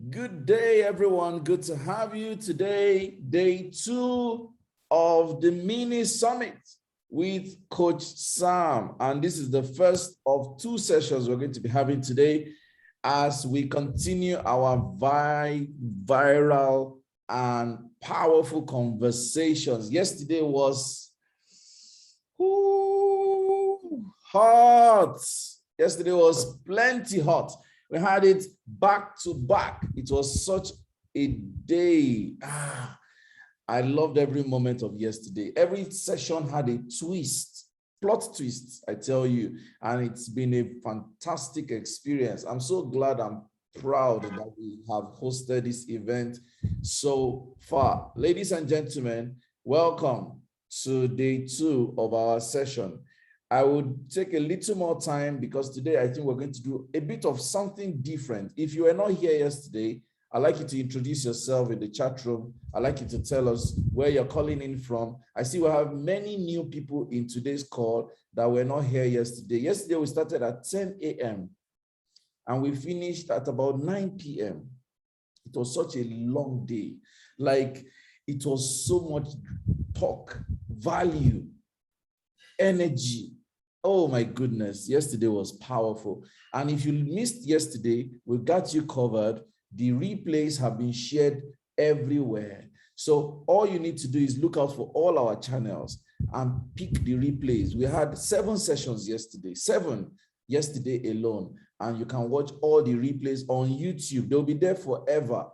Good day, everyone. Good to have you today. Day 2 of the mini summit with Coach Sam. And this is the first of 2 sessions we're going to be having today as we continue our viral and powerful conversations. Yesterday was hot. Yesterday was plenty hot. We had it back to back. It was such a day. I loved every moment of yesterday. Every session had a twist, plot twist, I tell you. And it's been a fantastic experience. I'm so glad, I'm proud that we have hosted this event so far. Ladies and gentlemen, welcome to day 2 of our session. I would take a little more time because today I think we're going to do a bit of something different. If you were not here yesterday, I'd like you to introduce yourself in the chat room. I'd like you to tell us where you're calling in from. I see we have many new people in today's call that were not here yesterday. Yesterday we started at 10 a.m. and we finished at about 9 p.m. It was such a long day. Like, it was so much talk, value, energy. Oh my goodness, yesterday was powerful. And if you missed yesterday, we got you covered. The replays have been shared everywhere. So all you need to do is look out for all our channels and pick the replays. We had 7 sessions yesterday, 7 yesterday alone. And you can watch all the replays on YouTube. They'll be there forever.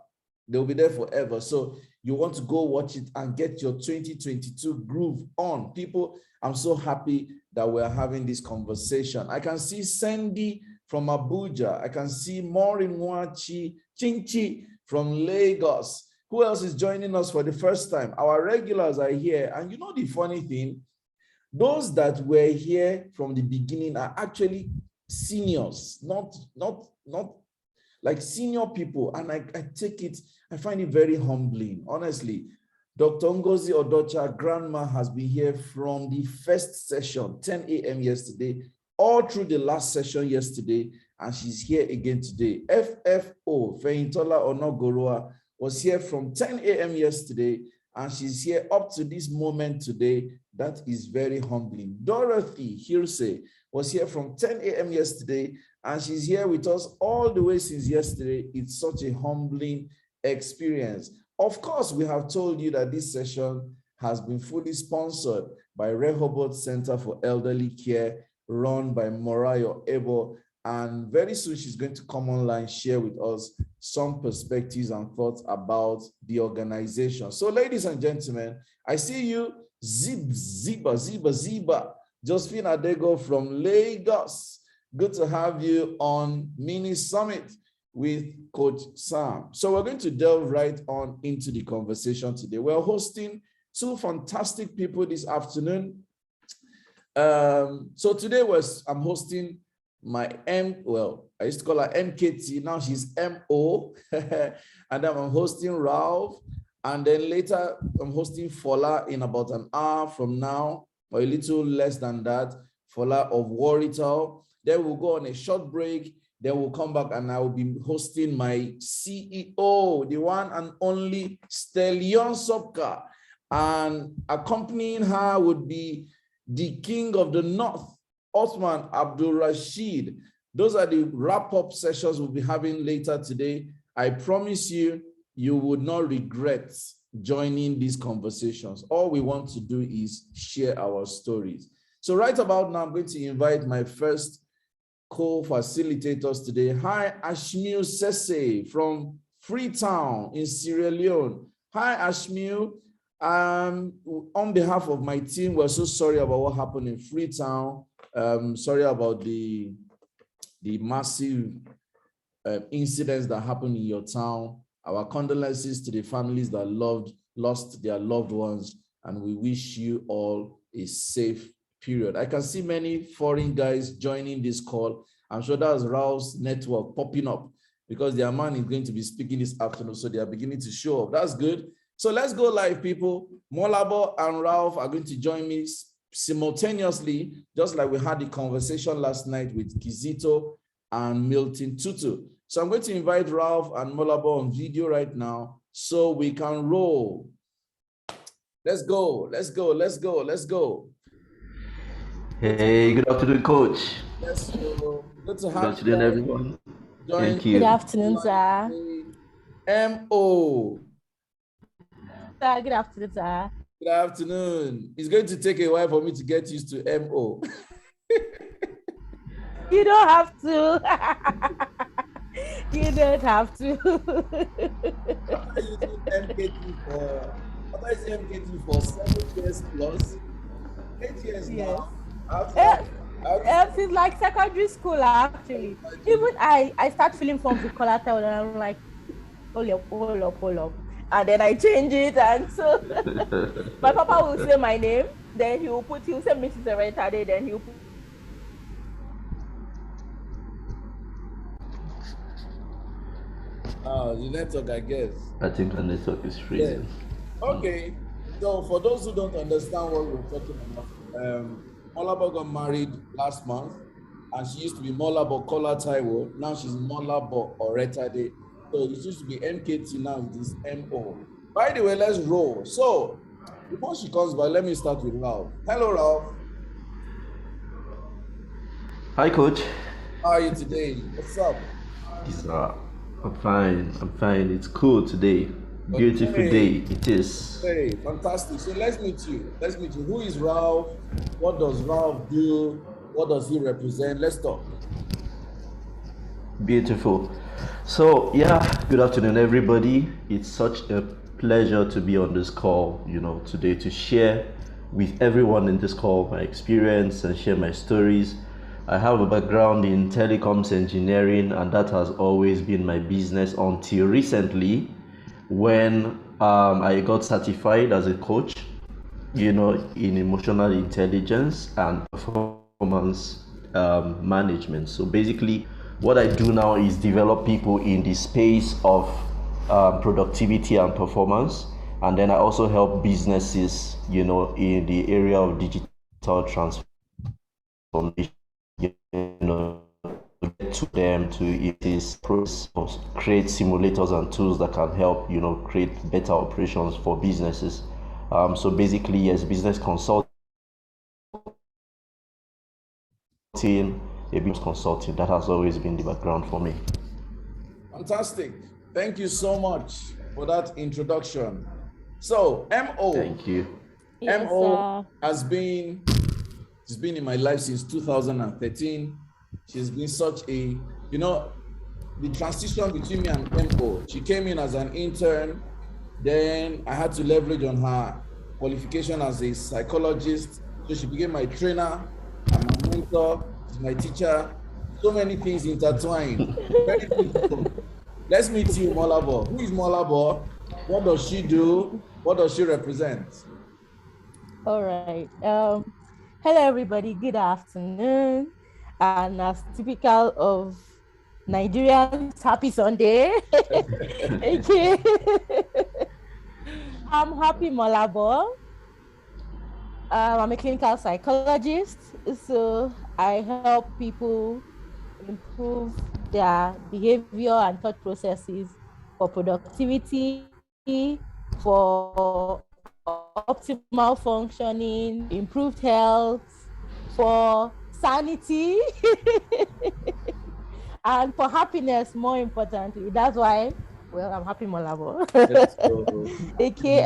They'll be there forever. So you want to go watch it and get your 2022 groove on. People, I'm so happy that we're having this conversation. I can see Sandy from Abuja. I can see Maureen Mwachi Chinchi from Lagos. Who else is joining us for the first time? Our regulars are here. And you know the funny thing? Those that were here from the beginning are actually seniors, not like senior people. And I take it, I find it very humbling, honestly. Dr. Ngozi Odocha, grandma, has been here from the first session, 10 a.m. yesterday, all through the last session yesterday, and she's here again today. FFO, Feintola Onogoroa, was here from 10 a.m. yesterday, and she's here up to this moment today. That is very humbling. Dorothy Hirse was here from 10 a.m. yesterday, and she's here with us all the way since yesterday. It's such a humbling experience. Of course, we have told you that this session has been fully sponsored by Rehoboth Center for Elderly Care, run by Morayo Ebo, and very soon she's going to come online, share with us some perspectives and thoughts about the organization. So, ladies and gentlemen, I see you, Ziba, Josephine Adego from Lagos. Good to have you on Mini Summit with Coach Sam. So we're going to delve right on into the conversation today. We're hosting 2 fantastic people this afternoon. So today I'm hosting my I used to call her MKT, now she's MO. And then I'm hosting Ralph. And then later I'm hosting Fola in about an hour from now, or a little less than that, Fola of Oretade. Then we'll go on a short break. Then we'll come back and I will be hosting my CEO, the one and only Stellion Sopka. And accompanying her would be the King of the North, Osman Abdul Rashid. Those are the wrap-up sessions we'll be having later today. I promise you, you would not regret joining these conversations. All we want to do is share our stories. So right about now, I'm going to invite my first co-facilitators today. Hi, Ashmiu Sese from Freetown in Sierra Leone. Hi, Ashmiu. On behalf of my team, we're so sorry about what happened in Freetown. Sorry about the massive incidents that happened in your town. Our condolences to the families that lost their loved ones, and we wish you all a safe period. I can see many foreign guys joining this call. I'm sure that's Ralph's network popping up because their man is going to be speaking this afternoon, so they are beginning to show up. That's good. So let's go live, people. Molabo and Ralph are going to join me simultaneously, just like we had the conversation last night with Kizito and Milton Tutu. So I'm going to invite Ralph and Molabo on video right now so we can roll. Let's go, let's go, let's go, let's go. Hey, good afternoon, Coach. Yes, so good to have Good afternoon, everyone. Thank you. Good afternoon, sir. MO. Sir, good afternoon, sir. Good afternoon. It's going to take a while for me to get used to MO. You don't have to. You don't have to. After using MKT for 7 years plus, 8 years now. It's like secondary school, actually. Even I start filling forms with Kola, and I'm like, hold up. And then I change it, and so my papa will say my name, then he'll say Mrs. Oretade, then he'll put. The network, I guess. I think the network is freezing. Yes. Okay. So for those who don't understand what we're talking about, Molabo got married last month, and she used to be Molabo Kola Taiwo. Now she's Molabo Oretade. So it used to be MKT, now it is MO. By the way, let's roll. So before she comes by, let me start with Ralph. Hello, Ralph. Hi, Coach. How are you today? What's up? I'm fine. It's cool today. Beautiful day it is. Hey, fantastic. So let's meet you. Who is Ralph? What does Ralph do? What does he represent? Let's talk. Beautiful. So yeah, good afternoon, everybody. It's such a pleasure to be on this call, today, to share with everyone in this call my experience and share my stories. I have a background in telecoms engineering, and that has always been my business until recently, when I got certified as a coach, in emotional intelligence and performance management. So basically, what I do now is develop people in the space of productivity and performance, and then I also help businesses, in the area of digital transformation, get to them to create simulators and tools that can help, create better operations for businesses. So basically, yes, business consulting, a business consulting, that has always been the background for me. Fantastic. Thank you so much for that introduction. So MO. Thank you. Yes, MO has been in my life since 2013. She's been such a, the transition between me and MO. She came in as an intern. Then I had to leverage on her qualification as a psychologist. So she became my trainer and my mentor, my teacher. So many things intertwined. Very beautiful. Let's meet you, Molabo. Who is Molabo? What does she do? What does she represent? All right. Hello, everybody. Good afternoon. And as typical of Nigerians, happy Sunday. Okay. I'm Happy Molabo. I'm a clinical psychologist, so I help people improve their behavior and thought processes for productivity, for optimal functioning, improved health, for sanity, and for happiness, more importantly. That's why, I'm Happy Molabo. Okay,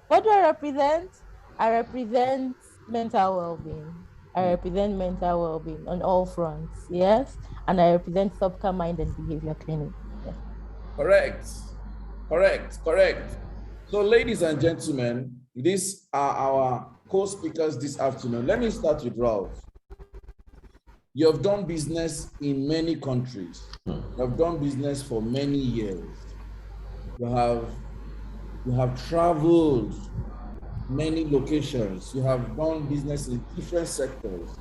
what do I represent? I represent mental well-being. I represent mental well-being on all fronts, yes? And I represent Subca Mind and Behavior Clinic. Yes. Correct. So ladies and gentlemen, these are our co-speakers this afternoon. Let me start with Ralph. You have done business in many countries. You have done business for many years. You have traveled many locations. You have done business in different sectors.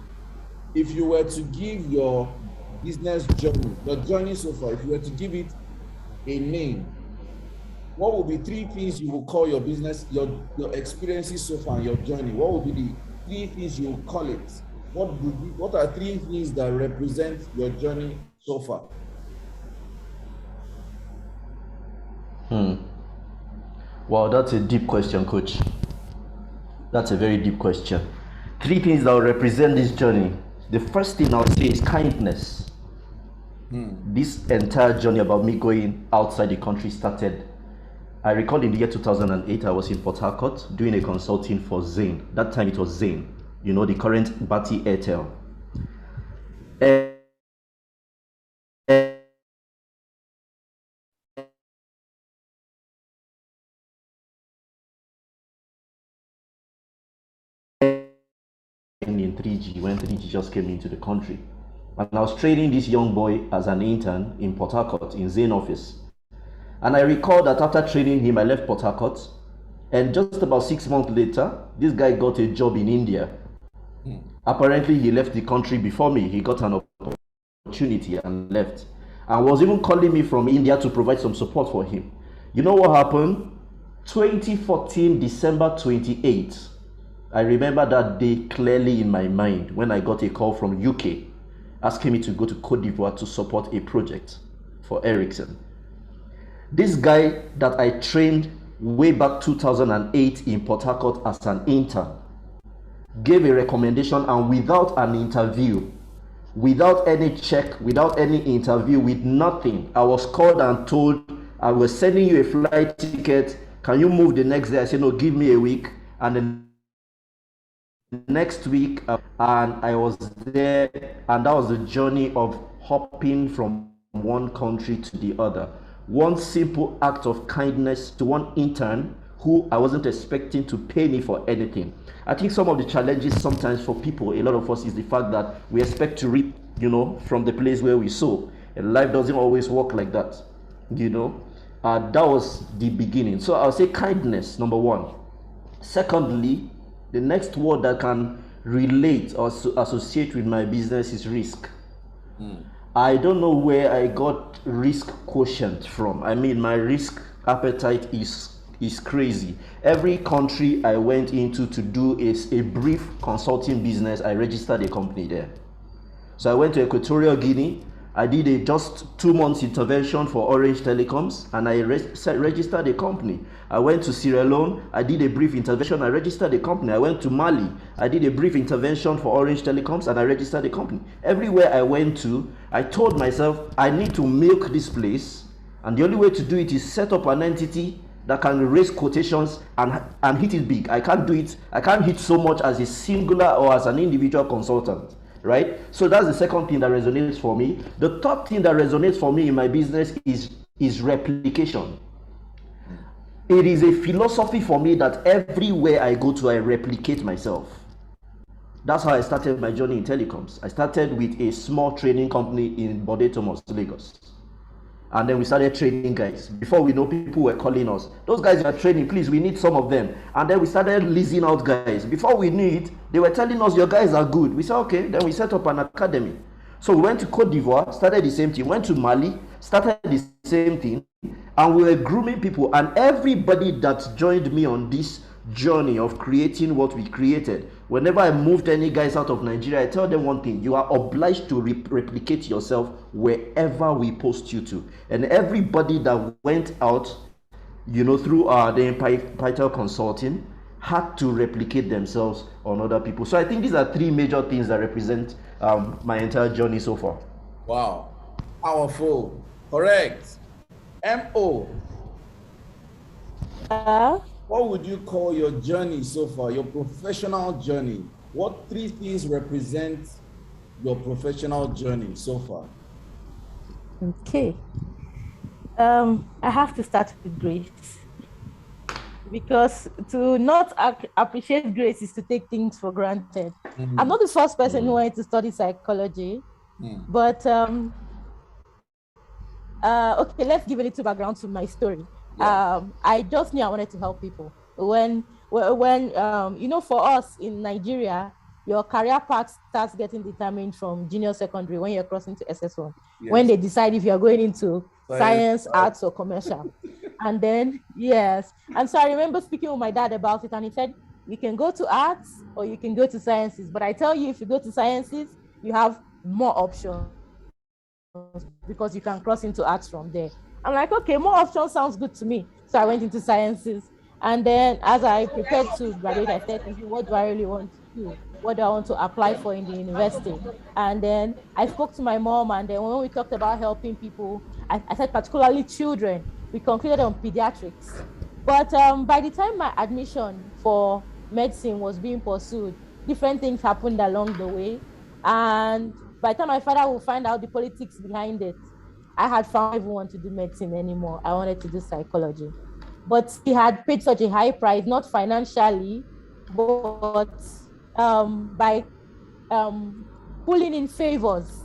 If you were to give your business journey, your journey so far, if you were to give it a name, what would be 3 things you will call your business, your experiences so far, your journey? What would be the 3 things you will call it? What are 3 things that represent your journey so far? Wow, that's a deep question, coach. That's a very deep question. 3 things that will represent this journey. The first thing I'll say is kindness. This entire journey about me going outside the country started. I recall in the year 2008, I was in Port Harcourt doing a consulting for VIII. That time it was VIII, the current Bati Airtel. In 3G, when 3G just came into the country. And I was training this young boy as an intern in Port Harcourt in VIII office. And I recall that after training him, I left Port Harcourt. And just about 6 months later, this guy got a job in India. Apparently, he left the country before me. He got an opportunity and left. And was even calling me from India to provide some support for him. You know what happened? 2014, December 28th. I remember that day clearly in my mind when I got a call from UK asking me to go to Cote d'Ivoire to support a project for Ericsson. This guy that I trained way back 2008 in Port Harcourt as an intern gave a recommendation, and without an interview, without any check, without any interview, with nothing, I was called and told, I was sending you a flight ticket, can you move the next day? I said, no, give me a week. And then next week, and I was there, and that was the journey of hopping from one country to the other. One simple act of kindness to one intern who I wasn't expecting to pay me for anything. I think some of the challenges sometimes for people, a lot of us, is the fact that we expect to reap, from the place where we sow. And life doesn't always work like that, That was the beginning. So I'll say kindness, number one. Secondly, the next word that can relate or associate with my business is risk. I don't know where I got risk quotient from. I mean, my risk appetite is crazy. Every country I went into to do is a brief consulting business, I registered a company there. So I went to Equatorial Guinea. I did a just 2 months intervention for Orange Telecoms, and I registered a company. I went to Sierra Leone. I did a brief intervention. I registered a company. I went to Mali. I did a brief intervention for Orange Telecoms, and I registered a company. Everywhere I went to, I told myself, I need to milk this place, and the only way to do it is set up an entity that can raise quotations and hit it big. I can't do it. I can't hit so much as a singular or as an individual consultant. Right? So that's the second thing that resonates for me. The third thing that resonates for me in my business is replication. It is a philosophy for me that everywhere I go to, I replicate myself. That's how I started my journey in telecoms. I started with a small training company in Bode Thomas, Lagos. And then we started training guys. Before we know, people were calling us. Those guys are training, please, we need some of them. And then we started leasing out guys. Before we knew it, they were telling us, your guys are good. We said, okay. Then we set up an academy. So we went to Cote d'Ivoire, started the same thing. Went to Mali, started the same thing. And we were grooming people. And everybody that joined me on this journey of creating what we created, whenever I moved any guys out of Nigeria, I tell them one thing: you are obliged to replicate yourself wherever we post you to. And everybody that went out, through the Python Consulting, had to replicate themselves on other people. So I think these are 3 major things that represent my entire journey so far. Wow, powerful, correct. MO. What would you call your journey so far, your professional journey? What 3 things represent your professional journey so far? Okay. I have to start with grace, because to not appreciate grace is to take things for granted. I'm not the first person who wanted to study psychology, but okay, let's give a little background to my story. I just knew I wanted to help people. When for us in Nigeria, your career path starts getting determined from junior secondary when you're crossing to SS1. Yes. When they decide if you're going into science, arts, or commercial. And then, yes. And so I remember speaking with my dad about it, and he said, you can go to arts or you can go to sciences. But I tell you, if you go to sciences, you have more options because you can cross into arts from there. I'm like, okay, more options sounds good to me. So I went into sciences. And then as I prepared to graduate, I started thinking, what do I really want to do? What do I want to apply for in the university? And then I spoke to my mom, and then when we talked about helping people, I said particularly children, we concluded on pediatrics. But by the time my admission for medicine was being pursued, different things happened along the way. And by the time my father would find out the politics behind it, I had found I didn't want to do medicine anymore. I wanted to do psychology. But he had paid such a high price, not financially, but by um, pulling in favors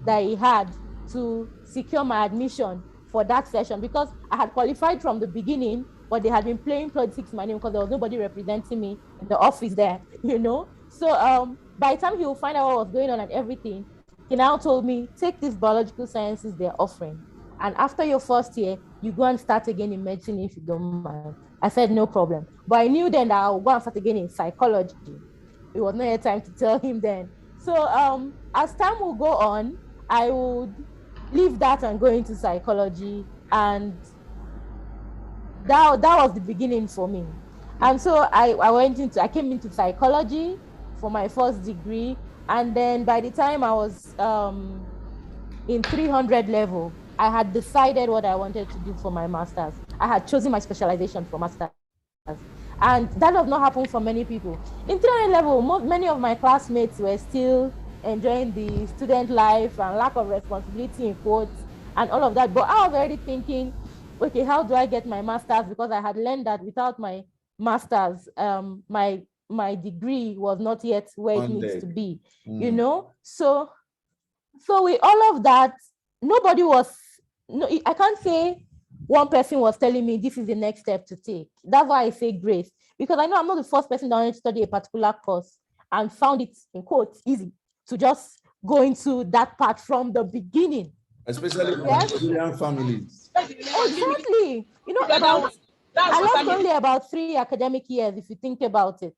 that he had to secure my admission for that session, because I had qualified from the beginning, but they had been playing politics in my name because there was nobody representing me in the office there, you know. So by the time he will find out what was going on and everything, he now told me, take these biological sciences they're offering. And after your first year, you go and start again in medicine if you don't mind. I said, no problem. But I knew then that I would go and start again in psychology. It was not yet time to tell him then. So as time will go on, I would leave that and go into psychology. And that was the beginning for me. And so I came into psychology for my first degree. And then by the time I was in 300 level, I had decided what I wanted to do for my master's. I had chosen my specialization for master's. And that does not happen for many people. In 300 level, many of my classmates were still enjoying the student life and lack of responsibility in quotes and all of that. But I was already thinking, okay, how do I get my master's? Because I had learned that without my master's, my degree was not yet where it needs to be, you know? So with all of that, nobody was, no, I can't say one person was telling me this is the next step to take. That's why I say grace, because I know I'm not the first person that wanted to study a particular course and found it, in quotes, easy to just go into that part from the beginning. Especially Nigerian families. Exactly. You know, I lost only about 3 academic years, if you think about it.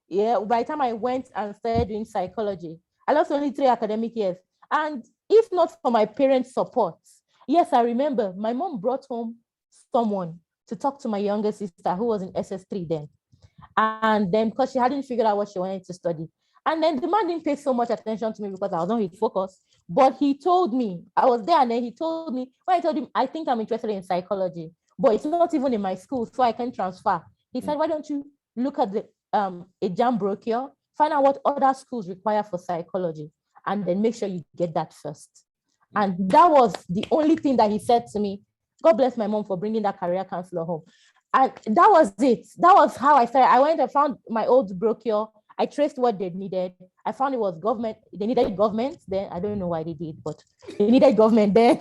Yeah, by the time I went and started doing psychology, I lost only 3 academic years. And if not for my parents' support, yes, I remember my mom brought home someone to talk to my younger sister who was in SS3 then. And then because she hadn't figured out what she wanted to study. And then the man didn't pay so much attention to me because I was not his focus. But he told me, I was there, and then he told me, when I told him, I think I'm interested in psychology, but it's not even in my school, so I can transfer. He said, why don't you look at the a JAM brochure, find out what other schools require for psychology, and then make sure you get that first. And that was the only thing that he said to me. God bless my mom for bringing that career counselor home. And that was it. That was how I started. I went and found my old brochure. I traced what they needed. I found it was government. They needed government then. I don't know why they did, but they needed government then.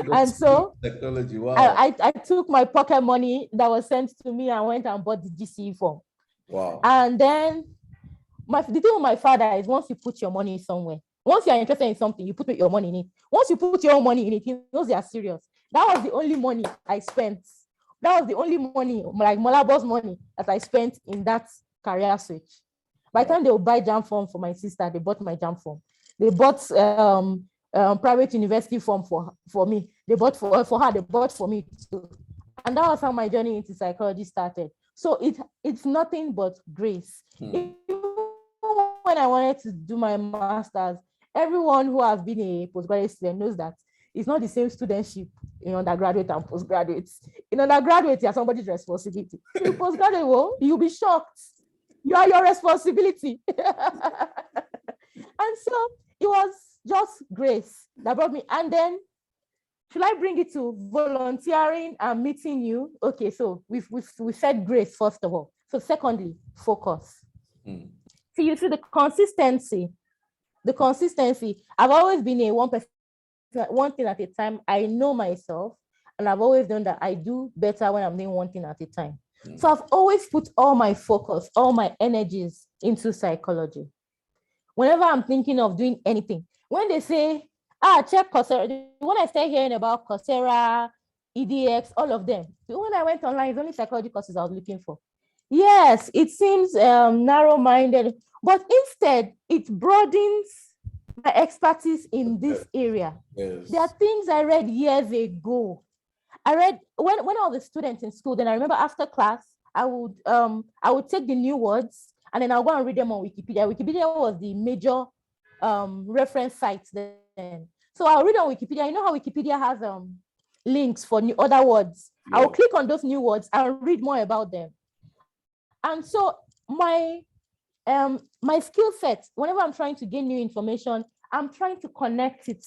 And so technology, wow. I took my pocket money that was sent to me and went and bought the GCE form. Wow. And then the thing with my father is, once you put your money somewhere, once you're interested in something, you put your money in it. Once you put your own money in it, he knows you're serious. That was the only money I spent. That was the only money, like Molabo's money, that I spent in that career switch. By the time they would buy JAM form for my sister, they bought my JAM form. They bought private university form for me. They bought for her, they bought for me too. And that was how my journey into psychology started. So it's nothing but grace. Even when I wanted to do my master's, everyone who has been a postgraduate student knows that it's not the same studentship in undergraduate and postgraduates. In undergraduate, you're somebody's responsibility. In postgraduate, well, you'll be shocked. You are your responsibility. And so it was just grace that brought me. And then, should I bring it to volunteering and meeting you? Okay, so we said grace, first of all. So secondly, focus. See, you see the consistency. I've always been a one thing at a time. I know myself, and I've always done that. I do better when I'm doing one thing at a time. So I've always put all my focus, all my energies into psychology. Whenever I'm thinking of doing anything, when they say, check Coursera, when I start hearing about Coursera, EDX, all of them, when I went online, it's only psychology courses I was looking for. Yes, it seems narrow-minded, but instead it broadens my expertise in this area. Yes. There are things I read years ago. I read when I was a student in school, then I remember after class, I would take the new words and then I'll go and read them on Wikipedia. Wikipedia was the major reference site then. So I'll read on Wikipedia. You know how Wikipedia has links for new other words. Yeah. I'll click on those new words and read more about them. And so my skill set, whenever I'm trying to gain new information, I'm trying to connect it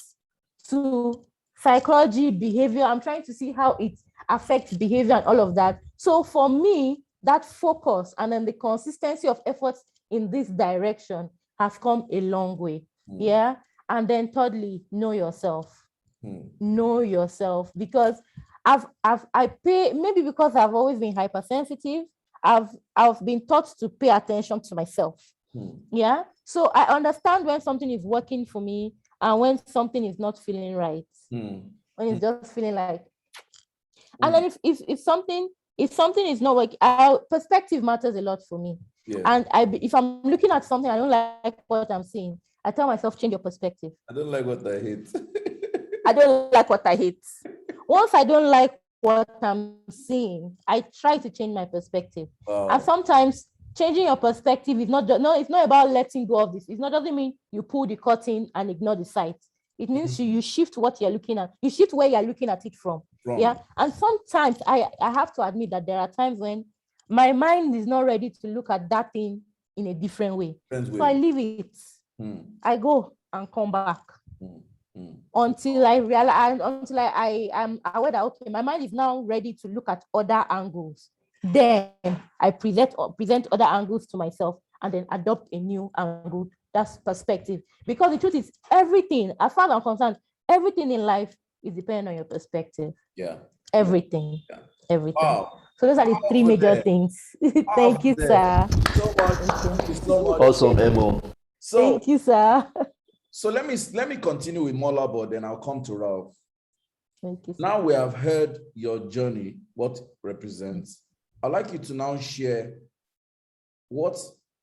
to psychology, behavior. I'm trying to see how it affects behavior and all of that. So for me, that focus and then the consistency of efforts in this direction has come a long way. Yeah. And then thirdly, know yourself. Know yourself, because maybe because I've always been hypersensitive, I've been taught to pay attention to myself. Yeah. So I understand when something is working for me and when something is not feeling right. When it's just feeling like, and then if something is not working, perspective matters a lot for me. Yeah. And if I'm looking at something, I don't like what I'm seeing, I tell myself, change your perspective. I don't like what I hate. I don't like what I hate. Once I don't like what I'm seeing, I try to change my perspective. Wow. And sometimes changing your perspective is it's not about letting go of this. It doesn't mean you pull the curtain and ignore the sight. It means you shift what you're looking at. You shift where you're looking at it from. Yeah. And sometimes I have to admit that there are times when my mind is not ready to look at that thing in a different way. So I leave it. I go and come back. Until I realize, until I am aware that, okay, my mind is now ready to look at other angles. Then I present other angles to myself and then adopt a new angle. That's perspective. Because the truth is, everything, as far as I'm concerned, everything in life is dependent on your perspective. Yeah. Everything. Yeah. Everything. Wow. So those are the three major things. Thank you, sir. Thank you so much. Awesome, Emo. Thank you, sir. So let me continue with Molabo, then I'll come to Ralph. Thank you, sir. Now we have heard your journey, what represents. I'd like you to now share what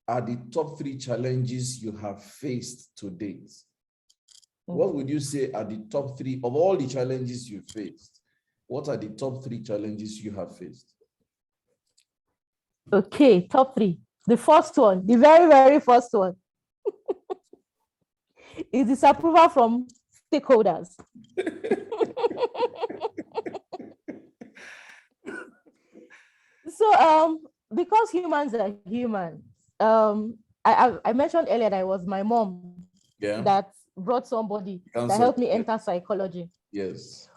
are the top 3 challenges you have faced to date. What would you say are the top 3 of all the challenges you faced? What are the top 3 challenges you have faced? Okay, top 3. The first one, the very, very first one, is disapproval from stakeholders. So, because humans are human, I mentioned earlier that it was my mom that brought somebody that helped me enter psychology. Yes.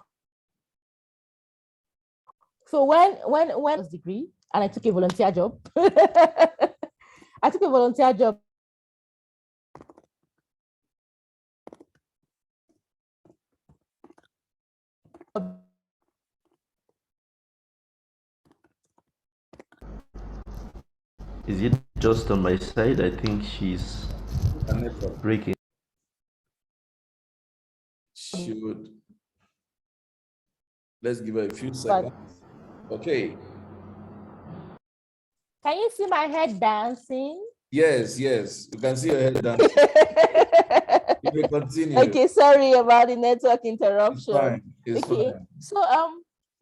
So when I was degree and I took a volunteer job, I took a volunteer job. Is it just on my side? I think she's breaking. Should. Let's give her a few seconds. Okay. Can you see my head dancing? Yes. You can see your head dancing. You may continue. Okay, sorry about the network interruption. It's fine. So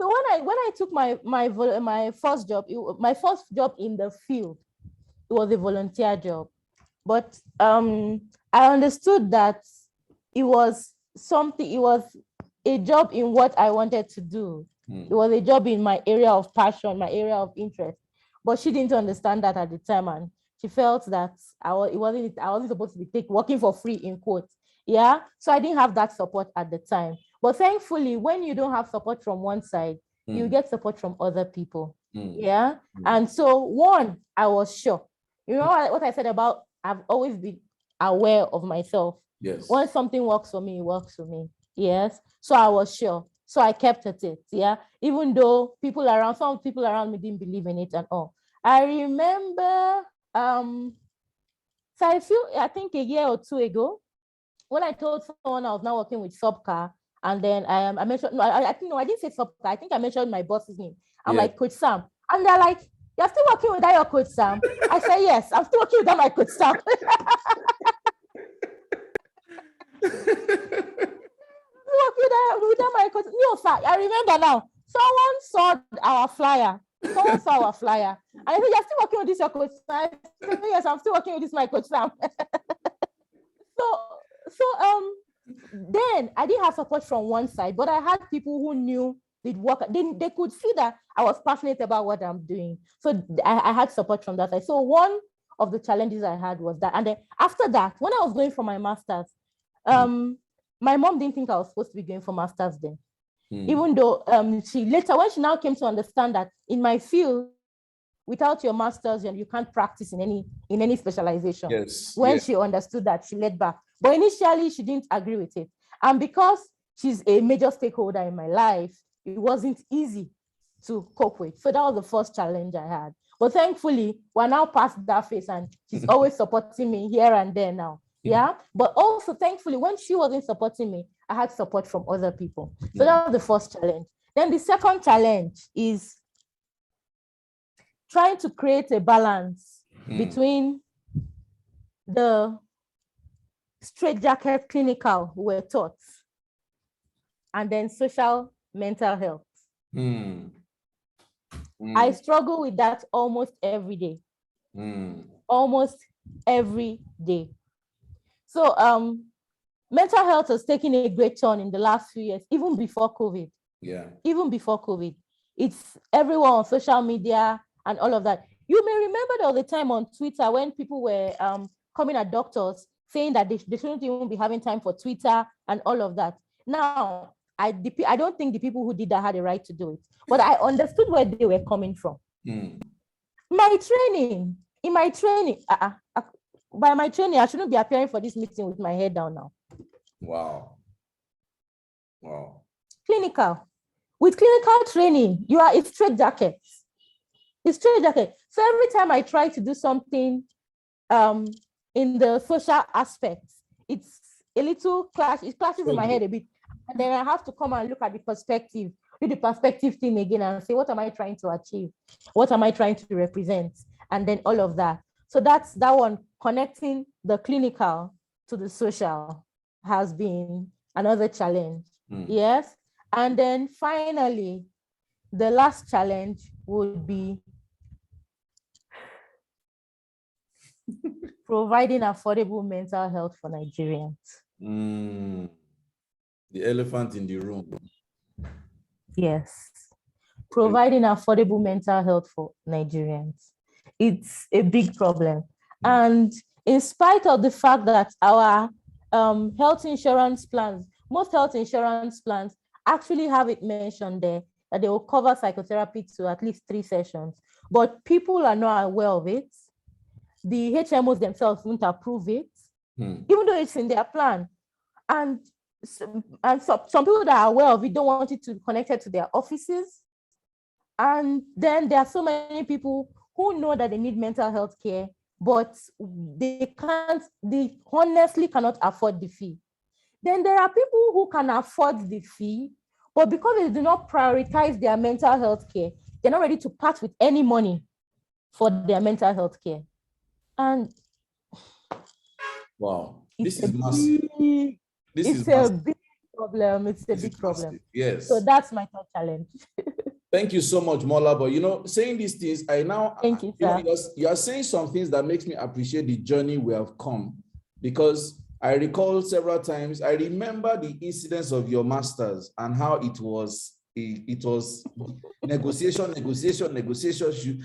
when I took my first job, my first job in the field, it was a volunteer job, but I understood that it was a job in what I wanted to do. It was a job in my area of passion, my area of interest, but she didn't understand that at the time, and she felt that I wasn't supposed to be working for free, in quotes. Yeah, so I didn't have that support at the time. But thankfully, when you don't have support from one side, you get support from other people. Yeah. And so I was sure. You know what I said about I've always been aware of myself. Yes. When something works for me, it works for me. Yes. So I was sure. So I kept at it. Yeah. Even though some people around me didn't believe in it and all. I remember I think a year or 2 ago, when I told someone I was now working with Subcar, and then I mentioned, I didn't say Subcar. I think I mentioned my boss's name. I'm like, Coach Sam. And they're like, you're still working with that, your Coach Sam? I said, yes, I'm still working with that, my Coach Sam. With that, my Coach. No, sir, I remember now. Someone saw our flyer Someone saw our flyer. And I said, you're still working with this, your coach Sam? I said, yes, I'm still working with this, my coach Sam. So then I didn't have support from one side, but I had people who knew they'd work. They could see that I was passionate about what I'm doing. So I had support from that side. So one of the challenges I had was that. And then after that, when I was going for my master's, my mom didn't think I was supposed to be going for master's then. Even though she later, when she now came to understand that in my field, without your master's, you can't practice in any specialization. Yes. When she understood that, she led back. But initially, she didn't agree with it. And because she's a major stakeholder in my life, it wasn't easy to cope with. So that was the first challenge I had. But thankfully, we're now past that phase, and she's always supporting me here and there now. Yeah. But also, thankfully, when she wasn't supporting me, I had support from other people. So that was the first challenge. Then the second challenge is trying to create a balance between the straitjacket clinical we were taught and then social mental health. I struggle with that almost every day. Almost every day. So mental health has taken a great turn in the last few years, even before COVID. Yeah. Even before COVID. It's everyone on social media and all of that. You may remember there was a time on Twitter when people were coming at doctors saying that they shouldn't even be having time for Twitter and all of that. Now, I don't think the people who did that had a right to do it, but I understood where they were coming from. By my training, I shouldn't be appearing for this meeting with my head down now. Wow. Clinical. With clinical training, you are a straitjacket. It's straitjacket. So every time I try to do something in the social aspects, it's a little clash. It clashes in my head a bit. And then I have to come and look at the perspective, do the perspective thing again and say, what am I trying to achieve? What am I trying to represent? And then all of that. So that's that one, connecting the clinical to the social has been another challenge. Yes. And then finally, the last challenge would be providing affordable mental health for Nigerians. The elephant in the room. Yes. Providing affordable mental health for Nigerians. It's a big problem. And in spite of the fact that our health insurance plans, most health insurance plans actually have it mentioned there that they will cover psychotherapy to at least 3 sessions, but people are not aware of it. The HMOs themselves won't approve it, even though it's in their plan. And some people that are aware of it don't want it to be connected to their offices. And then there are so many people who know that they need mental health care, but they honestly cannot afford the fee. Then there are people who can afford the fee, but because they do not prioritize their mental health care, they're not ready to part with any money for their mental health care. And wow, this is massive. It's a big problem. It's a big problem. Yes. So that's my third challenge. Thank you so much, Molabo. Saying these things, Thank you, sir. You are saying some things that makes me appreciate the journey we have come, because I recall several times, I remember the incidents of your masters and how it was negotiation.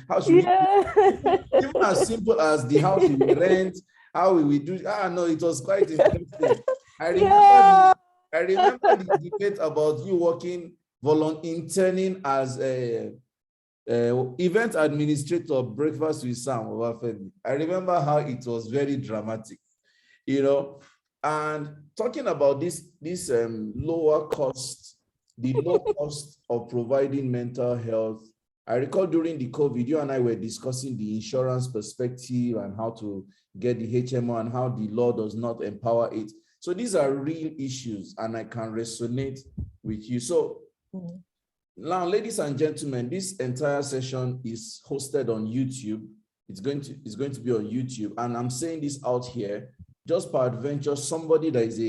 How should we, even as simple as the house we will rent, how we will do. No, it was quite interesting. I remember the debate about you working interning as a event administrator, breakfast with Sam Obafemi. I remember how it was very dramatic, and talking about this lower cost, the low cost of providing mental health. I recall during the COVID, you and I were discussing the insurance perspective and how to get the HMO and how the law does not empower it. So these are real issues, and I can resonate with you. So now, ladies and gentlemen, this entire session is hosted on YouTube. It's going to be on YouTube, and I'm saying this out here just per adventure. Somebody that is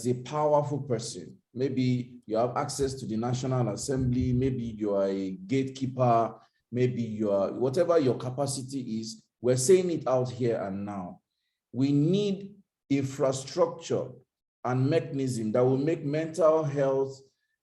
a powerful person. Maybe you have access to the National Assembly. Maybe you are a gatekeeper. maybe whatever your capacity is, we're saying it out here and now. We need infrastructure and mechanism that will make mental health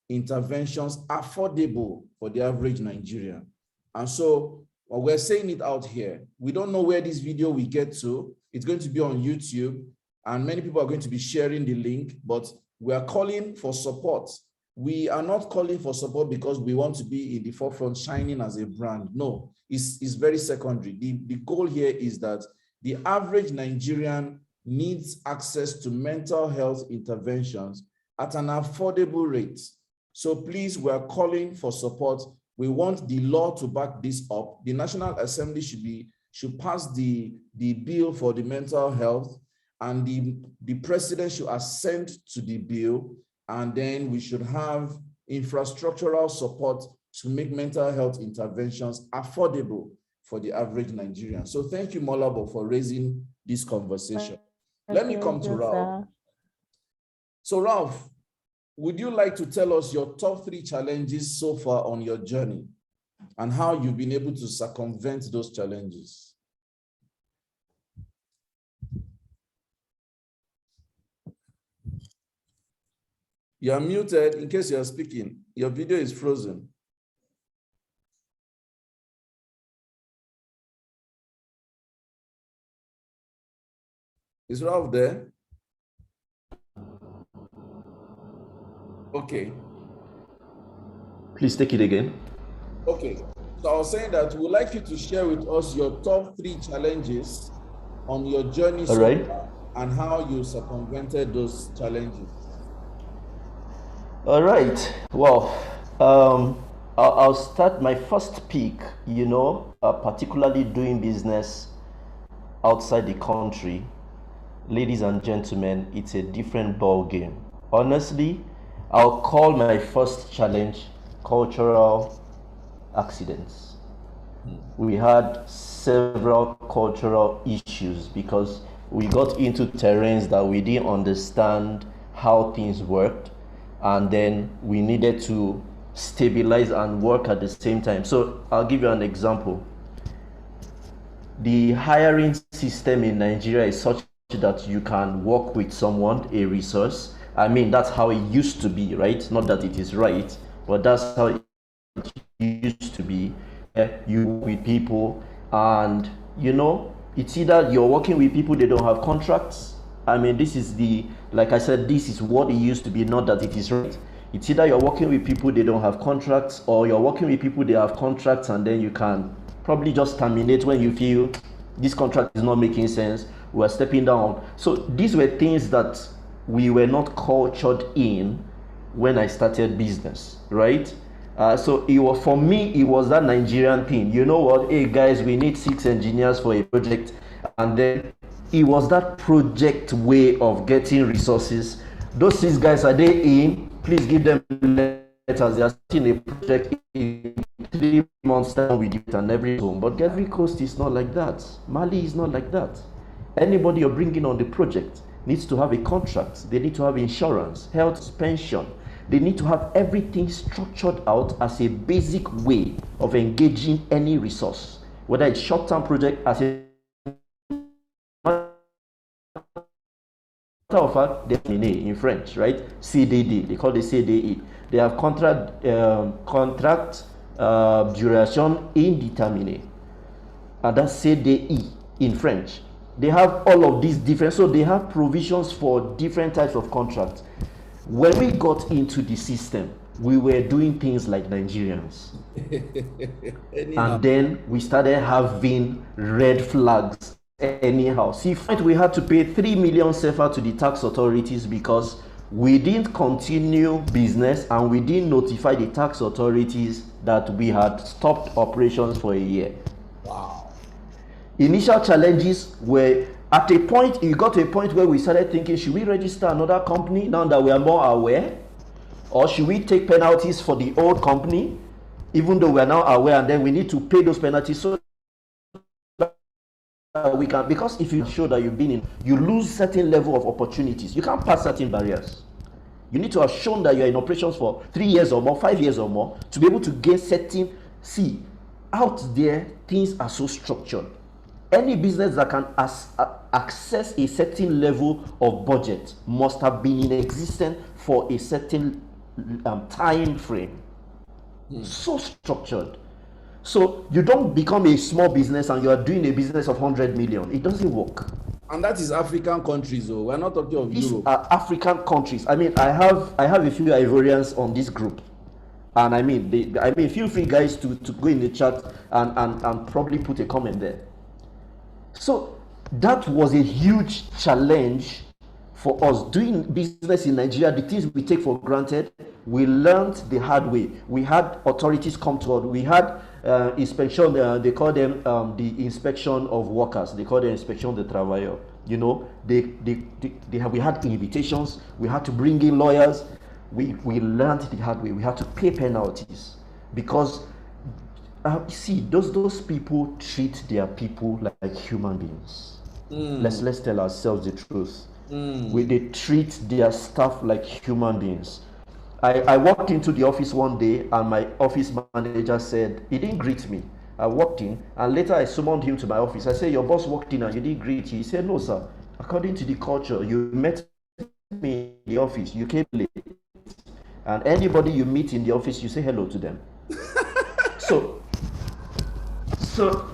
interventions affordable for the average Nigerian. And so we're saying it out here. We don't know where this video will get to. It's going to be on YouTube, and many people are going to be sharing the link, but we are calling for support. We are not calling for support because we want to be in the forefront shining as a brand. No, it's very secondary. The goal here is that the average Nigerian needs access to mental health interventions at an affordable rate. So please, we're calling for support. We want the law to back this up. The National Assembly should pass the bill for the mental health, and the president should assent to the bill, and then we should have infrastructural support to make mental health interventions affordable for the average Nigerian. So thank you, Molabo, for raising this conversation. Let me come to Ralph. So Ralph, would you like to tell us your top 3 challenges so far on your journey and how you've been able to circumvent those challenges? You are muted in case you are speaking. Your video is frozen. Is Ralph there? Okay. Please take it again. Okay. So I was saying that we'd like you to share with us your top 3 challenges on your journey so far and how you circumvented those challenges. All right. Well, I'll start my first peak, particularly doing business outside the country. Ladies and gentlemen, it's a different ball game. Honestly, I'll call my first challenge cultural accidents. We had several cultural issues because we got into terrains that we didn't understand how things worked, and then we needed to stabilize and work at the same time. So I'll give you an example. The hiring system in Nigeria is such that you can work with someone, a resource. I mean, that's how it used to be, right? Not that it is right, but that's how it used to be. You with people, and it's either you're working with people, they don't have contracts. I mean, this is like I said, this is what it used to be, not that it is right. It's either you're working with people, they don't have contracts, or you're working with people, they have contracts, and then you can probably just terminate when you feel this contract is not making sense, we're stepping down. So these were things that we were not cultured in when I started business, right? So it was, for me, it was that Nigerian thing. You know what? Hey guys, we need 6 engineers for a project, and then it was that project way of getting resources. Those 6 guys, are they in? Please give them letters. They are starting a project in 3 months time with it and every home. But every coast is not like that. Mali is not like that. Anybody you're bringing on the project needs to have a contract. They need to have insurance, health, pension. They need to have everything structured out as a basic way of engaging any resource, whether it's short-term project. As a matter of fact, in French, right? CDD, they call it CDE. They have contract duration indéterminée, and that's CDE in French. They have all of these different, so they have provisions for different types of contracts. When we got into the system, we were doing things like Nigerians. And then we started having red flags anyhow. See, we had to pay 3 million CFA to the tax authorities because we didn't continue business and we didn't notify the tax authorities that we had stopped operations for a year. Wow. Initial challenges were, at a point, it got to a point where we started thinking, should we register another company now that we are more aware? Or should we take penalties for the old company, even though we are now aware, and then we need to pay those penalties so that we can, because if you show that you've been in, you lose certain level of opportunities. You can't pass certain barriers. You need to have shown that you're in operations for 3 years or more, 5 years or more, to be able to gain certain, out there, things are so structured. Any business that can access a certain level of budget must have been in existence for a certain time frame. So structured. So you don't become a small business and you are doing a business of 100 million. It doesn't work. And that is African countries, though. We're not talking of These Europe. are African countries. I mean, I have a few Ivorians on this group. And I mean, feel free, guys, to go in the chat and probably put a comment there. So that was a huge challenge for us doing business in Nigeria. The things we take for granted, we learned the hard way. We had authorities come to us. We had inspection. They call them the inspection of workers. They call them inspection de travailleurs. You know, we had invitations. We had to bring in lawyers. We learned the hard way. We had to pay penalties because see, those people treat their people like human beings. Let's tell ourselves the truth. They treat their staff like human beings. I walked into the office one day and my office manager said, he didn't greet me. I walked in and later I summoned him to my office. I said, your boss walked in and you didn't greet you. He said, no, sir. According to the culture, you met me in the office. You came late. And anybody you meet in the office, you say hello to them. So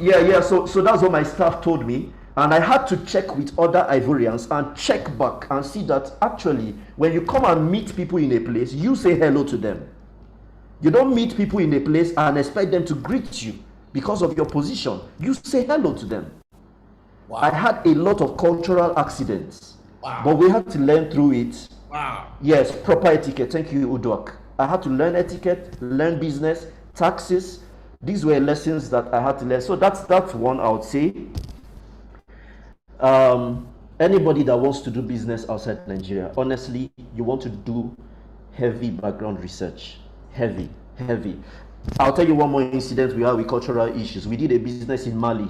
that's what my staff told me. And I had to check with other Ivorians and check back and see that actually, when you come and meet people in a place, you say hello to them. You don't meet people in a place and expect them to greet you because of your position. You say hello to them. Wow. I had a lot of cultural accidents, but we had to learn through it. Wow. Yes, proper etiquette. Thank you, Uduak. I had to learn etiquette, learn business, taxes. These were lessons that I had to learn. So that's one I would say. Anybody that wants to do business outside Nigeria, honestly, you want to do heavy background research. Heavy. I'll tell you one more incident we had with cultural issues. We did a business in Mali.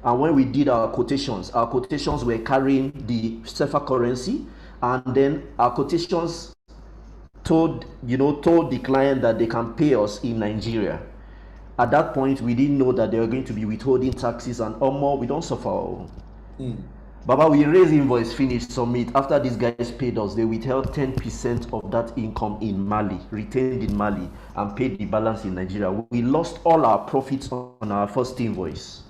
And when we did our quotations were carrying the CFA currency. And then our quotations told the client that they can pay us in Nigeria. At that point, we didn't know that they were going to be withholding taxes and more. We don't suffer. Baba, we raise invoice, finish, submit. After these guys paid us, they withheld 10% of that income in Mali, retained in Mali, and paid the balance in Nigeria. We lost all our profits on our first invoice.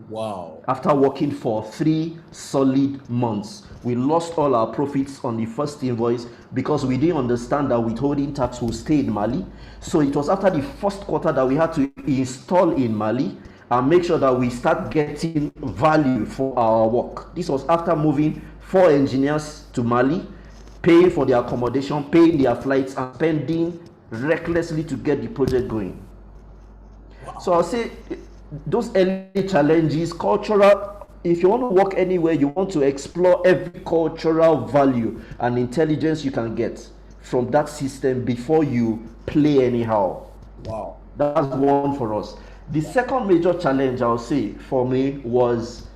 Wow. After working for 3 solid months, we lost all our profits on the first invoice because we didn't understand that withholding tax will stay in Mali. So it was after the first quarter that we had to install in Mali and make sure that we start getting value for our work. This was after moving 4 engineers to Mali, paying for their accommodation, paying their flights, and spending recklessly to get the project going. Wow. So I'll say those early challenges, cultural, if you want to work anywhere, you want to explore every cultural value and intelligence you can get from that system before you play anyhow. Wow. That's one for us. The second major challenge I'll say for me was,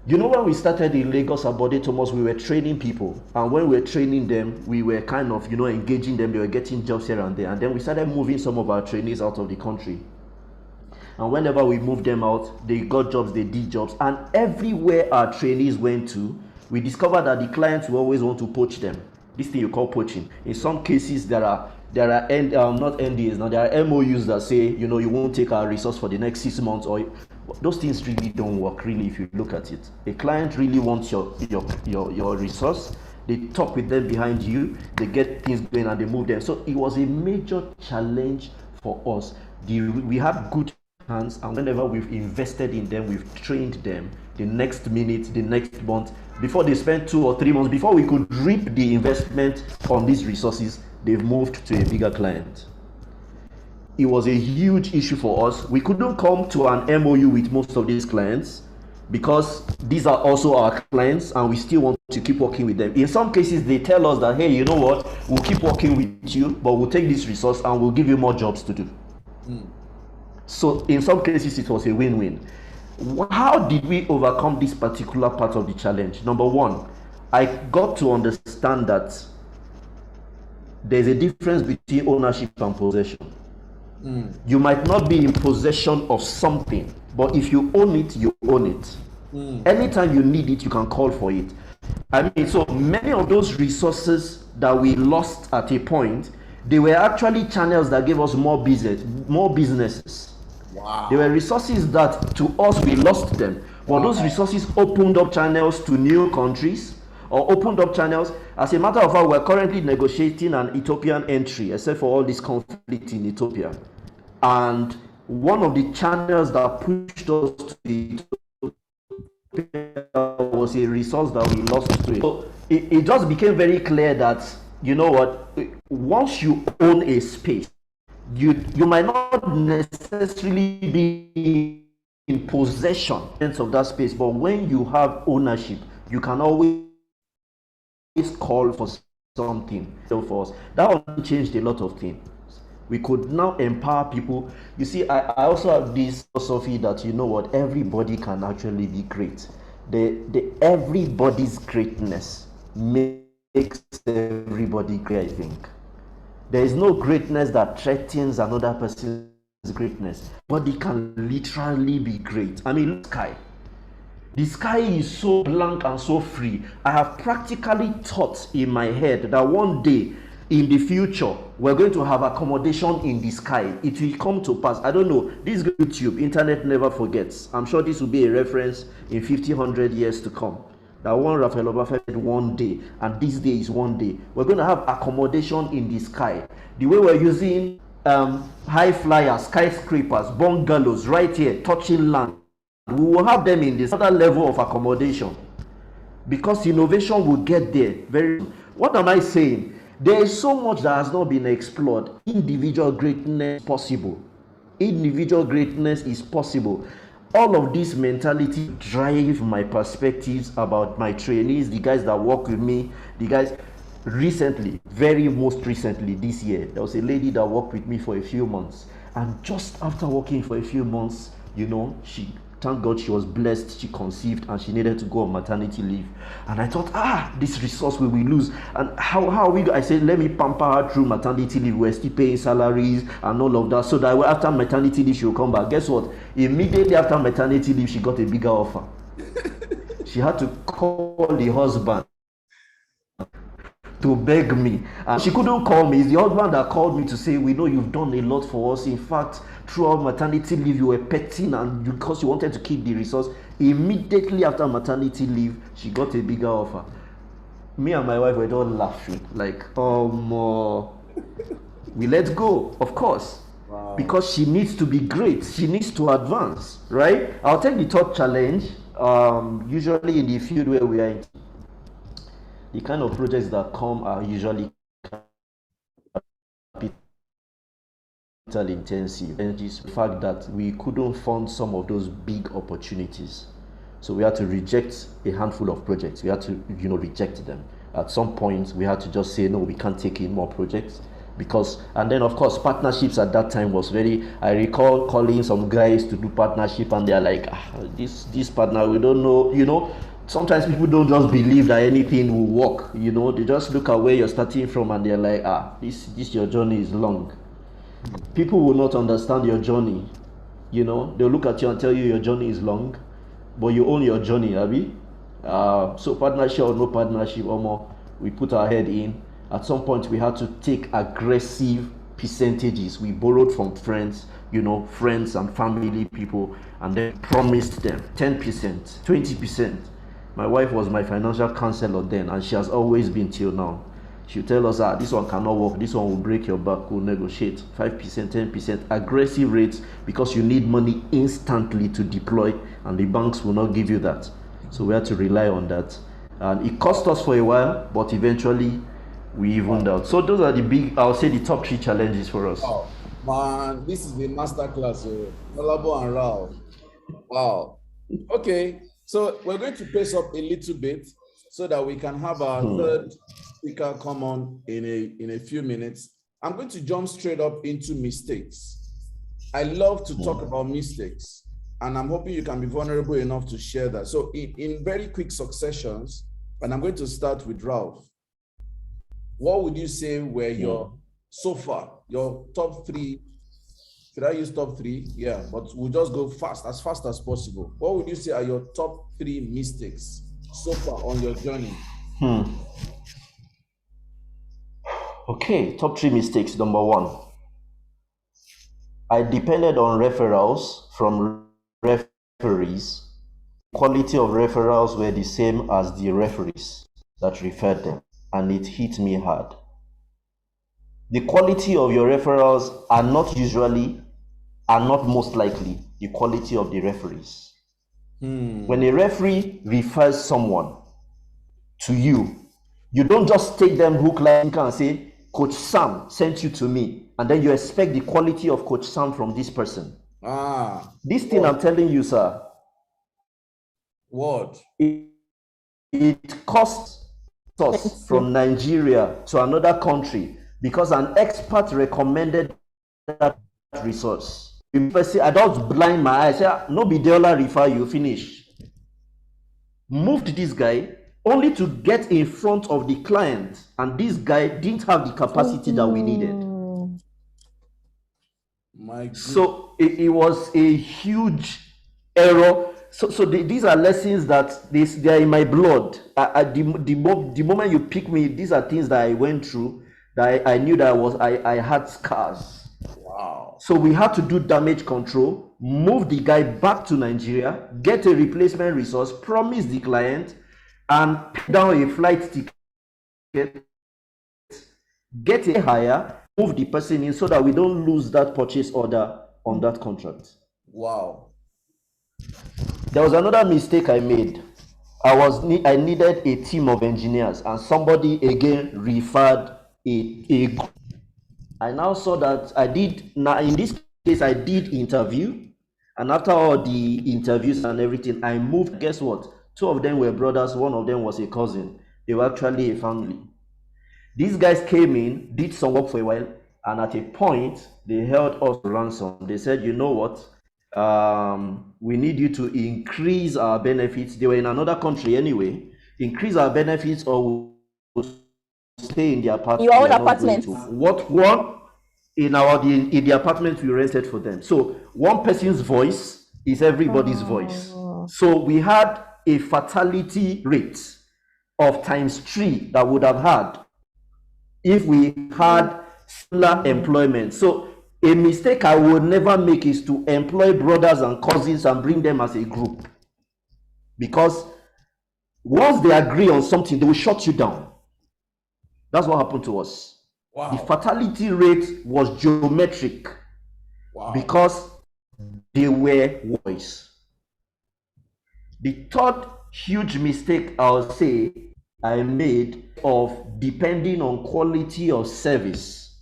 when we started in Lagos Abode Thomas, we were training people, and when we were training them, we were kind of, engaging them. They were getting jobs here and there, and then we started moving some of our trainees out of the country. And whenever we moved them out, they got jobs, they did jobs. And everywhere our trainees went to, we discovered that the clients will always want to poach them. This thing you call poaching. In some cases, there are not NDAs, now there are MOUs that say, you won't take our resource for the next 6 months. Or those things really don't work, really, if you look at it. A client really wants your resource. They talk with them behind you, they get things going and they move them. So it was a major challenge for us. We have good hands, and whenever we've invested in them, we've trained them, the next minute, the next month, before they spend 2 or 3 months, before we could reap the investment on these resources, they've moved to a bigger client. It was a huge issue for us. We couldn't come to an MOU with most of these clients because these are also our clients and we still want to keep working with them. In some cases, they tell us that, hey, you know what, we'll keep working with you, but we'll take this resource and we'll give you more jobs to do. So in some cases, it was a win-win. How did we overcome this particular part of the challenge? Number one, I got to understand that there's a difference between ownership and possession. You might not be in possession of something, but if you own it, you own it. Anytime you need it, you can call for it. I mean, so many of those resources that we lost at a point, they were actually channels that gave us more businesses. Wow. They were resources that to us we lost them, but those resources opened up channels to new countries, or opened up channels. As a matter of fact, we're currently negotiating an Ethiopian entry, except for all this conflict in Ethiopia. And one of the channels that pushed us to Ethiopia was a resource that we lost to it. So it just became very clear that, you know what, once you own a space, you might not necessarily be in possession of that space, but when you have ownership, you can always call for something. So for us, that changed a lot of things. We could now empower people. You see, I also have this philosophy that, you know what, everybody can actually be great. Everybody's greatness makes everybody great, I think. There is no greatness that threatens another person's greatness, but it can literally be great. I mean, look, the sky is so blank and so free. I have practically thought in my head that one day in the future, we're going to have accommodation in the sky. It will come to pass. I don't know. This YouTube, internet never forgets. I'm sure this will be a reference in 50, 100 years to come. That one Raphael Obafemi one day, and this day is one day. We're going to have accommodation in the sky. The way we're using high flyers, skyscrapers, bungalows right here, touching land, we will have them in this other level of accommodation, because innovation will get there very soon. What am I saying? There is so much that has not been explored. Individual greatness is possible. Individual greatness is possible. All of this mentality drive my perspectives about my trainees, the guys that work with me, the guys recently, most recently this year, there was a lady that worked with me for a few months, and just after working for a few months, you know, thank God she was blessed, she conceived, and she needed to go on maternity leave. And I thought, this resource will we lose? And how are we? I said, let me pamper her through maternity leave. We're still paying salaries and all of that, so that after maternity leave, she will come back. Guess what? Immediately after maternity leave, she got a bigger offer. She had to call the husband to beg me, and she couldn't call me. It's the husband that called me to say, we know you've done a lot for us. In fact, throughout maternity leave, you were petting, and because you wanted to keep the resource, immediately after maternity leave, she got a bigger offer. Me and my wife were all laughing, like, we let go, of course. Wow. Because she needs to be great, she needs to advance, right? I'll take the third challenge. Usually in the field where we are in, the kind of projects that come are usually capital intensive. And it's the fact that we couldn't fund some of those big opportunities. So we had to reject a handful of projects. We had to, reject them. At some point, we had to just say, no, we can't take in more projects. And then of course, partnerships at that time was I recall calling some guys to do partnership, and they're like, this partner, we don't know, sometimes people don't just believe that anything will work, they just look at where you're starting from, and they're like, this your journey is long. People will not understand your journey, they'll look at you and tell you your journey is long, but you own your journey, Abby. So partnership or no partnership, or more, we put our head in. At some point, we had to take aggressive percentages. We borrowed from friends, friends and family people, and then promised them 10%, 20%. My wife was my financial counselor then, and she has always been till now. She'll tell us, this one cannot work, this one will break your back, we'll negotiate 5%, 10%, aggressive rates, because you need money instantly to deploy, and the banks will not give you that. So we had to rely on that. And it cost us for a while, but eventually we evened out. So those are I'll say the top 3 challenges for us. Oh, man, this is the masterclass, Molabo and Rao. Wow. Okay. So we're going to pace up a little bit so that we can have our third speaker come on in a few minutes. I'm going to jump straight up into mistakes. I love to talk about mistakes, and I'm hoping you can be vulnerable enough to share that. So in very quick successions, and I'm going to start with Ralph. What would you say were your top 3 Should I use top 3? Yeah, but we'll just go fast as possible. What would you say are your top 3 mistakes so far on your journey? Okay, top 3 mistakes. Number 1, I depended on referrals from referees. Quality of referrals were the same as the referees that referred them, and it hit me hard. The quality of your referrals are not most likely the quality of the referees. When a referee refers someone to you, you don't just take them hook, line, and say, Coach Sam sent you to me, and then you expect the quality of Coach Sam from this person. This thing I'm telling you, sir. What? It costs us from Nigeria to another country because an expert recommended that resource. I don't blind my eyes. Say, no be Deola refer you, finish. Moved this guy only to get in front of the client, and this guy didn't have the capacity that we needed. So it was a huge error. So these are lessons that they are in my blood. The moment you pick me, these are things that I went through that I knew that I had scars. Wow. So we had to do damage control, move the guy back to Nigeria, get a replacement resource, promise the client, and pay down a flight ticket, get a hire, move the person in so that we don't lose that purchase order on that contract. Wow. There was another mistake I made. I needed a team of engineers, and somebody again referred a I now saw that in this case I did interview, and after all the interviews and everything, I moved. Guess what? 2 of them were brothers, 1 of them was a cousin. They were actually a family. These guys came in, did some work for a while, and at a point they held us ransom. They said, you know what, we need you to increase our benefits. They were in another country anyway. Increase our benefits or we'll stay in the apartment. Your own apartment. What one in the apartment we rented for them. So one person's voice is everybody's voice. So we had a fatality rate of ×3 that would have had if we had similar employment. So a mistake I would never make is to employ brothers and cousins and bring them as a group, because once they agree on something, they will shut you down. That's what happened to us. Wow. The fatality rate was geometric. Wow. Because they were boys. The third huge mistake I'll say I made of depending on quality of service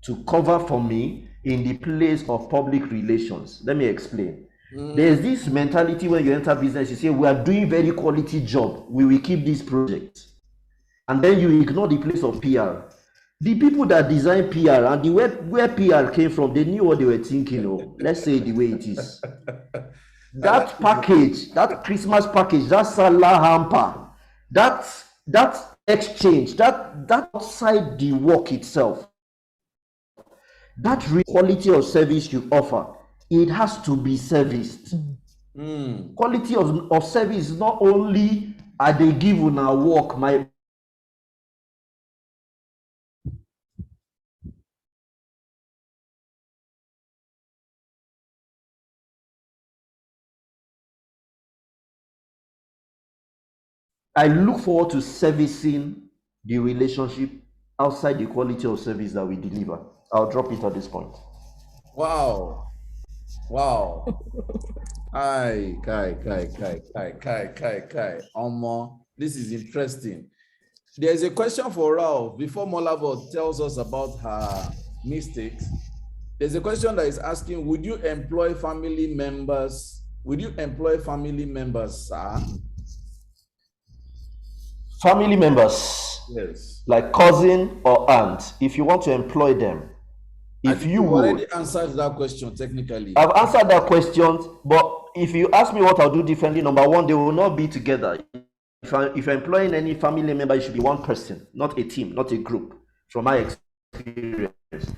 to cover for me in the place of public relations. Let me explain. There's this mentality when you enter business, you say, we are doing very quality job, we will keep this project. And then you ignore the place of PR. The people that design PR and where PR came from, they knew what they were thinking of. Let's say the way it is. That package, that Christmas package, that Salah hamper, that exchange, that outside the work itself, that quality of service you offer, it has to be serviced. Quality of service is not only are they given our work, I look forward to servicing the relationship outside the quality of service that we deliver. I'll drop it at this point. Wow. Wow. Kai. This is interesting. There's a question for Ralph before Molabo tells us about her mistakes. There's a question that is asking, would you employ family members? Would you employ family members, sir? Family members, yes, like cousin or aunt, if you want to employ them, if you would. Already answered that question technically. I've answered that question, but if you ask me what I'll do differently, number one, they will not be together. If you're employing any family member, it should be one person, not a team, not a group, from my experience.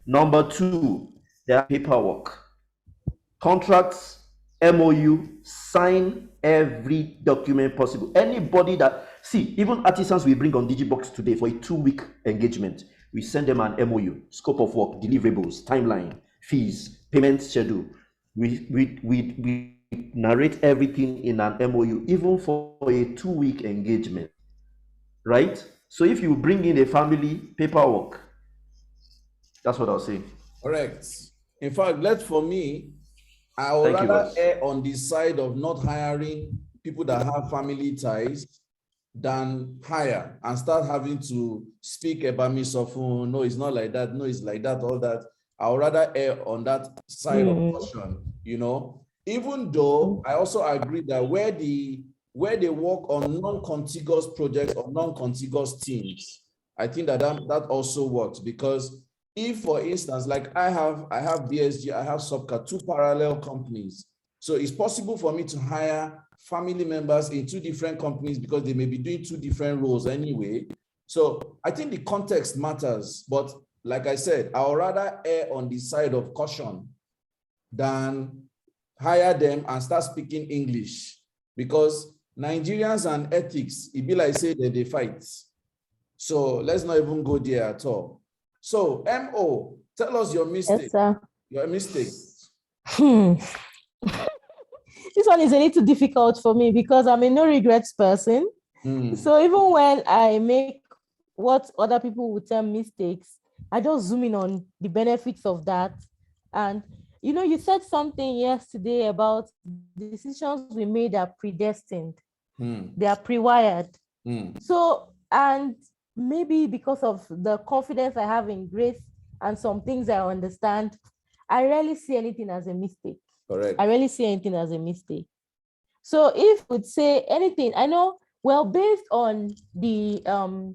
Number two, their paperwork, contracts, MOU, sign every document possible. Anybody that, see, even artisans we bring on Digibox today for a 2-week engagement, we send them an MOU, scope of work, deliverables, timeline, fees, payment schedule. We narrate everything in an MOU, even for a 2-week engagement, right? So if you bring in a family, paperwork, that's what I'll say. Correct. In fact, for me, I would rather err on the side of not hiring people that have family ties than hire and start having to speak about me. So, no, it's not like that. No, it's like that, all that. I would rather err on that side of caution, you know, even though I also agree that where they work on non-contiguous projects or non-contiguous teams, I think that also works, because if, for instance, like I have BSG, I have Subca, 2 parallel companies. So it's possible for me to hire family members in 2 different companies because they may be doing 2 different roles anyway. So I think the context matters. But like I said, I would rather err on the side of caution than hire them and start speaking English, because Nigerians and ethics, it be like say that they fight. So let's not even go there at all. So, MO, tell us your mistake. Yes, sir. Your mistake. This one is a little difficult for me because I'm a no regrets person. So even when I make what other people would term mistakes, I just zoom in on the benefits of that. And you know, you said something yesterday about decisions we made are predestined. They are pre-wired. So, and maybe because of the confidence I have in grace and some things I understand, I rarely see anything as a mistake. Correct. I rarely see anything as a mistake. So if would say anything, I know, well, based on the 1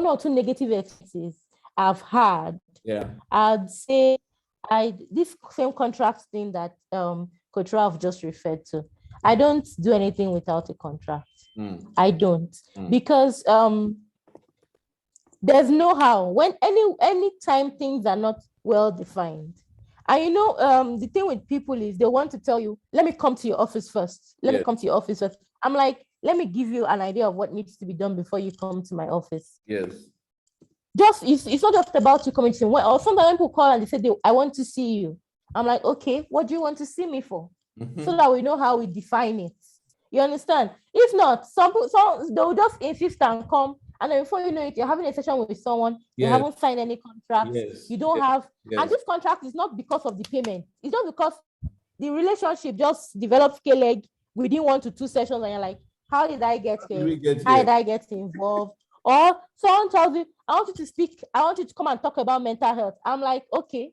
or 2 negative experiences I've had, I'd say this same contract thing that Coach Ralph just referred to, I don't do anything without a contract. I don't, because there's no how. When any time things are not well defined, and you know, the thing with people is they want to tell you, let me come to your office first. Let me come to your office first. I'm like, let me give you an idea of what needs to be done before you come to my office. Yes. Just it's not just about you coming to me. Or sometimes people call and they say, I want to see you. I'm like, okay, what do you want to see me for? So that we know how we define it. You understand? If not, some they'll just insist and come, and then before you know it, you're having a session with someone, you haven't signed any contracts, you don't have, and this contract is not because of the payment, it's just because the relationship just developed scale leg within 1 to 2 sessions, and you're like, how did I get here? How did I get involved? Or someone tells you, I want you to speak, I want you to come and talk about mental health. I'm like, okay,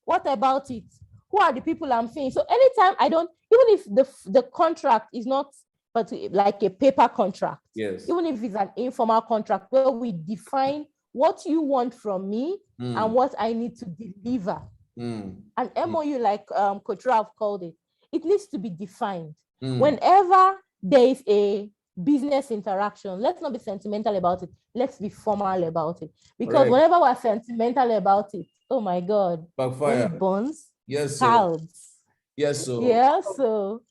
what about it? Who are the people I'm seeing? So anytime I don't, even if the contract is not but like a paper contract, even if it's an informal contract where we define what you want from me and what I need to deliver. An MOU, like Coach Ralph called it, it needs to be defined. Whenever there is a business interaction, let's not be sentimental about it. Let's be formal about it. Because whenever we're sentimental about it, oh my God, bonds, clouds. Yes, so yeah, so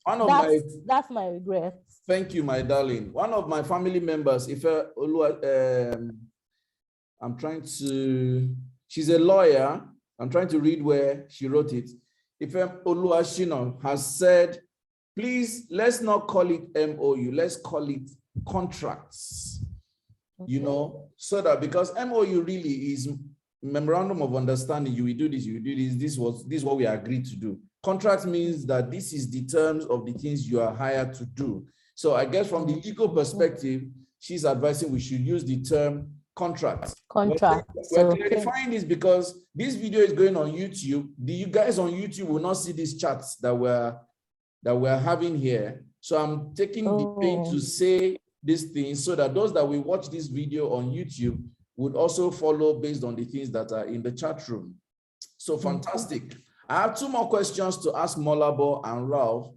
that's my regret. Thank you, my darling. One of my family members, I'm trying to, she's a lawyer. I'm trying to read where she wrote it. Ife Oluwashino has said, please, let's not call it MOU, let's call it contracts. You know, so that, because MOU really is memorandum of understanding. You will do this, you will do this. This is what we agreed to do. Contract means that this is the terms of the things you are hired to do. So I guess from the legal perspective, she's advising we should use the term contract. We're clarifying this because this video is going on YouTube. You guys on YouTube will not see these chats that we're having here. So I'm taking the pain to say these things so that those that will watch this video on YouTube would also follow based on the things that are in the chat room. So fantastic. I have 2 more questions to ask Molabo and Ralph,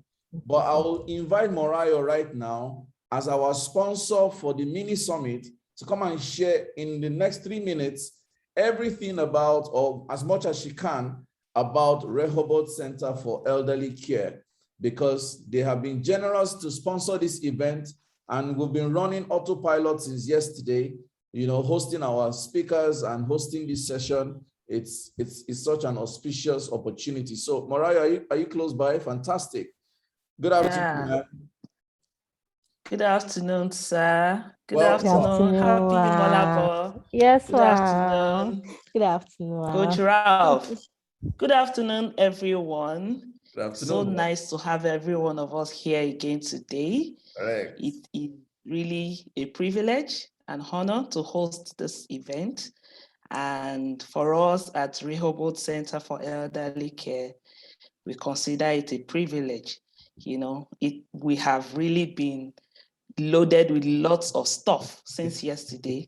but I'll invite Morayo right now as our sponsor for the mini summit to come and share in the next 3 minutes everything about, or as much as she can, about Rehoboth Center for Elderly Care, because they have been generous to sponsor this event, and we've been running autopilot since yesterday, you know, hosting our speakers and hosting this session. It's such an auspicious opportunity. So Mariah, are you close by? Fantastic. Good afternoon. Yeah. Good afternoon, sir. Good Welcome. afternoon. Happy Molabo. Yes, good afternoon. Good afternoon. Coach Ralph. Good afternoon, everyone. Good afternoon. So nice to have every one of us here again today. Correct. It is really a privilege and honor to host this event. And for us at Rehoboth Center for Elderly Care, we consider it a privilege. You know, we have really been loaded with lots of stuff since yesterday.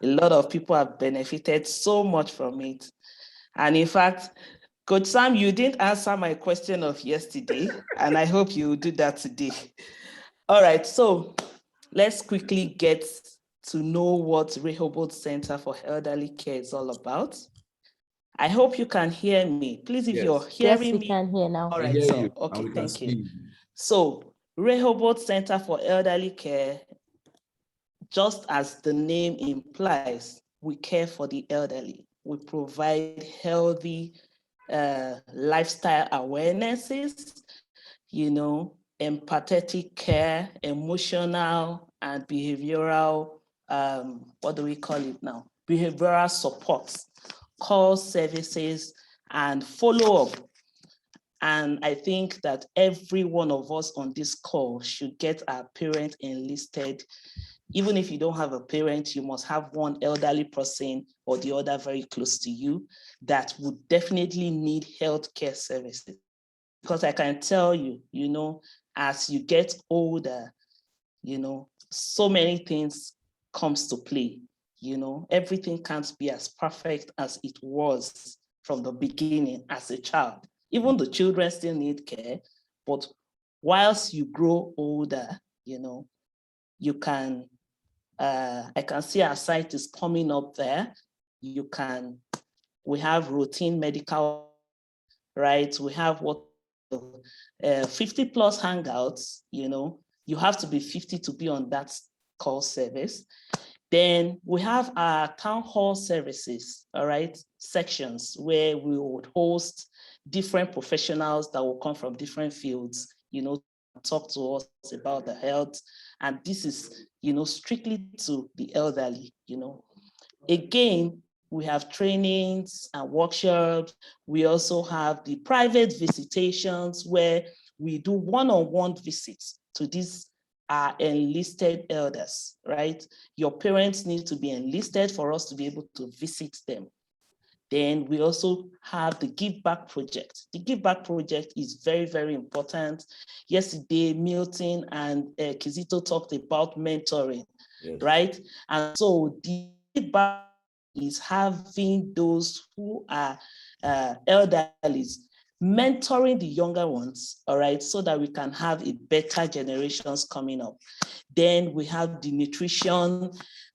A lot of people have benefited so much from it. And in fact, Coach Sam, you didn't answer my question of yesterday, and I hope you will do that today. All right, so let's quickly get to know what Rehoboth Center for Elderly Care is all about. I hope you can hear me. Please, if you're hearing me. Yes, we can hear now. All right, so, okay, thank you. So, Rehoboth Center for Elderly Care, just as the name implies, we care for the elderly. We provide healthy lifestyle awarenesses, you know, empathetic care, emotional and behavioral, what do we call it now? Behavioral support, call services, and follow-up. And I think that every one of us on this call should get our parent enlisted. Even if you don't have a parent, you must have one elderly person or the other very close to you that would definitely need healthcare services. Because I can tell you, you know, as you get older, you know, so many things comes to play. You know, everything can't be as perfect as it was from the beginning as a child. Even the children still need care, but whilst you grow older, you know, you can, I can see our site is coming up there. We have routine medical, right? We have 50 plus hangouts, you know, you have to be 50 to be on that call service. Then we have our town hall services, all right, sections where we would host different professionals that will come from different fields, you know, talk to us about the health. And this is, you know, strictly to the elderly, you know. Again, we have trainings and workshops. We also have the private visitations where we do one-on-one visits to these enlisted elders, right? Your parents need to be enlisted for us to be able to visit them. Then we also have the Give Back Project. The Give Back Project is very, very important. Yesterday, Milton and Kizito talked about mentoring, right? And so the Give Back is having those who are elderly, mentoring the younger ones, all right, so that we can have a better generations coming up. Then we have the nutrition.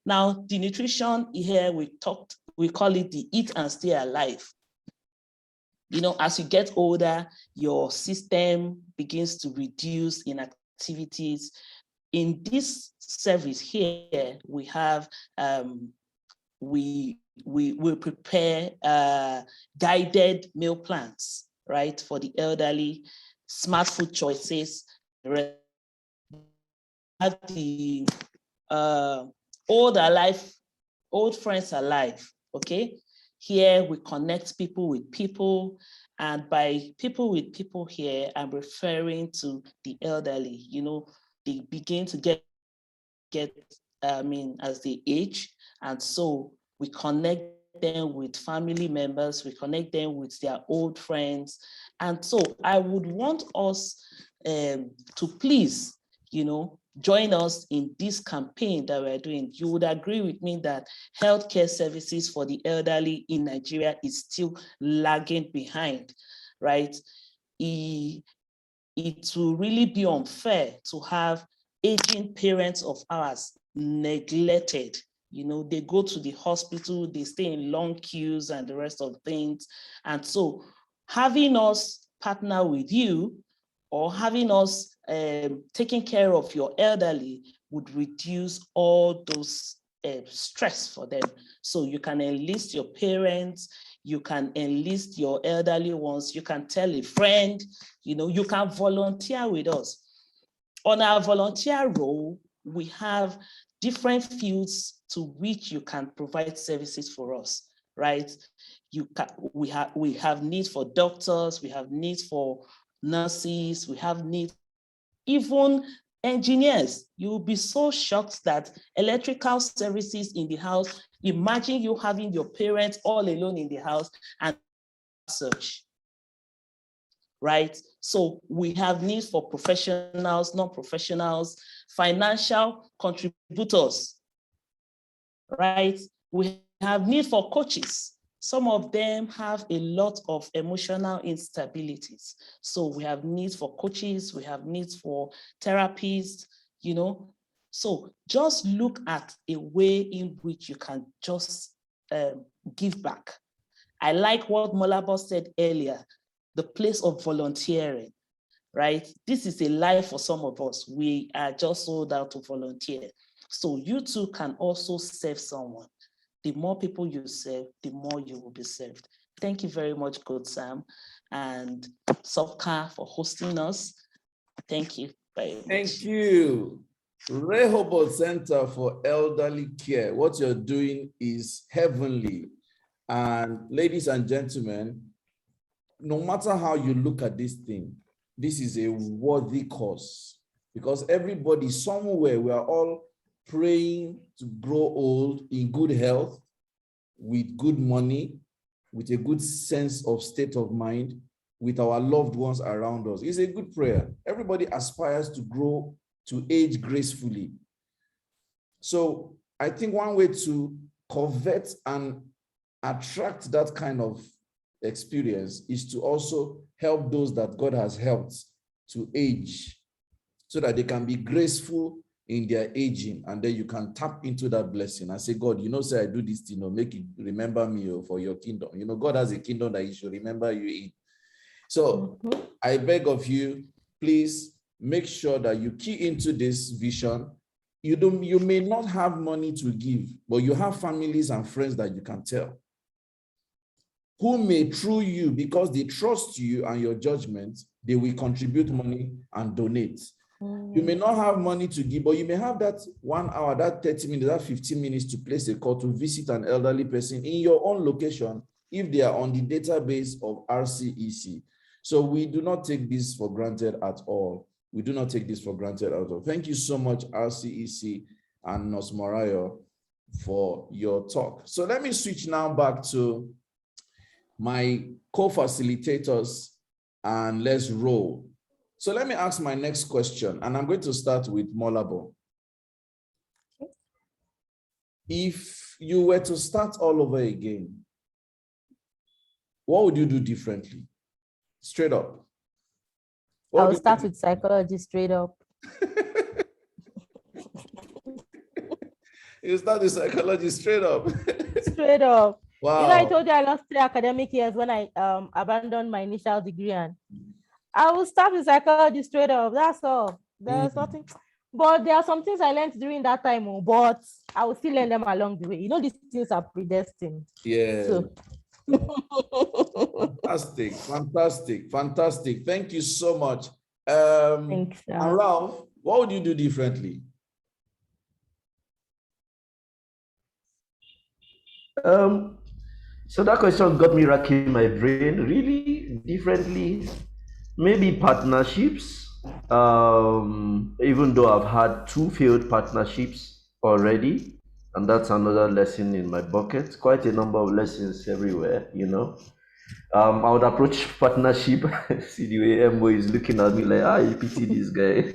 Now, the nutrition here, we call it the eat and stay alive. You know, as you get older, your system begins to reduce in activities. In this service here, we have, we prepare guided meal plans, right, for the elderly, smart food choices, have the old friends alive, okay? Here we connect people with people, and by people with people here, I'm referring to the elderly. You know, they begin to get as they age, and so we connect them with family members, we connect them with their old friends. And so I would want us to please, you know, join us in this campaign that we're doing. You would agree with me that healthcare services for the elderly in Nigeria is still lagging behind, right? It will really be unfair to have aging parents of ours neglected, They go to the hospital, they stay in long queues and the rest of things. And so having us partner with you or having us taking care of your elderly would reduce all those stress for them. So you can enlist your parents, you can enlist your elderly ones, you can tell a friend, you can volunteer with us. On our volunteer role, we have different fields to which you can provide services for us, right? We have needs for doctors, we have needs for nurses, we have needs, even engineers. You will be so shocked that electrical services in the house, imagine you having your parents all alone in the house and such. Right? So we have needs for professionals, non-professionals, financial contributors, right? We have need for coaches. Some of them have a lot of emotional instabilities. So we have needs for coaches, we have needs for therapists, So just look at a way in which you can just give back. I like what Molabo said earlier, the place of volunteering, right? This is a life for some of us. We are just sold out to volunteer. So you too can also serve someone. The more people you serve, the more you will be served. Thank you very much, Coach Sam and Sopka for hosting us. Thank you very much. Thank you. Rehoboth Center for Elderly Care. What you're doing is heavenly. And ladies and gentlemen, no matter how you look at this thing, this is a worthy cause, because everybody somewhere, we are all praying to grow old in good health, with good money, with a good sense of state of mind, with our loved ones around us. It's a good prayer. Everybody aspires to grow, to age gracefully. So I think one way to covet and attract that kind of experience is to also help those that God has helped to age, so that they can be graceful in their aging, and then you can tap into that blessing and say, God, say I do this thing, make it remember me for your kingdom. God has a kingdom that he should remember you in. So I beg of you, please make sure that you key into this vision. You may not have money to give, but you have families and friends that you can tell, who may, through you, because they trust you and your judgment, they will contribute money and donate. You may not have money to give, but you may have that 1 hour, that 30 minutes, that 15 minutes to place a call to visit an elderly person in your own location if they are on the database of RCEC. So we do not take this for granted at all. We do not take this for granted at all. Thank you so much, RCEC and Nurse Morayo, for your talk. So let me switch now back to my co-facilitators and let's roll. So let me ask my next question, and I'm going to start with Molabo. If you were to start all over again, what would you do differently? Straight up. I'll start with psychology straight up. You start with psychology straight up. Straight up. Wow. I told you I lost 3 academic years when I abandoned my initial degree, and I will start with psychology straight up. That's all. There's nothing. But there are some things I learned during that time, but I will still learn them along the way. These things are predestined. Yeah. So. Fantastic, fantastic, fantastic. Thank you so much. Thanks. And Ralph, what would you do differently? So that question got me racking my brain. Really differently, maybe partnerships. Even though I've had 2 failed partnerships already, and that's another lesson in my bucket. Quite a number of lessons everywhere, I would approach partnership. See the way Mo is looking at me like, you pity this guy.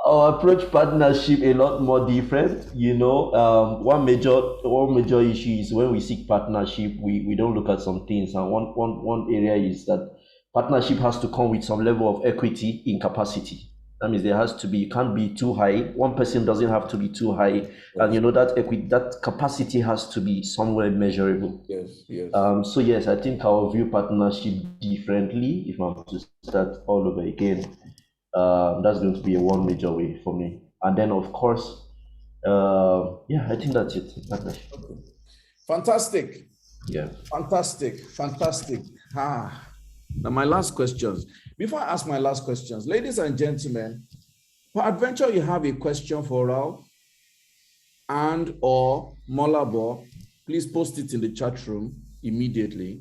Our approach partnership a lot more different. One major issue is when we seek partnership, we don't look at some things, and one area is that partnership has to come with some level of equity in capacity. That means there has to be, it can't be too high. One person doesn't have to be too high. Yes. And that capacity has to be somewhere measurable. Yes, yes. So yes, I think I'll view partnership differently if I'm to start all over again. That's going to be a one major way for me. And then of course, yeah, I think that's it. Partnership. Okay. Fantastic. Yeah. Fantastic. Now my last questions. Before I ask my last questions, ladies and gentlemen, peradventure you have a question for Raul and or Molabo, please post it in the chat room immediately,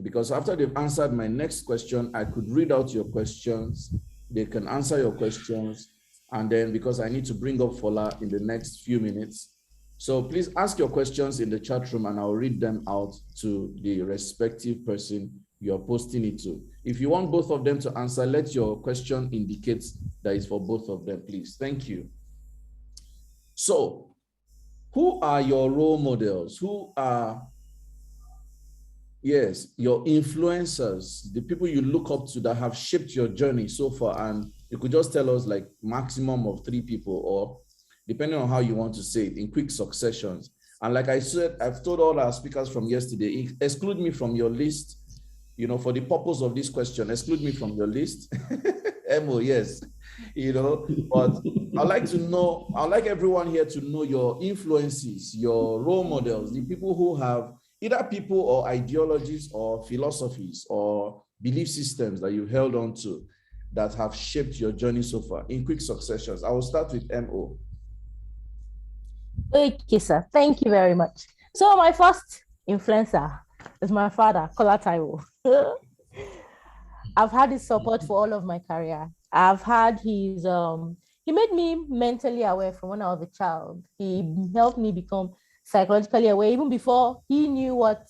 because after they've answered my next question, I could read out your questions. They can answer your questions. And then because I need to bring up Fola in the next few minutes. So please ask your questions in the chat room and I'll read them out to the respective person you're posting it to. If you want both of them to answer, let your question indicate that it's for both of them, please. Thank you. So, who are your role models? Who are, yes, your influencers, the people you look up to that have shaped your journey so far? And you could just tell us like maximum of 3 people, or depending on how you want to say it, in quick successions. And like I said, I've told all our speakers from yesterday, exclude me from your list. You know, for the purpose of this question, exclude me from your list. Emo, yes. You know, but I'd like to know, I'd like everyone here to know your influences, your role models, the people who have either people or ideologies or philosophies or belief systems that you've held on to that have shaped your journey so far, in quick successions. I will start with Mo. Okay, sir. Thank you very much. So my first influencer is my father, Kola Taiwo. I've had his support for all of my career. I've had his, he made me mentally aware from when I was a child. He helped me become psychologically aware even before he knew what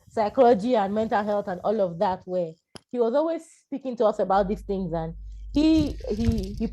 psychology and mental health and all of that were. He was always speaking to us about these things, and he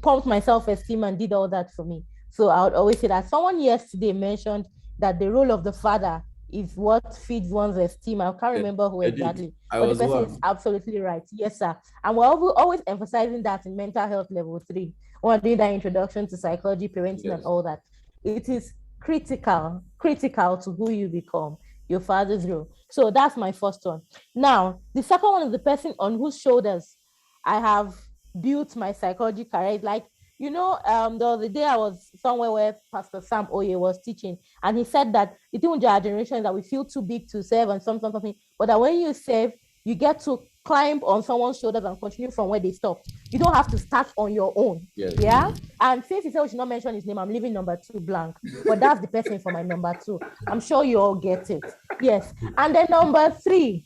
pumped my self-esteem and did all that for me. So I would always say that. Someone yesterday mentioned that the role of the father is what feeds one's esteem. I can't remember who exactly, but the person is absolutely right. Yes, sir. And we're always emphasizing that in mental health level 3, when we're doing that introduction to psychology, parenting, and all that. It is critical to who you become, your father's role. So that's my first one. Now, the second one is the person on whose shoulders I have built my psychology career. Like, you know, the other day I was somewhere where Pastor Sam Oye was teaching, and he said that the thing with our generation is that we feel too big to serve and something, but that when you serve, you get to climb on someone's shoulders and continue from where they stopped. You don't have to start on your own. Yes. Yeah. And since he said we should not mention his name, I'm leaving number 2 blank. But that's the person for my number 2. I'm sure you all get it. Yes. And then number 3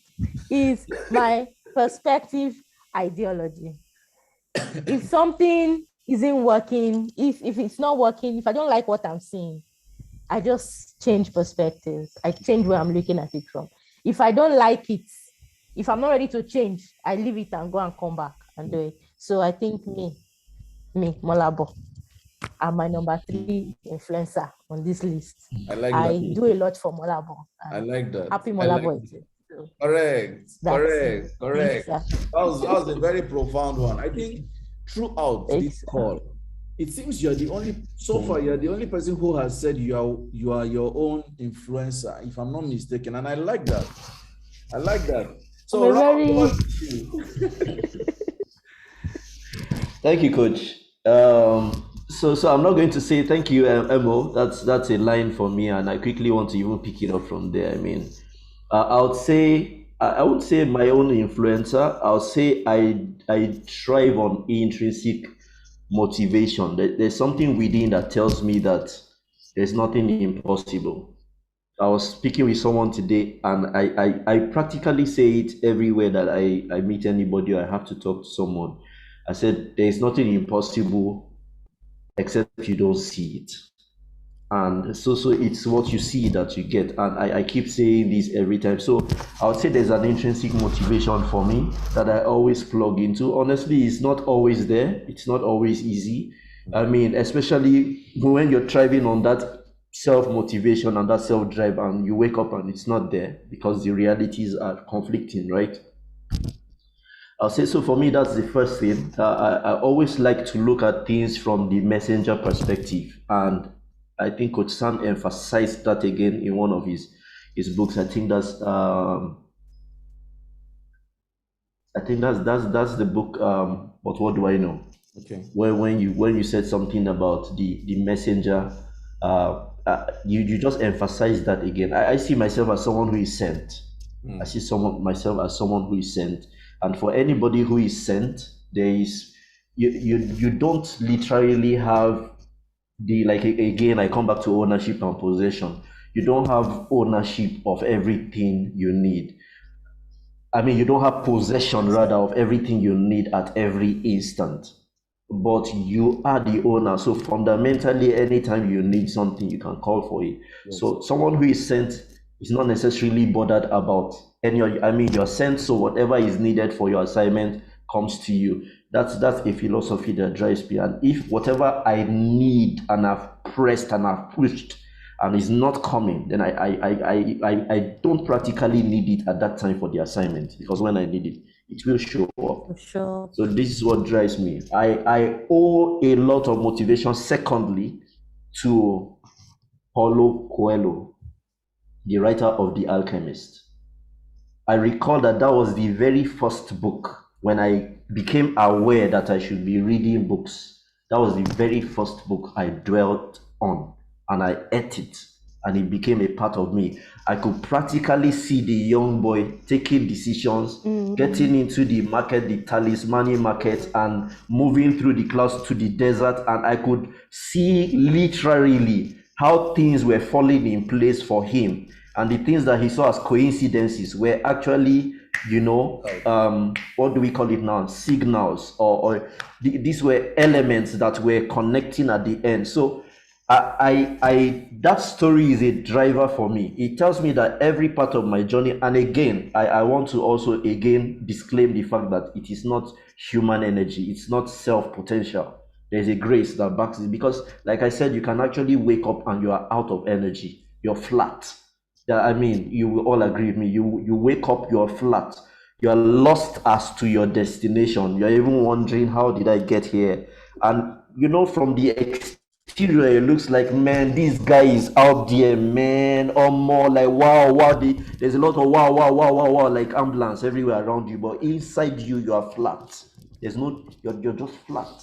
is my perspective ideology. If something isn't working, if it's not working, if I don't like what I'm seeing, I just change perspectives. I change where I'm looking at it from. If I don't like it, if I'm not ready to change, I leave it and go and come back and do it. So I think me, Molabo, I'm my number 3 influencer on this list. I do a lot for Molabo. I like that. Happy Molabo. Correct. That was a very profound one. I think throughout this call, it seems you're the only person who has said you are your own influencer, if I'm not mistaken. And I like that. So thank you, Coach. So I'm not going to say thank you, Mo. That's a line for me, and I quickly want to even pick it up from there. I mean, I would say my own influencer. I'll say I thrive on intrinsic motivation. There's something within that tells me that there's nothing impossible. I was speaking with someone today, and I practically say it everywhere that I meet anybody or I have to talk to someone. I said, there's nothing impossible except you don't see it. And so it's what you see that you get. And I keep saying this every time. So I would say there's an intrinsic motivation for me that I always plug into. Honestly, it's not always there. It's not always easy. I mean, especially when you're thriving on that self-motivation and that self-drive, and you wake up and it's not there because the realities are conflicting, right? I'll say so. For me, that's the first thing. I always like to look at things from the messenger perspective, and I think Coach Sam emphasized that again in one of his books. I think that's the book. But what do I know? Okay. Where when you said something about the messenger, you just emphasize that again. I see myself as someone who is sent. I see myself as someone who is sent, and for anybody who is sent, there is you don't literally have the again. I come back to ownership and possession. You don't have ownership of everything you need. I mean, you don't have possession rather of everything you need at every instant, but you are the owner. So fundamentally, anytime you need something, you can call for it. Yes. So someone who is sent is not necessarily bothered about any. I mean, you're sent, so whatever is needed for your assignment comes to you. That's a philosophy that drives me. And if whatever I need and I've pressed and I've pushed and is not coming, then I don't practically need it at that time for the assignment, because when I need it, it will show up. Sure. So this is what drives me. I owe a lot of motivation, secondly, to Paulo Coelho, the writer of The Alchemist. I recall that was the very first book when I became aware that I should be reading books. That was the very first book I dwelt on, and I ate it, and it became a part of me. I could practically see the young boy taking decisions, getting into the market, the talismanic market, and moving through the clouds to the desert, and I could see literally how things were falling in place for him. And the things that he saw as coincidences were actually, what do we call it now? Signals, or these were elements that were connecting at the end. So that story is a driver for me. It tells me that every part of my journey, and again, I want to also again disclaim the fact that it is not human energy, it's not self-potential. There's a grace that backs it, because like I said, you can actually wake up and you are out of energy, you're flat. I mean, you will all agree with me. You wake up, you're flat. You're lost as to your destination. You're even wondering, how did I get here? And from the exterior, it looks like, man, this guy is out there, man, or more like, wow. There's a lot of wow, like ambulance everywhere around you. But inside you are flat. You're just flat.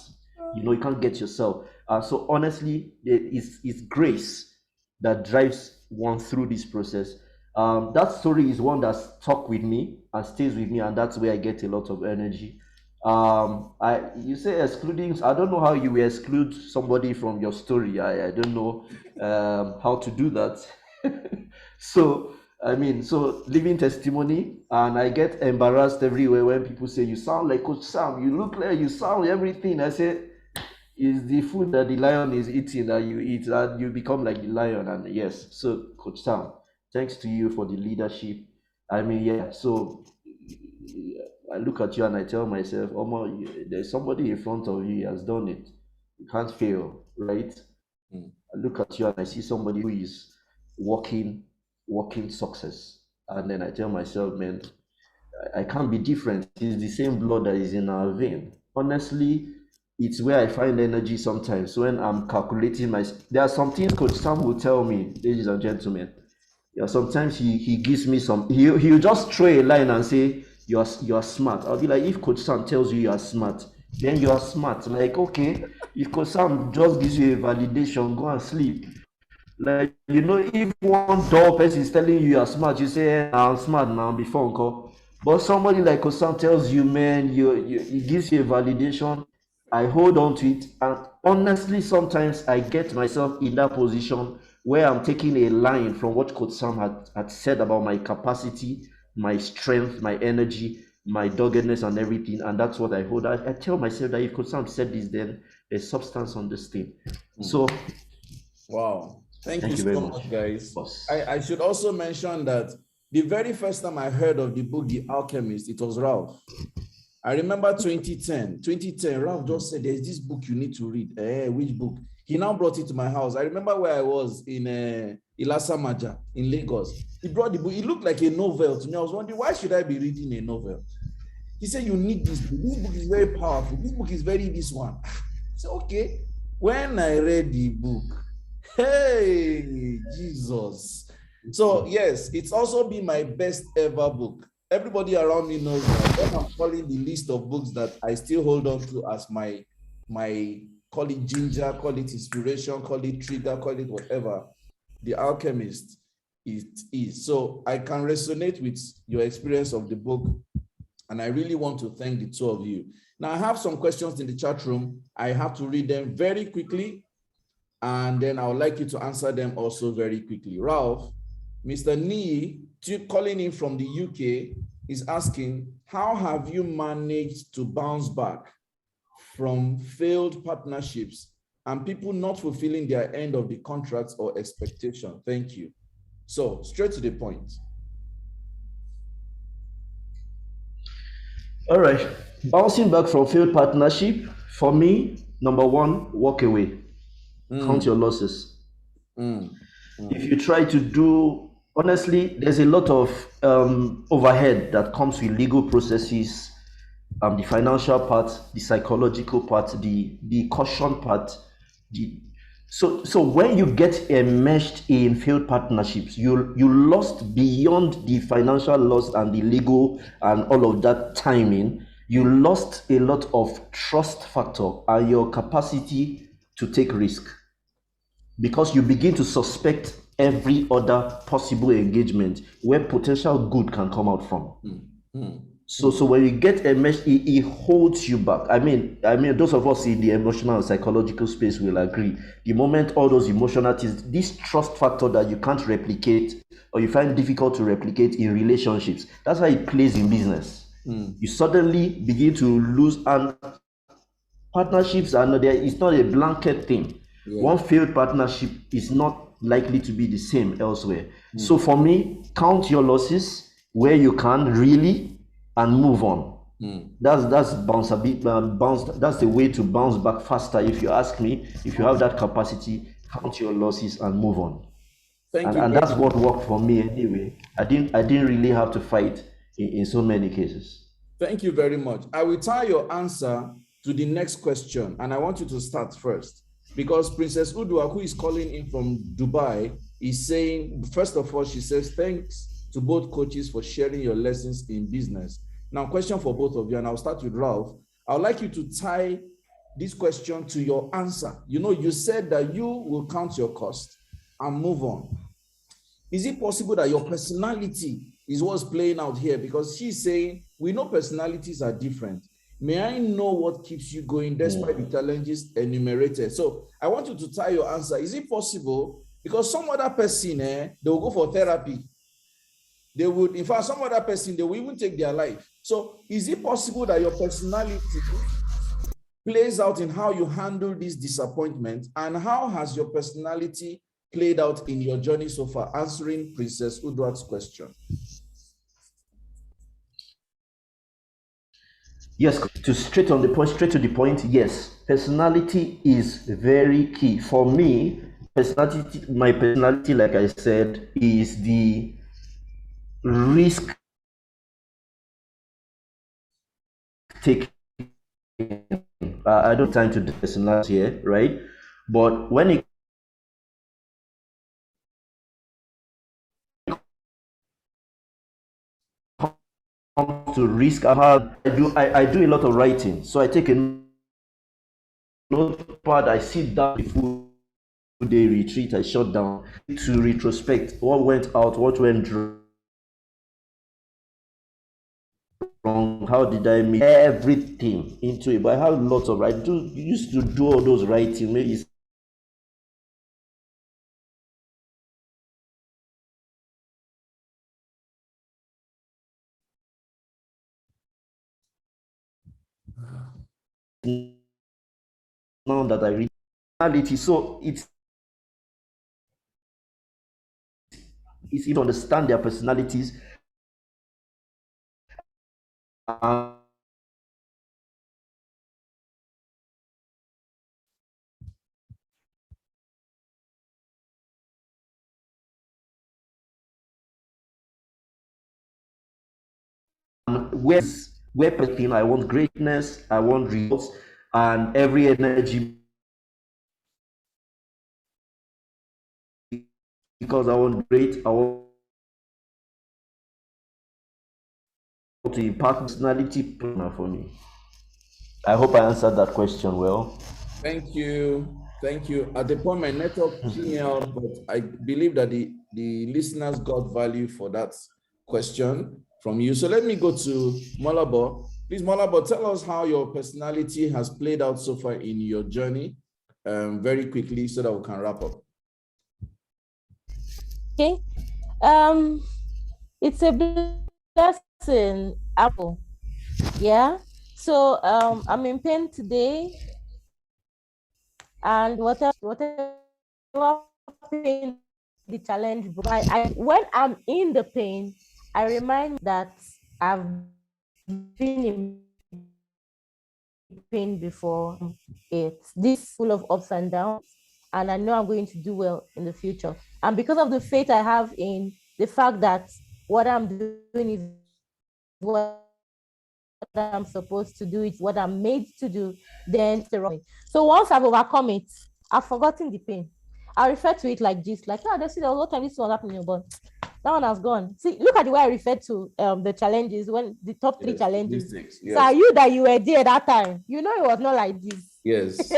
You can't get yourself. So honestly, it's grace that drives one through this process. That story is one that stuck with me and stays with me, and that's where I get a lot of energy. You say excluding, I don't know how you will exclude somebody from your story. I don't know how to do that. So living testimony, and I get embarrassed everywhere when people say, you sound like Coach Sam, you look like, you sound everything. I say, is the food that the lion is eating that you eat, that you become like the lion. And yes, so Coach Sam, thanks to you for the leadership. So I look at you and I tell myself, there's somebody in front of you, he has done it. You can't fail, right? I look at you and I see somebody who is walking success. And then I tell myself, man, I can't be different. It's the same blood that is in our vein. Honestly, it's where I find energy sometimes when I'm calculating there are some things Coach Sam will tell me, ladies and gentlemen. Sometimes he gives me he'll just throw a line and say, you are smart. I'll be like, if Coach Sam tells you are smart, then you are smart. Like, okay, if Coach Sam just gives you a validation, go and sleep. Like, if one dull person is telling you are smart, you say, I'm smart now before uncle. But somebody like Coach Sam tells you, man, he gives you a validation, I hold on to it. And honestly, sometimes I get myself in that position where I'm taking a line from what Coach Sam had said about my capacity, my strength, my energy, my doggedness and everything. And that's what I hold. I tell myself that if Coach Sam said this, then there's substance on this thing. So, wow. Thank you so much, guys. I should also mention that the very first time I heard of the book, The Alchemist, it was Ralph. I remember 2010, Ralph just said, there's this book you need to read. Which book? He now brought it to my house. I remember where I was in Ilasamaja in Lagos. He brought the book. It looked like a novel to me. I was wondering, why should I be reading a novel? He said, you need this book. This book is very powerful. This book is very this one. I said, okay. When I read the book, hey, Jesus. So yes, it's also been my best ever book. Everybody around me knows that when I'm calling the list of books that I still hold on to as my call it ginger, call it inspiration, call it trigger, call it whatever, The Alchemist it is. So I can resonate with your experience of the book, and I really want to thank the two of you. Now I have some questions in the chat room. I have to read them very quickly, and then I would like you to answer them also very quickly. Ralph, Mr. Nee, calling in from the UK, is asking, how have you managed to bounce back from failed partnerships and people not fulfilling their end of the contracts or expectation? Thank you. So straight to the point. All right. Bouncing back from failed partnership, for me, number one, walk away. Count your losses. If you try to do, honestly, there's a lot of overhead that comes with legal processes, the financial part, the psychological part, the caution part. So when you get enmeshed in failed partnerships, you lost beyond the financial loss and the legal and all of that timing. You lost a lot of trust factor and your capacity to take risk, because you begin to suspect every other possible engagement where potential good can come out from. So when you get enmeshed, it holds you back. I mean, those of us in the emotional and psychological space will agree. The moment all those emotional things, this trust factor that you can't replicate or you find difficult to replicate in relationships, that's how it plays in business. You suddenly begin to lose, and partnerships are not there. It's not a blanket thing. One failed partnership is not likely to be the same elsewhere. So for me, count your losses where you can really and move on. That's bounce a bit, bounce. That's the way to bounce back faster. If you ask me, if you have that capacity, count your losses and move on. Thank you. And that's what worked for me anyway. I didn't really have to fight in so many cases. Thank you very much. I will tie your answer to the next question, and I want you to start first, because Princess Udua, who is calling in from Dubai, is saying, first of all, she says, thanks to both coaches for sharing your lessons in business. Now, question for both of you, and I'll start with Ralph. I would like you to tie this question to your answer. You know, you said that you will count your cost and move on. Is it possible that your personality is what's playing out here? Because she's saying, we know personalities are different. May I know what keeps you going despite the challenges enumerated? So I want you to tie your answer. Is it possible? Because some other person, they will go for therapy. They would, in fact, some other person, they will even take their life. So is it possible that your personality plays out in how you handle this disappointment? And how has your personality played out in your journey so far, answering Princess Uduak's question? Yes, straight to the point, yes. Personality is very key. For me, my personality, like I said, is the risk taking. I don't have time to do personality here, right? But when it comes to risk, I do a lot of writing. So I take a notepad, I sit down before day retreat, I shut down to retrospect what went out, what went wrong, how did I make everything into it. But I have lots of used to do all those writing, maybe now that I read reality. So it's easy to understand their personalities and where weapon. I want greatness, I want results, and every energy, because I want great, I want to impact personality for me. I hope I answered that question well. Thank you. Thank you. At the point, my network came out, but I believe that the listeners got value for that question from you. So let me go to Molabo. Please, Molabo, tell us how your personality has played out so far in your journey, very quickly, so that we can wrap up. Okay. It's a blessing, Apple. Yeah. So I'm in pain today, and whatever pain the challenge, when I'm in the pain, I remind that I've been in pain before. It's this full of ups and downs, and I know I'm going to do well in the future. And because of the faith I have in the fact that what I'm doing is what I'm supposed to do, it's what I'm made to do, then the wrong. So once I've overcome it, I've forgotten the pain. I refer to it like this, like, oh, that's it, a lot of time this was happening, but that one has gone. See, look at the way I refer to the challenges, when the top three challenges. Yes. So are you that you were there that time? You know, it was not like this. Yes.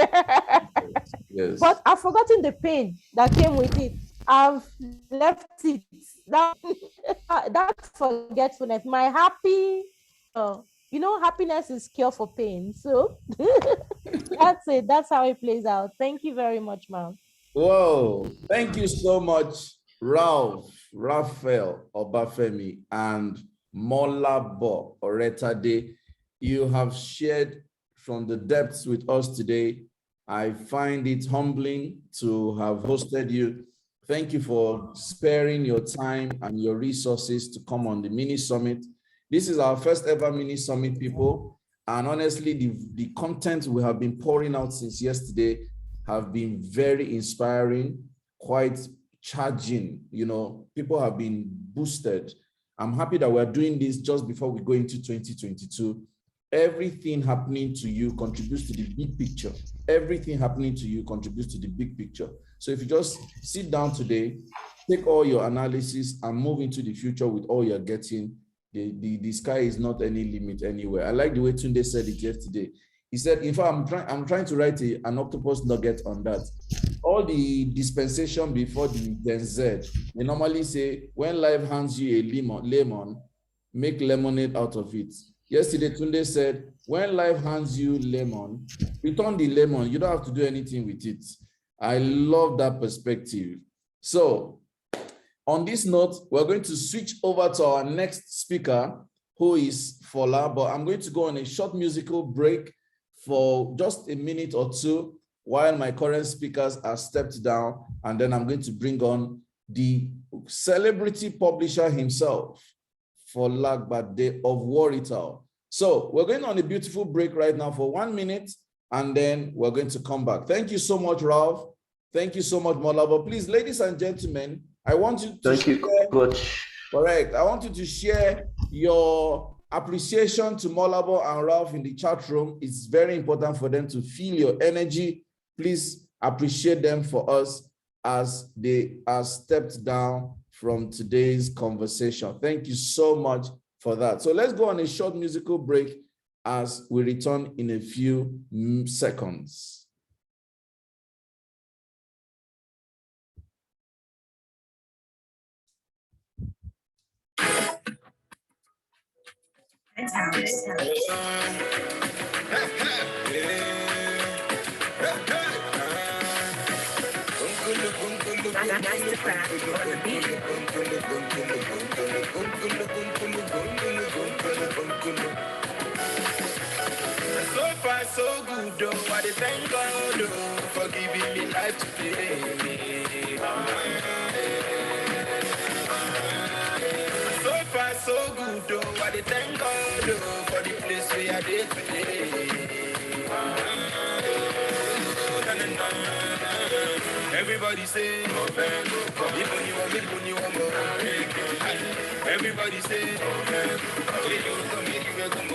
Yes. But I've forgotten the pain that came with it. I've left it. That forgetfulness, my happy, happiness is cure for pain. So that's it. That's how it plays out. Thank you very much, ma'am. Whoa, thank you so much, Raphael, Obafemi, and Molabo, Oretade. You have shared from the depths with us today. I find it humbling to have hosted you. Thank you for sparing your time and your resources to come on the mini summit. This is our first ever mini summit, people. And honestly, the content we have been pouring out since yesterday have been very inspiring, quite charging. People have been boosted. I'm happy that we're doing this just before we go into 2022. Everything happening to you contributes to the big picture. Everything happening to you contributes to the big picture. So if you just sit down today, take all your analysis and move into the future with all you're getting, the sky is not any limit anywhere. I like the way Tunde said it yesterday. He said, in fact, I'm trying to write an octopus nugget on that. All the dispensation before the Gen Z, they normally say, when life hands you a lemon, make lemonade out of it. Yesterday, Tunde said, when life hands you lemon, return the lemon. You don't have to do anything with it. I love that perspective. So on this note, we're going to switch over to our next speaker, who is Fola, but I'm going to go on a short musical break for just a minute or two while my current speakers are stepped down, and then I'm going to bring on the celebrity publisher himself, Folagbade of Oretade. So we're going on a beautiful break right now for 1 minute, and then we're going to come back. Thank you so much, Ralph. Thank you so much, Molabo. Please, ladies and gentlemen, I want you to share, correct. I want you to share your appreciation to Molabo and Ralph in the chat room. It's very important for them to feel your energy. Please appreciate them for us as they are stepped down from today's conversation. Thank you so much for that. So let's go on a short musical break as we return in a few seconds. So far, so good, though. I thank God for giving me life today. So far, so good, though. I thank God for the place where I did today. Everybody say, even you want more. Everybody say, oh man, we do come make you welcome.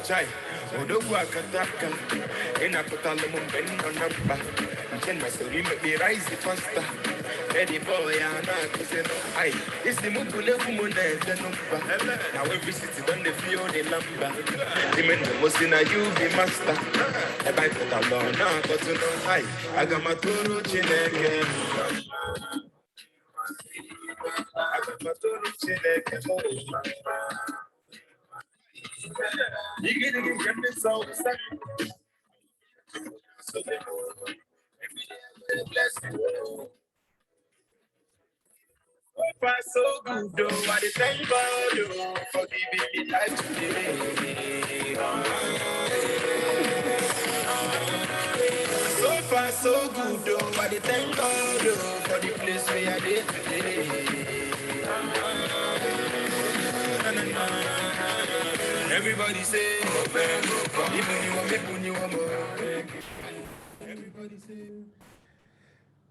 Chai, Odogu Akataka, in a Kotalum Ben on number. Can my story make me rise the faster? Eddie boy, and I said, I, it's the Mukule woman the number. Now every city done the feel the lumber. The men the most in a you be master. I buy Kotalon, now got to know I got my Toro Chineke. I got my Toro Chineke. You get it, get me so sad. So far so good, though. I thank God for giving me life today. So far so good, though. I thank God for the place where I did today. Everybody say, everybody say.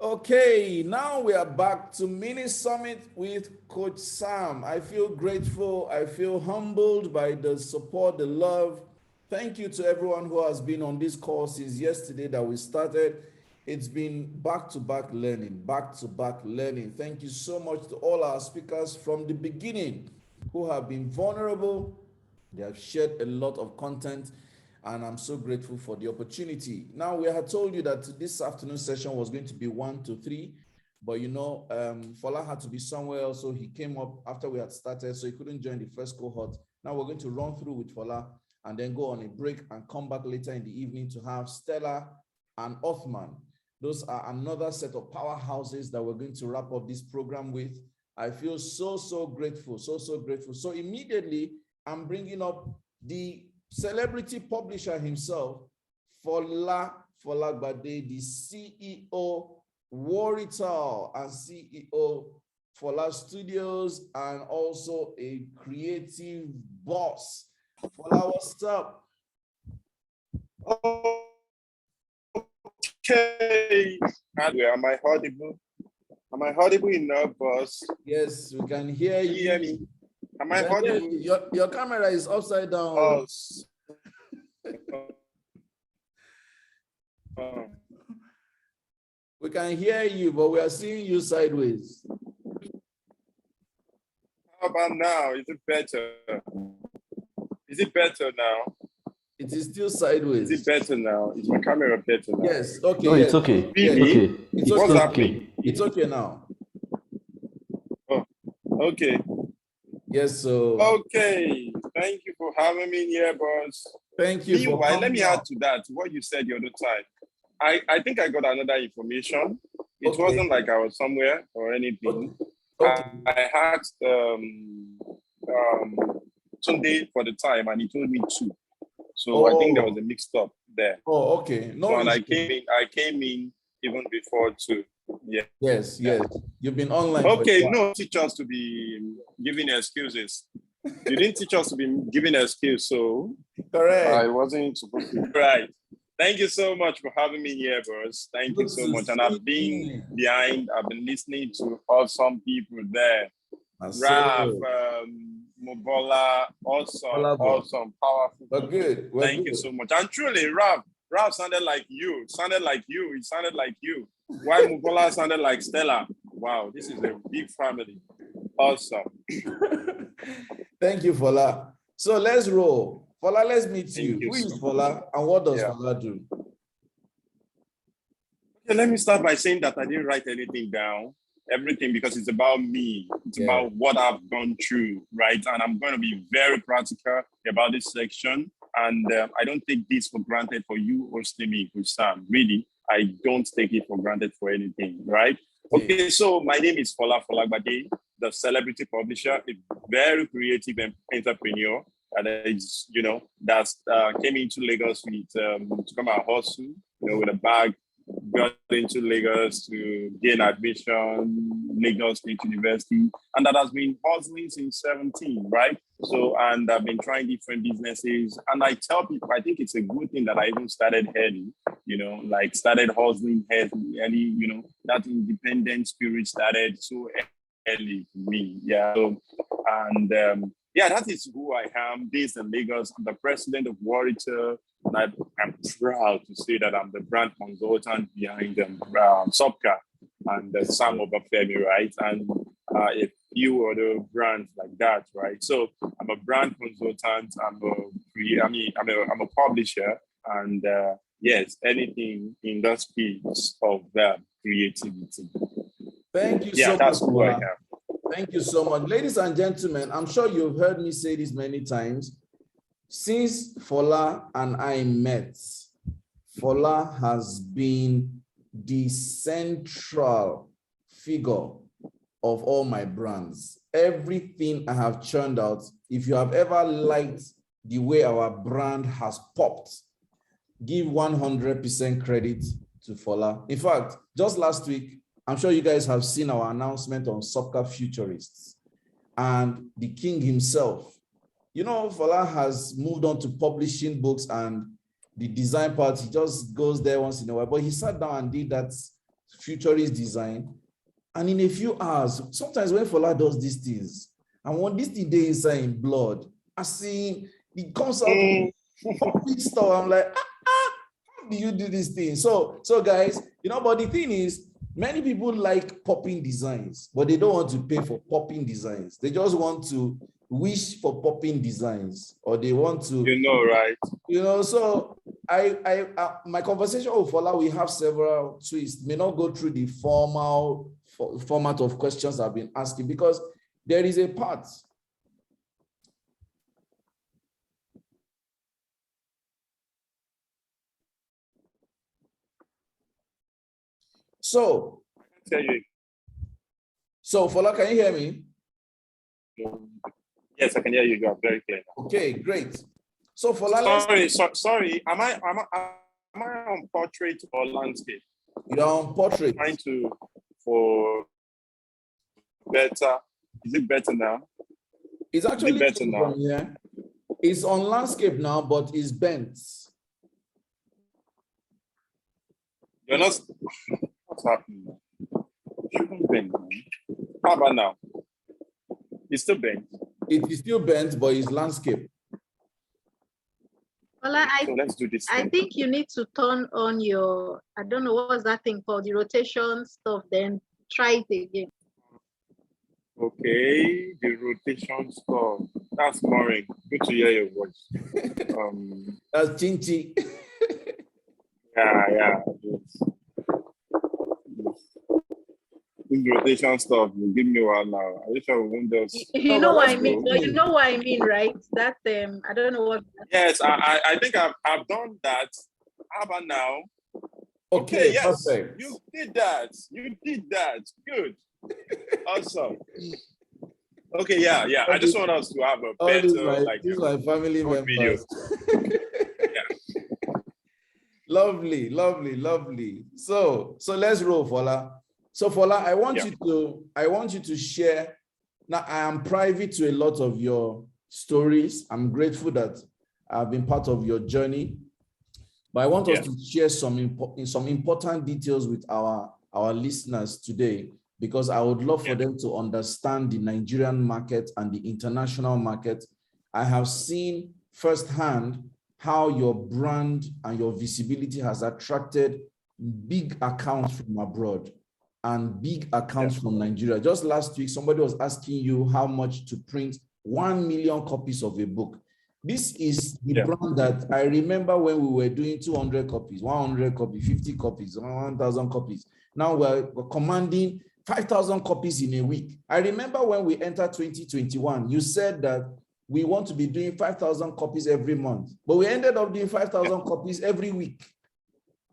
Okay, now we are back to mini summit with Coach Sam. I feel grateful. I feel humbled by the support, the love. Thank you to everyone who has been on this call since yesterday that we started. It's been back-to-back learning, back-to-back learning. Thank you so much to all our speakers from the beginning who have been vulnerable. They have shared a lot of content, and I'm so grateful for the opportunity. Now, we had told you that this afternoon session was going to be 1 to 3, but you know, Fola had to be somewhere else, so he came up after we had started, so he couldn't join the first cohort. Now we're going to run through with Fola and then go on a break and come back later in the evening to have Stella and Othman. Those are another set of powerhouses that we're going to wrap up this program with. I feel so grateful, so grateful. So immediately, I'm bringing up the celebrity publisher himself, Folagbade, the CEO, Oretade, and CEO, Fola Studios, and also a creative boss. Fola, what's up? Okay. Am I audible? Am I audible enough, boss? Yes, we can hear you. Can you hear me? Am I audible? Your camera is upside down. We can hear you, but we are seeing you sideways. How about now? Is it better? Is it better now? It is still sideways. Is it better now? Is my camera better now? Yes, okay. No, yes. it's okay. Really? It's What's okay. happening? It's okay now. Oh, okay. Yes, so. Okay. Thank you for having me here, boss. Thank you. Meanwhile, let me add to that, what you said the other time. I think I got another information. It wasn't like I was somewhere or anything. Okay. I asked Sunday for the time, and he told me 2. So I think there was a mixed up there. Oh, okay. No, so, and I came in even before 2. Yeah. Yes. You've been online. Okay, no, teach us to be giving excuses. You didn't teach us to be giving excuses, so correct. I wasn't supposed to. Right. Thank you so much for having me here, bros. Thank you so much. And I've been listening to awesome people there. Raph, Mobola, awesome, powerful. We're good. Thank you so much. And truly, Raph sounded like you. It sounded like you. While Mobola sounded like Stella. Wow, this is a big family. Awesome. Thank you, Fola. So let's roll. Fola, let's meet you. Who is Fola and what does Fola do? Okay, let me start by saying that I didn't write anything down. Everything, because it's about me. It's about what I've gone through, right? And I'm going to be very practical about this section. And I don't take this for granted for you hosting me, Coach Sam. Really, I don't take it for granted for anything, right? Okay, so my name is Folagbade, the celebrity publisher, a very creative entrepreneur. And it's, that came into Lagos with to come and hustle, with a bag, got into Lagos to gain admission, Lagos State University, and that has been hustling since 17, right? So, and I've been trying different businesses. And I tell people, I think it's a good thing that I even started early, like started hustling early, that independent spirit started so early for me. Yeah. So, and that is who I am, based in Lagos. I'm the president of Oretade. And I'm proud to say that I'm the brand consultant behind Sopka and Sam Obafemi, right? And a few other brands like that, right? So I'm a brand consultant. I'm a publisher, and yes, anything in that space of creativity. Thank you so much, Fola. Thank you so much. Ladies and gentlemen, I'm sure you've heard me say this many times. Since Fola and I met, Fola has been the central figure of all my brands. Everything I have churned out, if you have ever liked the way our brand has popped, give 100% credit to Fola. In fact, just last week, I'm sure you guys have seen our announcement on Soccer Futurists, and the king himself. Fola has moved on to publishing books, and the design part, he just goes there once in a while. But he sat down and did that futurist design. And in a few hours, sometimes when Fola does these things, and when this thing is inside in blood, I see it comes out with stuff. I'm like, how do you do this thing? So guys, but the thing is, many people like popping designs, but they don't want to pay for popping designs. They just want to wish for popping designs, or they want to, right? So I my conversation with Fola, we have several twists. May not go through the formal format of questions I've been asking, because there is a part. So Fola, can you hear me? Yes, I can hear you. You are very clear. Okay, great. So Fola, sorry. Am I on portrait or landscape? You're on portrait. I'm trying for better. Is it better now? It's actually better now. Yeah. It's on landscape now, but it's bent. You're not. What's happening now? It shouldn't bend. How about now? It's still bent. It is still bent, but it's landscape. Well, So let's do this. I think you need to turn on your, I don't know what's that thing called, the rotation stuff, then try it again. Okay, the rotation stuff. That's boring. Good to hear your voice. That's Chinchi. Yeah. This rotation stuff will give me one now. I wish I won't just. You know what I mean? Well, you know what I mean, right? That I don't know what. Yes, I think I've done that. How about now? Okay, yes, perfect. You did that. Good. Awesome. Okay, yeah. I just want us to have a better, these my family members. Video. Yeah. Lovely. So let's roll, Fola. So Fola, I want you to share. Now, I am privy to a lot of your stories. I'm grateful that I've been part of your journey, but I want us to share some important details with our listeners today, because I would love for them to understand the Nigerian market and the international market. I have seen firsthand how your brand and your visibility has attracted big accounts from abroad and big accounts from Nigeria. Just last week, somebody was asking you how much to print 1 million copies of a book. This is the brand that I remember when we were doing 200 copies, 100 copies, 50 copies, 1,000 copies. Now we're commanding 5,000 copies in a week. I remember when we entered 2021, you said that we want to be doing 5,000 copies every month, but we ended up doing 5,000 copies every week.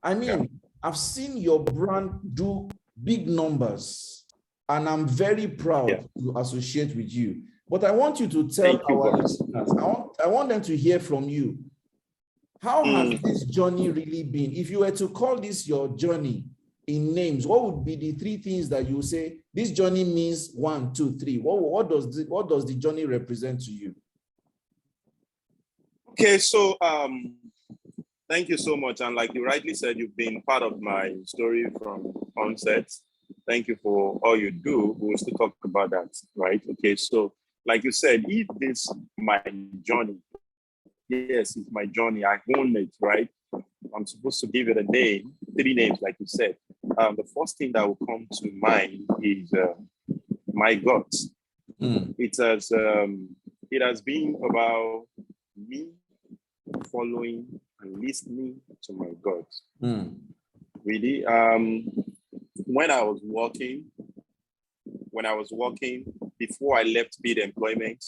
I mean, I've seen your brand do big numbers, and I'm very proud to associate with you. But I want you to tell our listeners, I want them to hear from you. How has this journey really been? If you were to call this your journey in names, what would be the 3 things that you say this journey means 1, 2, 3? What does the journey represent to you? Okay, so thank you so much. And like you rightly said, you've been part of my story from onset. Thank you for all you do. We'll still talk about that, right? Okay, so like you said, if this my journey, yes, it's my journey, I own it, right? I'm supposed to give it a name, 3 names, like you said. The first thing that will come to mind is my God. It has been about me following and listening to my God. Really, when I was working before I left VIII employment,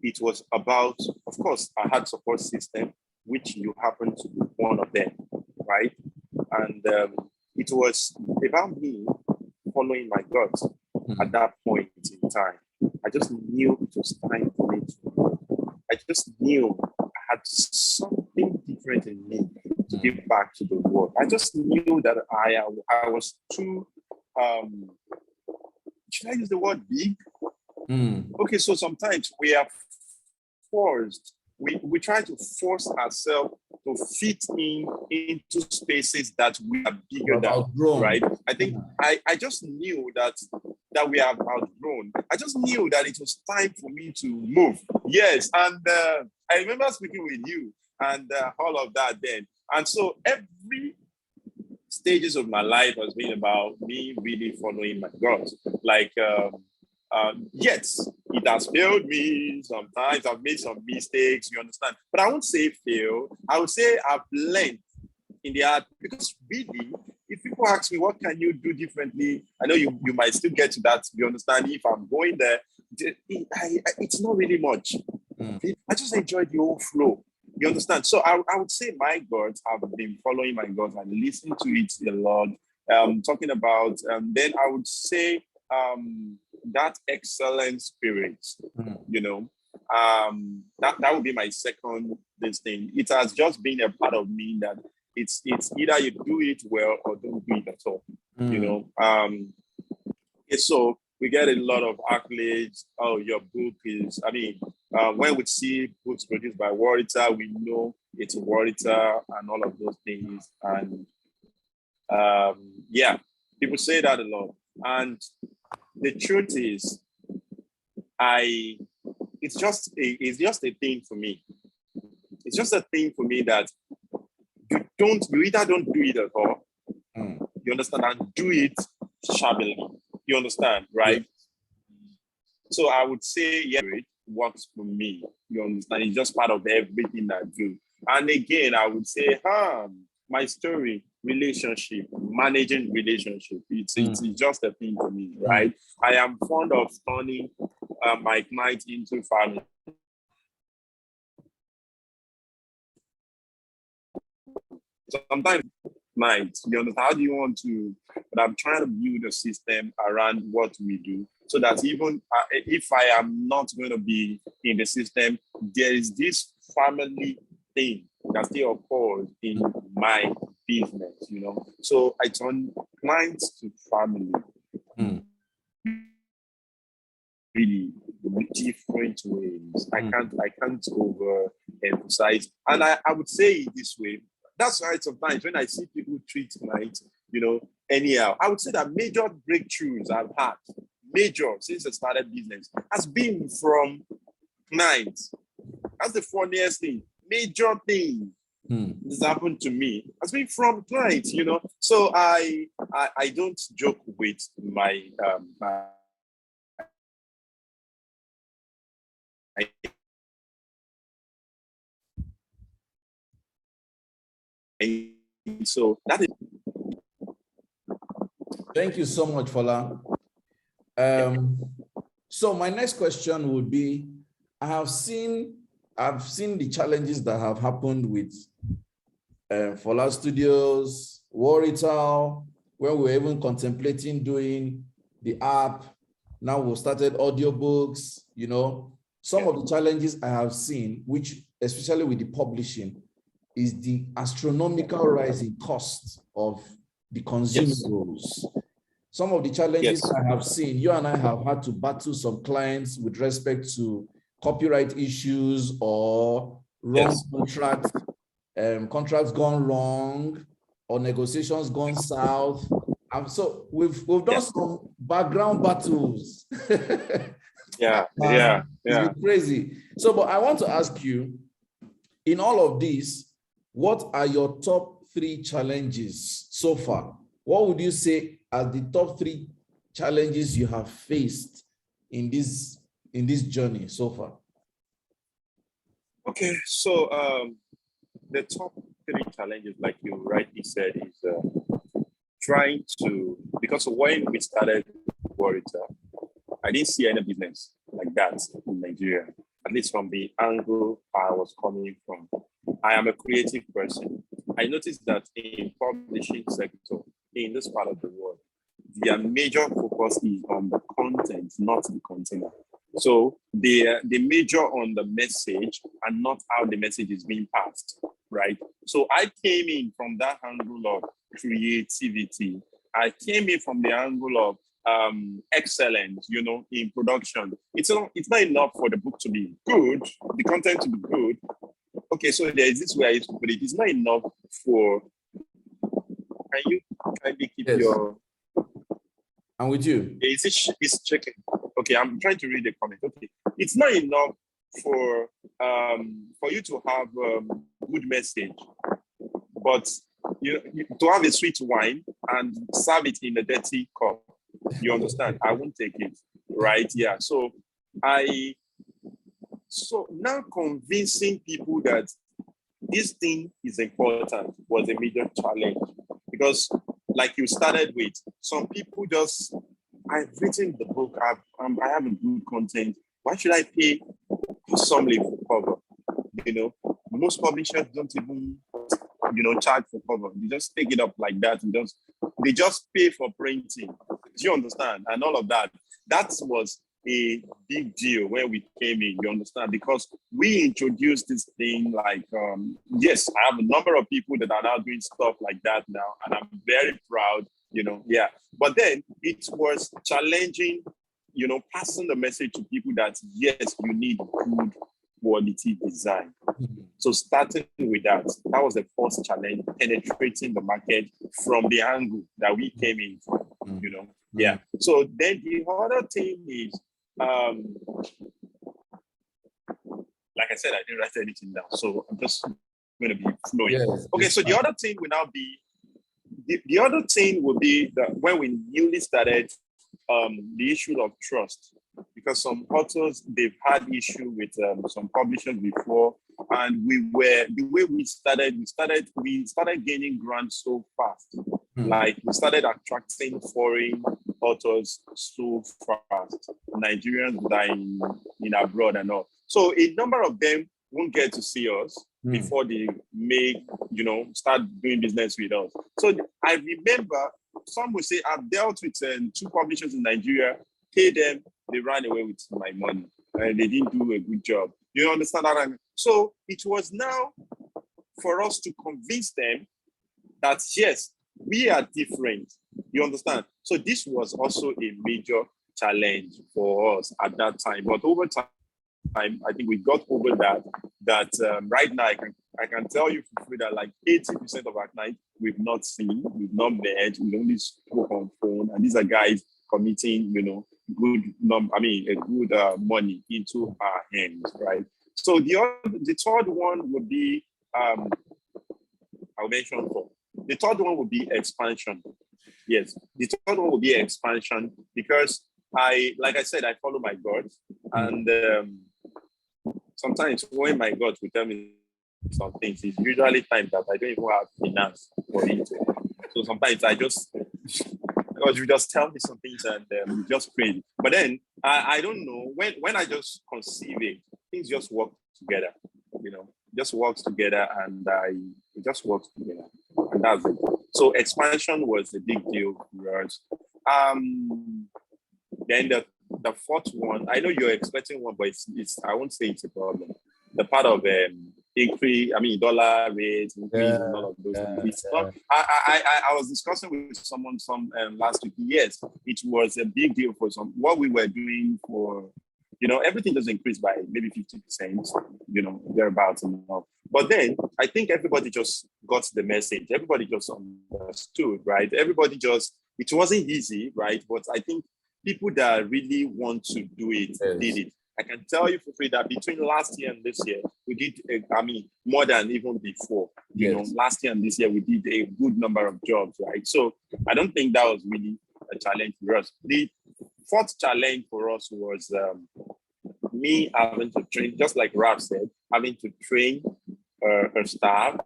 it was about, of course, I had support system, which you happen to be one of them, right? And it was about me following my God at that point in time. I just knew it was time for me to, I just knew I had something different in me to give back to the world. I just knew that I was too, should I use the word big? Okay, so sometimes we are forced, we try to force ourselves to fit into spaces that we are bigger than, right? I think I just knew that we have outgrown. I just knew that it was time for me to move. Yes, and I remember speaking with you and all of that then. And so every stages of my life has been about me really following my God. Like, yes, it has failed me. Sometimes I've made some mistakes, you understand? But I won't say fail. I would say I've learned in the art, because really, if people ask me, what can you do differently? I know you might still get to that, you understand? If I'm going there, it's not really much. I just enjoy the whole flow. You understand? So I would say my God, I've been following my God and listening to it a lot. Talking about, then I would say that excellent spirit, you know, that would be my second this thing. It has just been a part of me that it's either you do it well or don't do it at all, you know. So we get a lot of accolades. Oh, your book is, I mean, when we see books produced by Oretade, we know it's Oretade and all of those things. And yeah, people say that a lot. And the truth is, it's just a thing for me. It's just a thing for me that you either don't do it at all, you understand, and do it shabbily. You understand, right? Yeah. So I would say, yeah, it works for me. You understand? It's just part of everything I do. And again, I would say, my story, relationship, managing relationship, it's just a thing for me, right? I am fond of turning my clients into family. Sometimes clients, you understand, how do you want to, but I'm trying to build a system around what we do so that even if I am not going to be in the system, there is this family thing that still occurs in my business, you know. So I turn clients to family. Really different ways. I can't overemphasize. And I would say it this way. That's why sometimes when I see people treat clients, you know, anyhow, I would say that major breakthroughs I've had, major since I started business, has been from clients. That's the funniest thing. Major thing that's happened to me has been from clients, you know. So I don't joke with my so that is. Thank you so much, Fola. So my next question would be, I've seen the challenges that have happened with Fola Studios, Oretade, when we were even contemplating doing the app. Now we've started audiobooks, you know. Some of the challenges I have seen, which especially with the publishing, is the astronomical rise in cost of the consumables. Some of the challenges I have seen, you and I have had to battle some clients with respect to copyright issues or wrong contracts, contracts gone wrong, or negotiations gone south. And so we've done some background battles. It's been crazy. So, but I want to ask you, in all of this, what are your top 3 challenges so far? What would you say are the top 3 challenges you have faced in this journey so far? Okay, so the top 3 challenges, like you rightly said, is trying to, because when we started Oretade, I didn't see any business like that in Nigeria, at least from the angle I was coming from. I am a creative person. I noticed that in publishing sector, in this part of the world, their major focus is on the content, not the container. So they major on the message and not how the message is being passed, right? So I came in from that angle of creativity. I came in from the angle of excellence, in production. It's not enough for the book to be good, the content to be good. Okay, so there is this way I used to put it. It's not enough for. Can you kindly keep your? I'm with you. It's checking. Okay, I'm trying to read the comment. Okay, it's not enough for you to have good message, but to have a sweet wine and serve it in a dirty cup. You understand? I won't take it, right? Yeah. So now convincing people that this thing is important was a major challenge, because like you started with, some people just, I've written the book, I have a good content. Why should I pay somebody for cover? Most publishers don't even, charge for cover. They just take it up like that and they just pay for printing. Do you understand? And all of that. That was a big deal when we came in, you understand? Because we introduced this thing like, yes, I have a number of people that are now doing stuff like that now, and I'm very proud, But then it was challenging, passing the message to people that, yes, you need good quality design. So starting with that was the first challenge, penetrating the market from the angle that we came in from, So then the other thing is, like I said, I didn't write anything down, so I'm just going to be flowing. Yes, okay, so the other thing will now be, the other thing will be that when we newly started, the issue of trust, because some authors, they've had issue with some publishers before, and the way we started gaining grants so fast. Like we started attracting foreign authors so fast, Nigerians that are in abroad and all. So a number of them won't get to see us before they may, start doing business with us. So I remember some will say, I've dealt with 2 publishers in Nigeria, pay them, they ran away with my money, and they didn't do a good job. You understand that? So it was now for us to convince them that, yes, we are different. You understand? So this was also a major challenge for us at that time. But over time, I think we got over that. Right now, I can tell you for free that like 80% of our clients we've not seen, we've not met, we only spoke on phone, and these are guys committing, good money into our hands, right? So the third one would be I'll mention 4. The third one would be expansion. Yes, the third one would be expansion, because like I said, I follow my God, and sometimes when my God will tell me some things, it's usually times that I don't even have finance for it. So sometimes God will just tell me some things and we just pray. But then I don't know, when I just conceive it, things just work together, just works together, and it just works together, and that's it. So expansion was a big deal for us. Then the fourth one, I know you're expecting one, but it's I won't say it's a problem. The part of increase, dollar rates increase and all of those things. It's not. I was discussing with someone last week. Yes, it was a big deal for some. What we were doing for, everything does increase by maybe 50%, thereabouts and all. But then I think everybody just got the message. Everybody just understood, right? It wasn't easy, right? But I think people that really want to do it did it. I can tell you for free that between last year and this year, we did, more than even before. Last year and this year, we did a good number of jobs, right? So I don't think that was really a challenge for us. The fourth challenge for us was me having to train, just like Raph said, having to train her staff,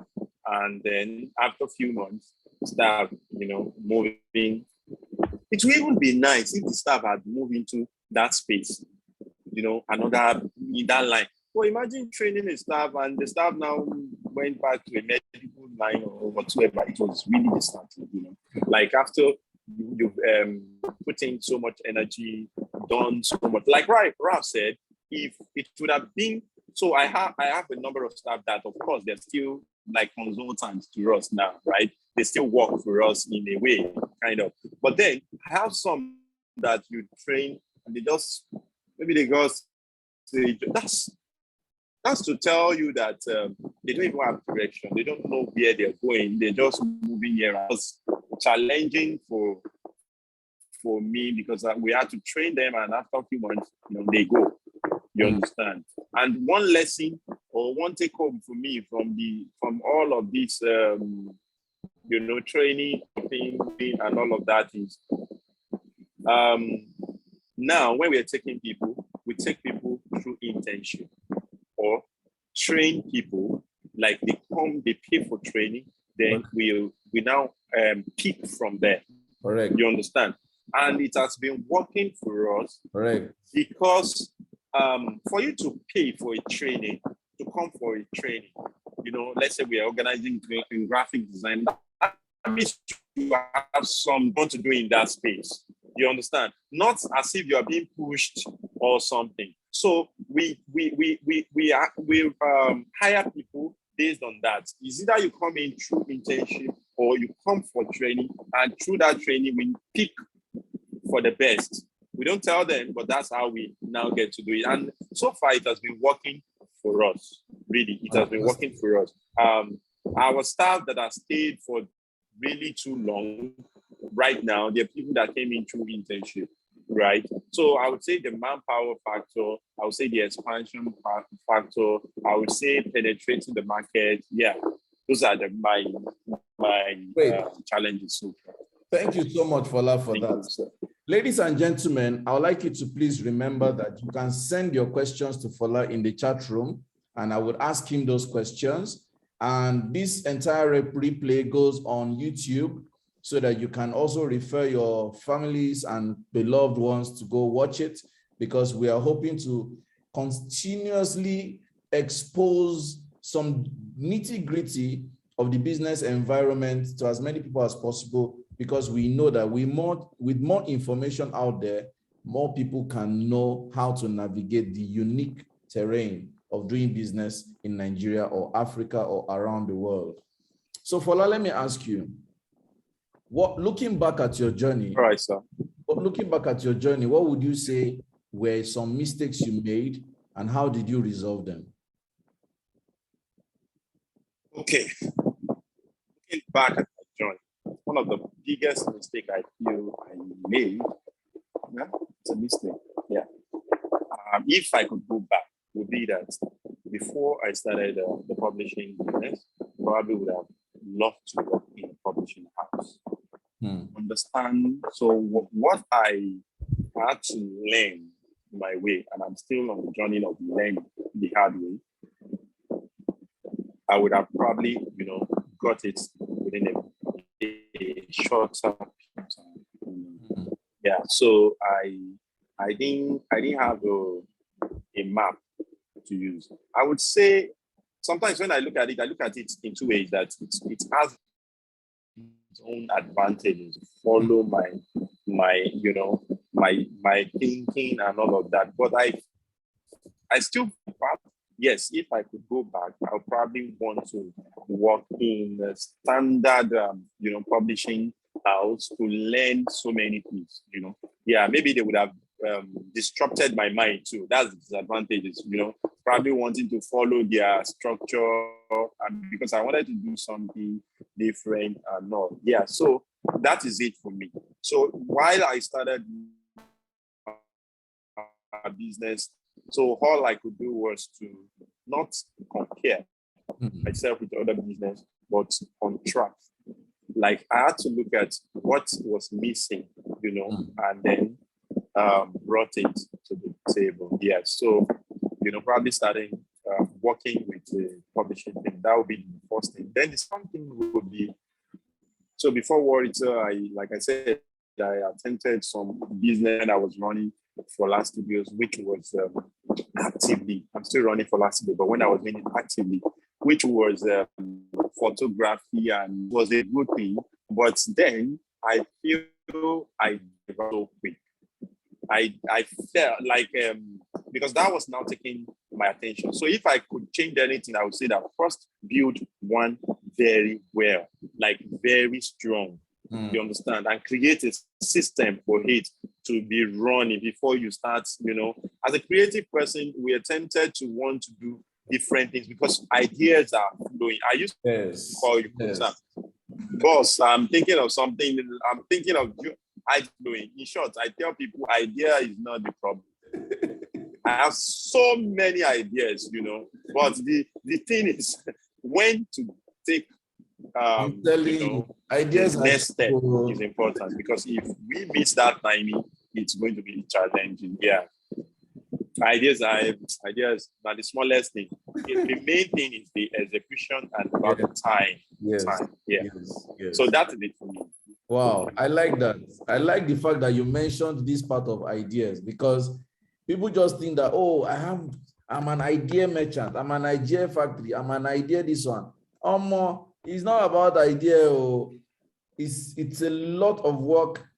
and then after a few months, staff, moving. It would even be nice if the staff had moved into that space, another in that line. Well, imagine training a staff and the staff now went back to a medical line or whatsoever. It was really disheartening, Like after you've put in so much energy, done so much. Like Raph said, if it would have been, so I have a number of staff that, of course, they're still like consultants to us now, right? They still work for us in a way, kind of. But then I have some that you train and they just, maybe they go, that's to tell you that they don't even have direction. They don't know where they're going. They're just moving here. It was challenging for me because we had to train them, and after a few months, they go. You understand? And one lesson or one take home for me from all of this, training thing and all of that is, now when we are taking people, we take people through internship or train people, like they pay for training, then we now pick from there. Correct. You understand? And it has been working for us. Correct. Because for you to pay for a training, to come for a training, let's say we are organizing in graphic design, that means you have some want to do in that space. You understand? Not as if you are being pushed or something. So we hire people based on that. It's either you come in through internship or you come for training, and through that training we pick for the best. We don't tell them, but that's how we now get to do it. And so far it has been working for us. Really, it has been working for us. Our staff that have stayed for really too long, right now, there are people that came in through internship, right? So I would say the manpower factor, I would say the expansion factor, I would say penetrating the market. Yeah, those are my challenges so far. Thank you so much, Fola, for that. Ladies and gentlemen, I would like you to please remember that you can send your questions to Fola in the chat room, and I would ask him those questions. And this entire replay goes on YouTube, so that you can also refer your families and beloved ones to go watch it, because we are hoping to continuously expose some nitty-gritty of the business environment to as many people as possible, because we know that with more information out there, more people can know how to navigate the unique terrain of doing business in Nigeria or Africa or around the world. So Fola, let me ask you, looking back at your journey, all right, sir. Looking back at your journey, what would you say were some mistakes you made, and how did you resolve them? Okay. Looking back at my journey, one of the biggest mistakes I feel I made, it's a mistake, yeah. If I could go back, would be that before I started the publishing business, probably would have loved to work in a publishing house. Understand? So what I had to learn my way, and I'm still on the journey of learning the hard way, I would have probably, got it within a shorter time. Yeah. So I didn't have a map to use. I would say sometimes when I look at it in two ways, that it has its own advantages. Follow my thinking and all of that. But I still yes, if I could go back, I'll probably want to work in a standard, publishing house to learn so many things, Yeah, maybe they would have disrupted my mind too. That's the disadvantages, probably wanting to follow their structure, and because I wanted to do something different and all. Yeah, so that is it for me. So while I started a business, so all I could do was to not compare myself with other business, but contrast. Like I had to look at what was missing, and then brought it to the table. Yeah, so probably starting working with the publishing thing. That would be the first thing. Then the second thing would be, so before Warrior, like I said, I attempted some business and I was running Fola Studios, which was actively, I'm still running Fola Studios, but when I was doing it actively, which was photography, and was a good thing. But then I feel I developed so quick. I felt like, because that was now taking my attention. So if I could change anything, I would say that first build one very well, like very strong. You understand, and create a system for it to be running before you start. As a creative person, we are tempted to want to do different things because ideas are flowing. I used to call you, boss, I'm thinking of something. I'm thinking of you. Flowing. In short, I tell people idea is not the problem. I have so many ideas, but the thing is when to take I'm telling you, ideas the next step is important, because if we miss that timing, it's going to be challenging. Yeah. Ideas are the smallest thing. The main thing is the execution and about the time. Yes. Time. Yeah. Yes. So that's it for me. Wow, I like that. I like the fact that you mentioned this part of ideas, because people just think that, oh, I'm an idea merchant, I'm an idea factory, I'm an idea this one. It's not about idea. It's a lot of work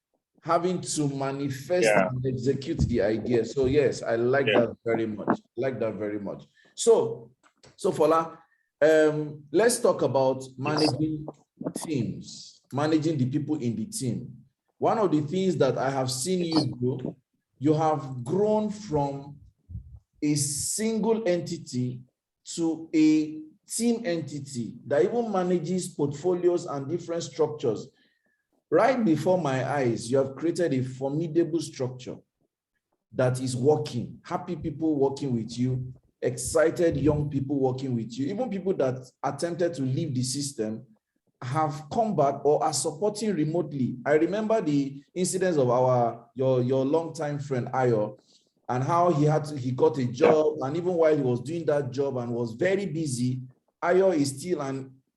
having to manifest and execute the idea. So yes, I like that very much. So Fola, let's talk about managing teams, managing the people in the team. One of the things that I have seen you do, you have grown from a single entity to a team entity that even manages portfolios and different structures. Right before my eyes, you have created a formidable structure that is working. Happy people working with you, excited young people working with you, even people that attempted to leave the system have come back or are supporting remotely. I remember the incidents of your longtime friend Ayo, and how he got a job, and even while he was doing that job and was very busy, Ayo is still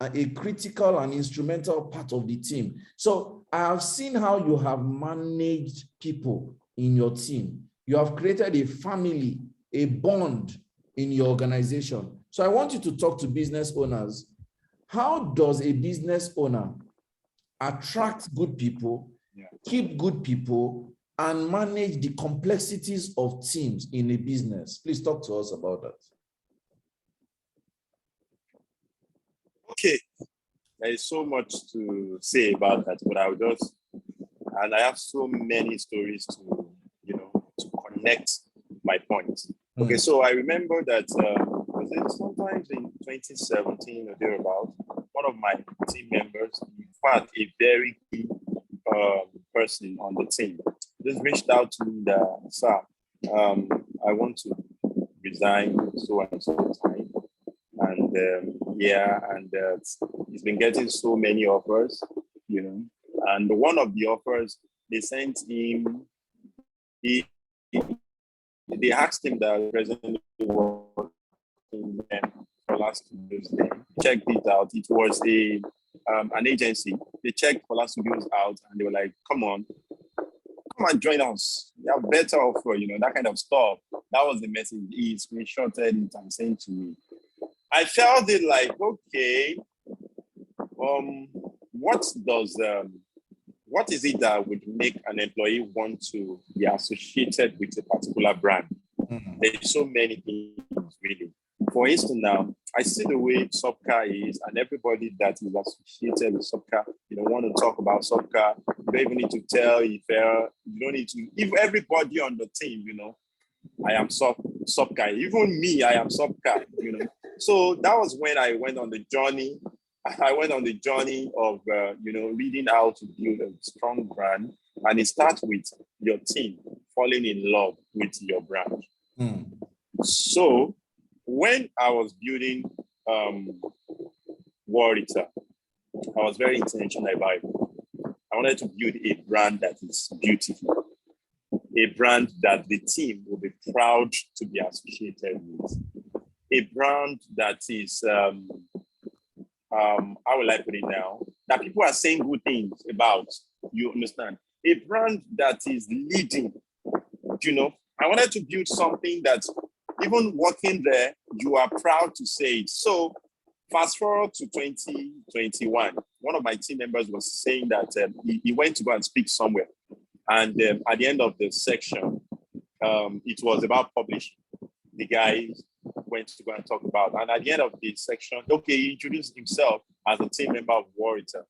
a critical and instrumental part of the team. So I have seen how you have managed people in your team. You have created a family, a bond in your organization. So I want you to talk to business owners. How does a business owner attract good people, keep good people, and manage the complexities of teams in a business? Please talk to us about that. Okay, there is so much to say about that, but I have so many stories to connect my points. Okay, so I remember that was it sometimes in 2017 or thereabout, one of my team members, in fact, a very key person on the team, just reached out to me that, sir, I want to resign so and so time. And he's been getting so many offers, and one of the offers they sent him, they asked him that presently working for last 2 years. They checked it out. It was an agency. They checked for last 2 years out, and they were like, come on and join us. We have better offer, that kind of stuff. That was the message. He screenshotted it and sent to me. I felt it like, okay, what is it that would make an employee want to be associated with a particular brand? There's so many things, really. For instance, now I see the way Sopka is, and everybody that is associated with Sopka, want to talk about Sopka. You don't even need to tell if you don't need to. If everybody on the team, I am Sopka. Even me, I am Sopka. So that was when I went on the journey. I went on the journey of reading how to build a strong brand, and it starts with your team falling in love with your brand. So when I was building Warita, I was very intentional about it. I wanted to build a brand that is beautiful, a brand that the team will be proud to be associated with, a brand that is, how will I put it now, that people are saying good things about, you understand? A brand that is leading, I wanted to build something that even working there, you are proud to say it. So fast forward to 2021, one of my team members was saying that he went to go and speak somewhere. And at the end of the section, it was about publishing. The guy went to go and talk about. And at the end of the section, he introduced himself as a team member of Warita.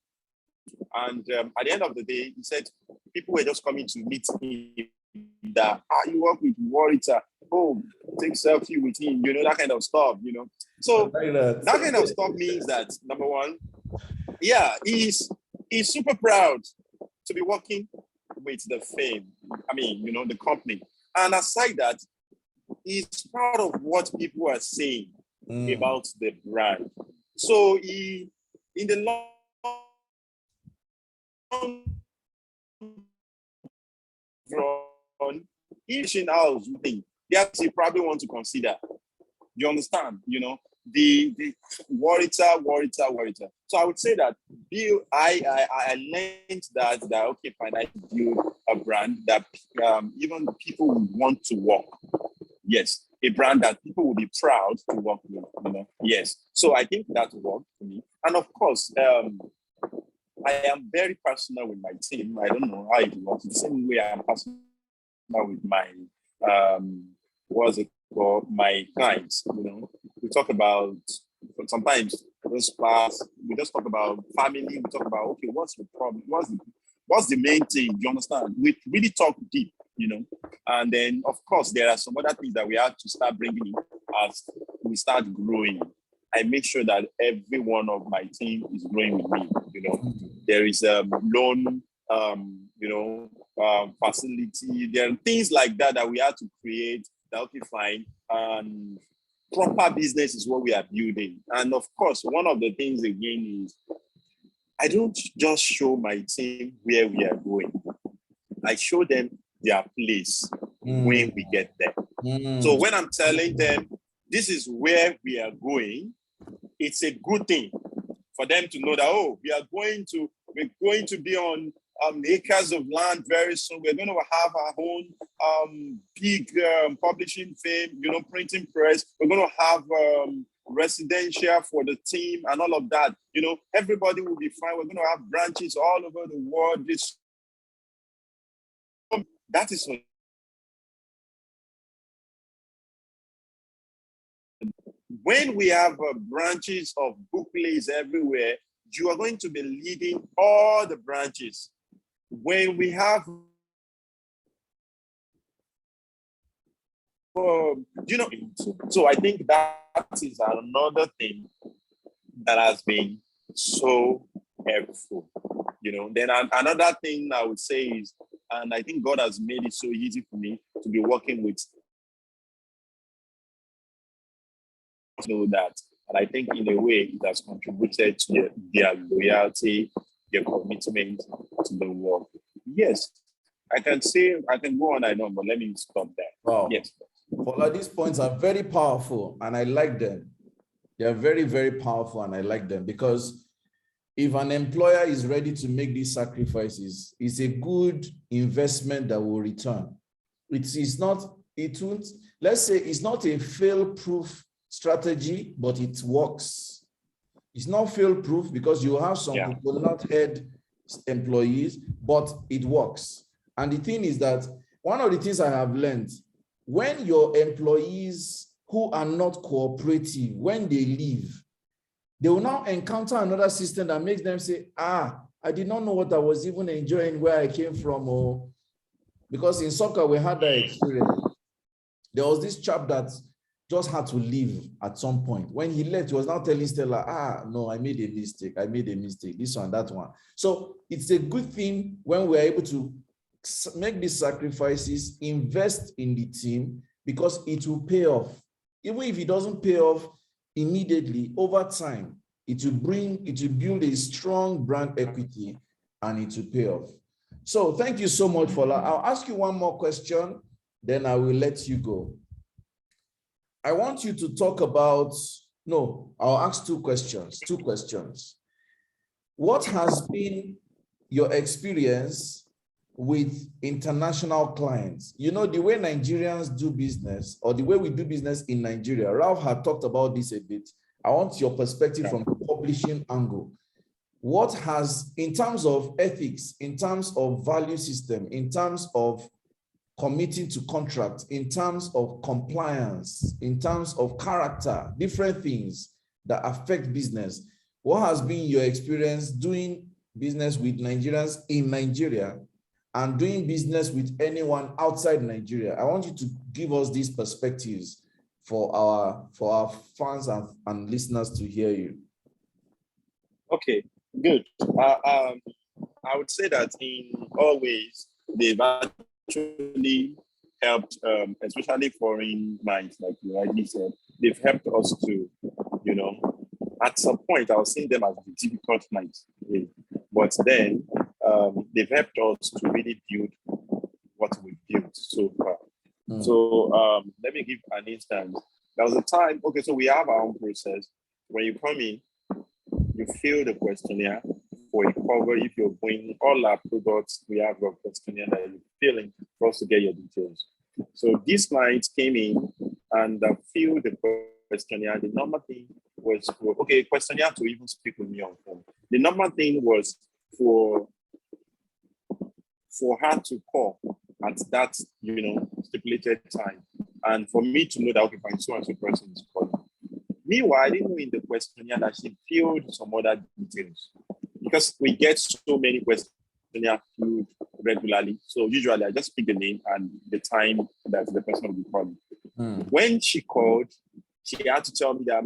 And at the end of the day, he said, people were just coming to meet him that, you work with Warita, take selfie with him, that kind of stuff, So that kind of stuff means that, number one, he's super proud to be working with the fame, the company. And aside that, he's proud of what people are saying about the brand. So in the long run, he house thing, he probably want to consider. You understand? The Warita. So I would say that I learned that okay, fine, I build a brand that even people would want to work. Yes, a brand that people will be proud to work with. Yes. So I think that worked for me. And of course, I am very personal with my team. I don't know how it works. The same way I am personal with my my clients. We talk about sometimes those class. We just talk about family. We talk about okay, what's the problem? What's the main thing? Do you understand? We really talk deep, And then of course there are some other things that we have to start bringing in as we start growing. I make sure that every one of my team is growing with me. There is a loan, facility. There are things like that we have to create. That okay, fine. Proper business is what we are building. And of course, one of the things again is I don't just show my team where we are going. I show them their place when we get there. So when I'm telling them this is where we are going, it's a good thing for them to know that we're going to be on acres of land very soon. We're going to have our own big publishing firm, printing press. We're going to have residential for the team and all of that. Everybody will be fine. We're going to have branches all over the world. That is what. When we have branches of booklets everywhere, you are going to be leading all the branches. When we have, so I think that is another thing that has been so helpful. Then another thing I would say is, and I think God has made it so easy for me to be working with that. And I think in a way it has contributed to their loyalty, their commitment to the work. Yes, I can go on and on, but let me stop there. Wow. Yes. Fola, these points are very powerful and I like them. They are very, very powerful and I like them because if an employer is ready to make these sacrifices, it's a good investment that will return. Let's say it's not a fail-proof strategy, but it works. It's not fail-proof because you have some coconut head employees, but it works. And the thing is that one of the things I have learned, when your employees who are not cooperative, when they leave, they will now encounter another system that makes them say, I did not know what I was even enjoying where I came from. Oh, because in soccer, we had that experience. There was this chap that just had to leave at some point. When he left, he was now telling Stella, no, I made a mistake. I made a mistake, this one, that one. So it's a good thing when we're able to make these sacrifices, invest in the team, because it will pay off. Even if it doesn't pay off immediately, over time, it will build a strong brand equity and it will pay off. So thank you so much, Fola. I'll ask you one more question, then I will let you go. I want you to talk about, I'll ask two questions. What has been your experience with international clients? You know, the way Nigerians do business, or the way we do business in Nigeria, Ralph had talked about this a bit. I want your perspective from the publishing angle. What has, in terms of ethics, in terms of value system, in terms of committing to contracts, in terms of compliance, in terms of character, different things that affect business, what has been your experience doing business with Nigerians in Nigeria and doing business with anyone outside Nigeria? I want you to give us these perspectives for our fans and listeners to hear you. Okay, good. I would say that in all ways, they've actually helped, especially foreign minds, like you rightly said. They've helped us to, at some point, I was seeing them as the difficult minds. But then they've helped us to really build what we've built so far. So let me give an instance. There was a time, so we have our own process. When you come in, you fill the questionnaire for a cover. If you're going all our products, we have a questionnaire that you're filling for us to get your details. So these clients came in and filled the questionnaire. The normal thing was questionnaire to even speak with me on phone. The normal thing was for her to call at that stipulated time, and for me to know that so and so person is calling. Meanwhile, I didn't know in the questionnaire that she filled some other details, because we get so many questionnaires filled regularly. So usually I just pick the name and the time that the person will be calling. When she called, she had to tell me that,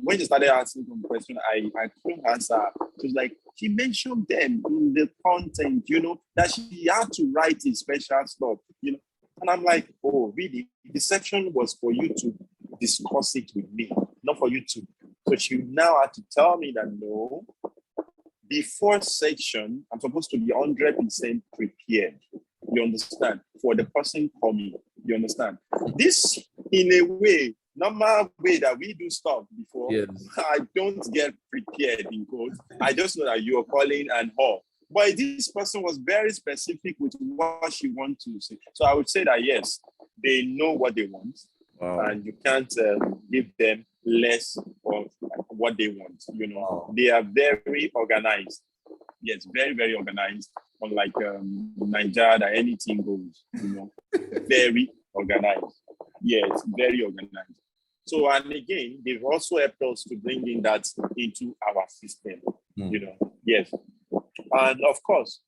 when she started asking some questions, I couldn't answer. She was like, she mentioned them in the content, that she had to write a special stuff, And I'm like, oh, really? The section was for you to discuss it with me, not for you to. So she now had to tell me that, no, before section, I'm supposed to be 100% prepared. You understand? For the person coming. You understand? This, in a way, normal way that we do stuff before, yes. I don't get prepared in quotes. I just know that you are calling and all. But this person was very specific with what she wants to say. So I would say that, yes, they know what they want. Wow. And you can't give them less of what they want. Wow. They are very organized. Yes, very, very organized. Unlike Nigeria, that anything goes. Very organized. Yes, very organized. So, and again, they've also helped us to bring in that into our system. Yes. And of course,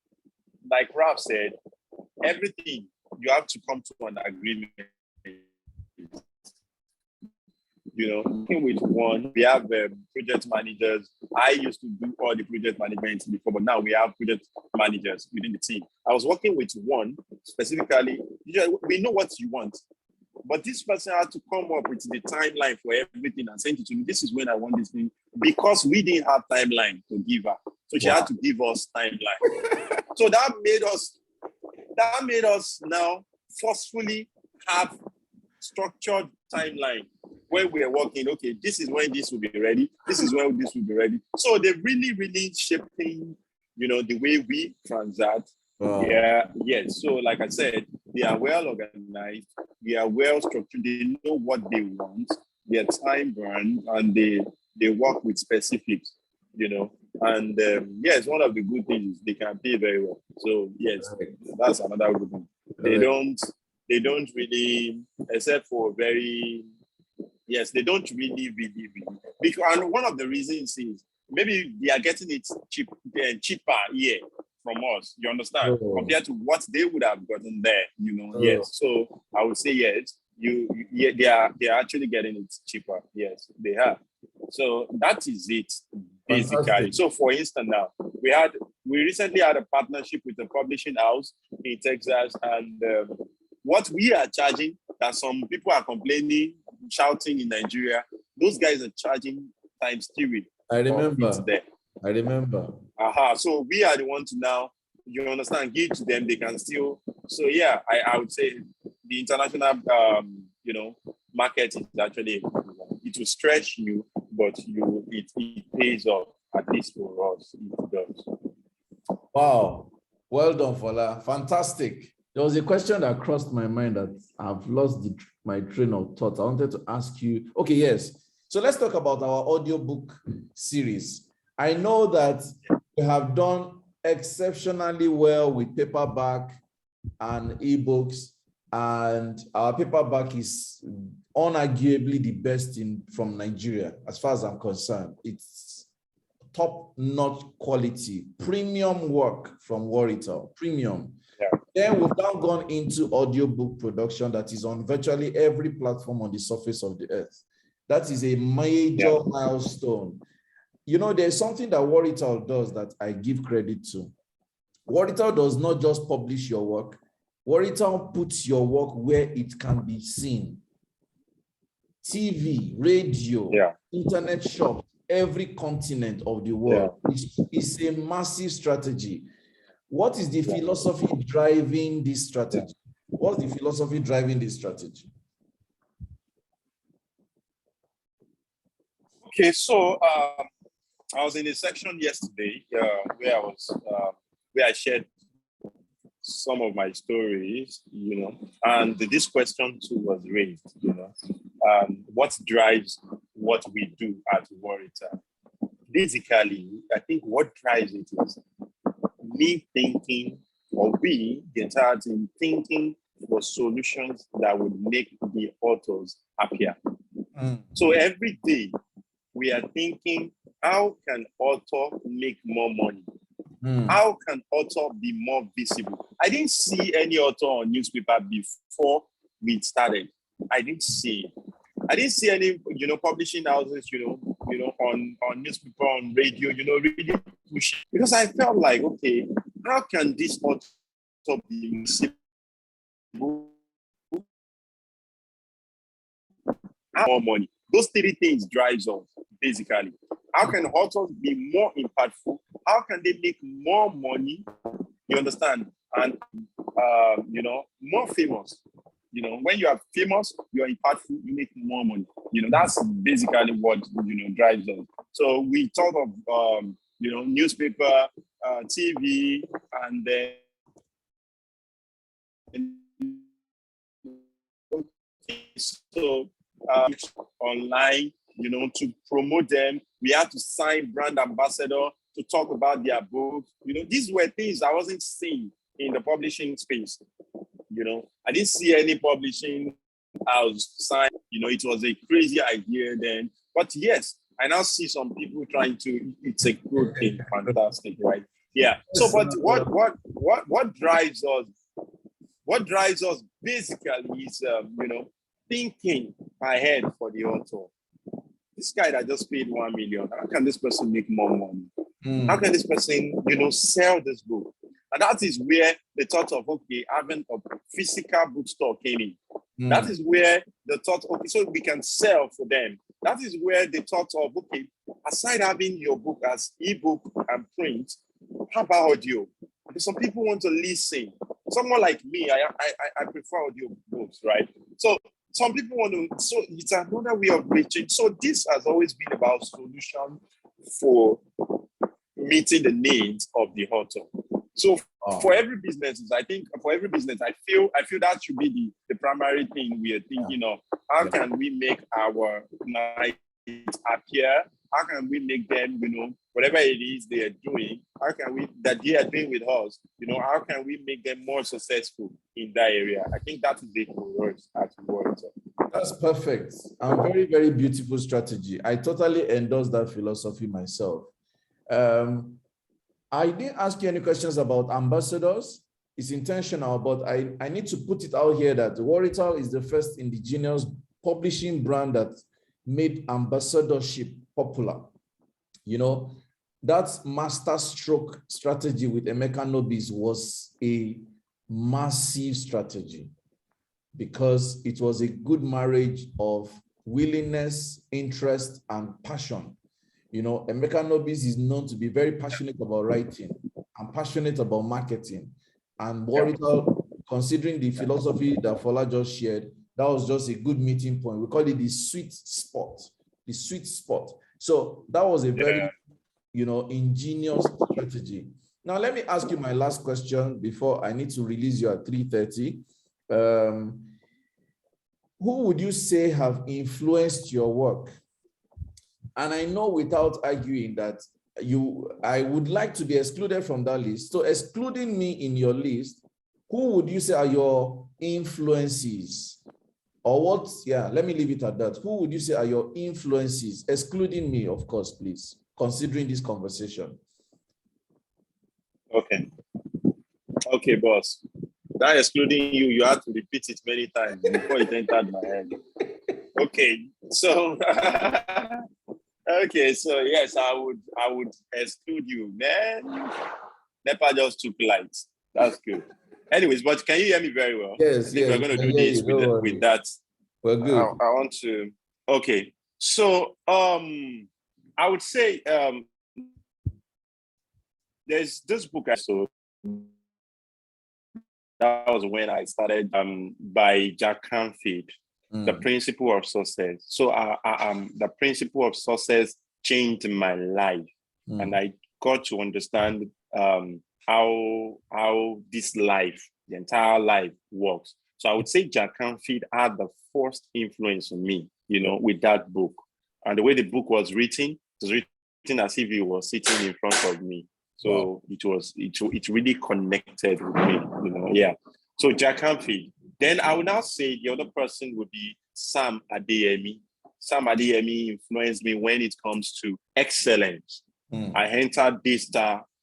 like Raph said, everything you have to come to an agreement. Working with one, we have project managers. I used to do all the project management before, but now we have project managers within the team. I was working with one specifically. We know what you want, but this person had to come up with the timeline for everything and send it to me. This is when I want this thing, because we didn't have timeline to give her. So she had to give us timeline. So that made us now forcefully have structured timeline where we are working. Okay, this is when this will be ready. This is when this will be ready. So they're really, really shaping, the way we transact. Yeah, yes. So like I said, they are well organized. They are well structured. They know what they want. Their time burn, and they work with specifics. And yes, one of the good things is they can pay very well. So yes, that's another good thing. They don't they don't really, except for very, yes, they don't really. Because, and one of the reasons is maybe they are getting it cheaper here from us. You understand? Compared to what they would have gotten there. Yes. So I would say yes. They are actually getting it cheaper. Yes, they have. So that is it basically. Fantastic. So for instance, now we recently had a partnership with a publishing house in Texas, and what we are charging that some people are complaining, shouting in Nigeria, those guys are charging times 3. I remember. There. I remember. So we are the ones to now, you understand, give to them, they can still. So yeah, I would say the international, market is actually, it will stretch you, but it pays off, at least for us, it does. Wow. Well done, Fola. Fantastic. There was a question that crossed my mind that I've lost my train of thought. I wanted to ask you. Okay, yes. So let's talk about our audiobook series. I know that we have done exceptionally well with paperback and ebooks, and our paperback is unarguably the best from Nigeria, as far as I'm concerned. It's top-notch quality, premium work from Oretade, premium. Yeah. Then we've now gone into audiobook production that is on virtually every platform on the surface of the earth. That is a major milestone. There's something that Oretade does that I give credit to. Oretade does not just publish your work. Oretade puts your work where it can be seen. TV, radio, internet shop, every continent of the world. It's a massive strategy. What is the philosophy driving this strategy? What's the philosophy driving this strategy? Okay, so I was in a section yesterday where I shared some of my stories, and this question too was raised, what drives what we do at Oretade? Basically, I think what drives it is me thinking, or we, the entire team, thinking for solutions that would make the authors happier. So every day we are thinking, how can author make more money? How can author be more visible? I didn't see any author on newspaper before we started. I didn't see any, publishing houses, on newspaper, on radio, really push. Because I felt like, okay, how can this author be visible? More money. Those 3 things drives us, basically. How can authors be more impactful? How can they make more money? You understand? And, more famous. When you are famous, you are impactful, you make more money. That's basically what, drives us. So we thought of, newspaper, TV, and then online, to promote them. We had to sign brand ambassador to talk about their book. These were things I wasn't seeing in the publishing space. I didn't see any publishing house sign. It was a crazy idea then. But yes, I now see some people trying to. It's a good thing, fantastic, right? Yeah. So, but what drives us? What drives us basically is thinking ahead for the author. This guy that just paid 1 million, how can this person make more money? How can this person, sell this book? And that is where the thought of, okay, having a physical bookstore came in. That is where the thought, okay, so we can sell for them. That is where the thought of, okay, aside having your book as ebook and print, how about audio? Because some people want to listen. Someone like me, I prefer audio books, right? So some people want to, so it's another way of reaching. So this has always been about solution for meeting the needs of the author. So for every business, I feel that should be the primary thing we are thinking of. How can we make our clients happier? how can we make them, whatever it is they are doing, how can we, that they are doing with us, how can we make them more successful in that area? I think that is it for us as words. That's perfect. And very, very beautiful strategy. I totally endorse that philosophy myself. I didn't ask you any questions about ambassadors. It's intentional, but I need to put it out here that Oretade is the first indigenous publishing brand that made ambassadorship popular. That master stroke strategy with Emeka Nobis was a massive strategy because it was a good marriage of willingness, interest, and passion. Emeka Nobis is known to be very passionate about writing and passionate about marketing. And Oretade, considering the philosophy that Fola just shared, that was just a good meeting point. We call it the sweet spot, the sweet spot. So that was a very, ingenious strategy. Now, let me ask you my last question before I need to release you at 3:30. Who would you say have influenced your work? And I know without arguing that I would like to be excluded from that list. So excluding me in your list, who would you say are your influences? Or what? Yeah, let me leave it at that. Who would you say are your influences, excluding me, of course, please, considering this conversation? Okay, boss. That excluding you, you have to repeat it many times before it entered my head. Okay, so yes, I would exclude you, man. Nepa just took light. That's good. Anyways, but can you hear me very well? Yes, I think we're going to do this with that. We're good. I want to. Okay, so I would say there's this book I saw. That was when I started by Jack Canfield, The Principle of Success. So the Principle of Success changed my life, and I got to understand how this life, the entire life, works. So I would say Jack Canfield had the first influence on me, with that book. And the way the book was written, it was written as if he was sitting in front of me. So it really connected with me, yeah. So Jack Canfield. Then I would now say the other person would be Sam Adeyemi. Sam Adeyemi influenced me when it comes to excellence. I entered this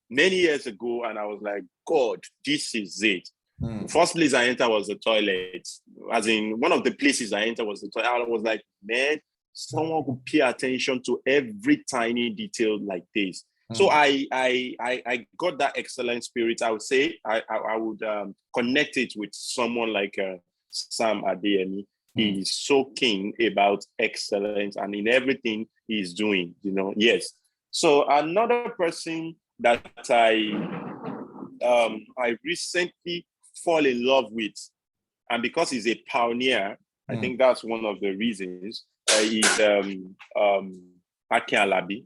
many years ago and I was like, God, this is it. The first place I entered was the toilet. As in, one of the places I entered was the toilet. I was like, man, someone could pay attention to every tiny detail like this. So I got that excellent spirit. I would say I would connect it with someone like Sam Adeyemi. He's so keen about excellence and in everything he's doing, Yes. So another person that I recently fall in love with, and because he's a pioneer, I think that's one of the reasons, is Akin Alabi.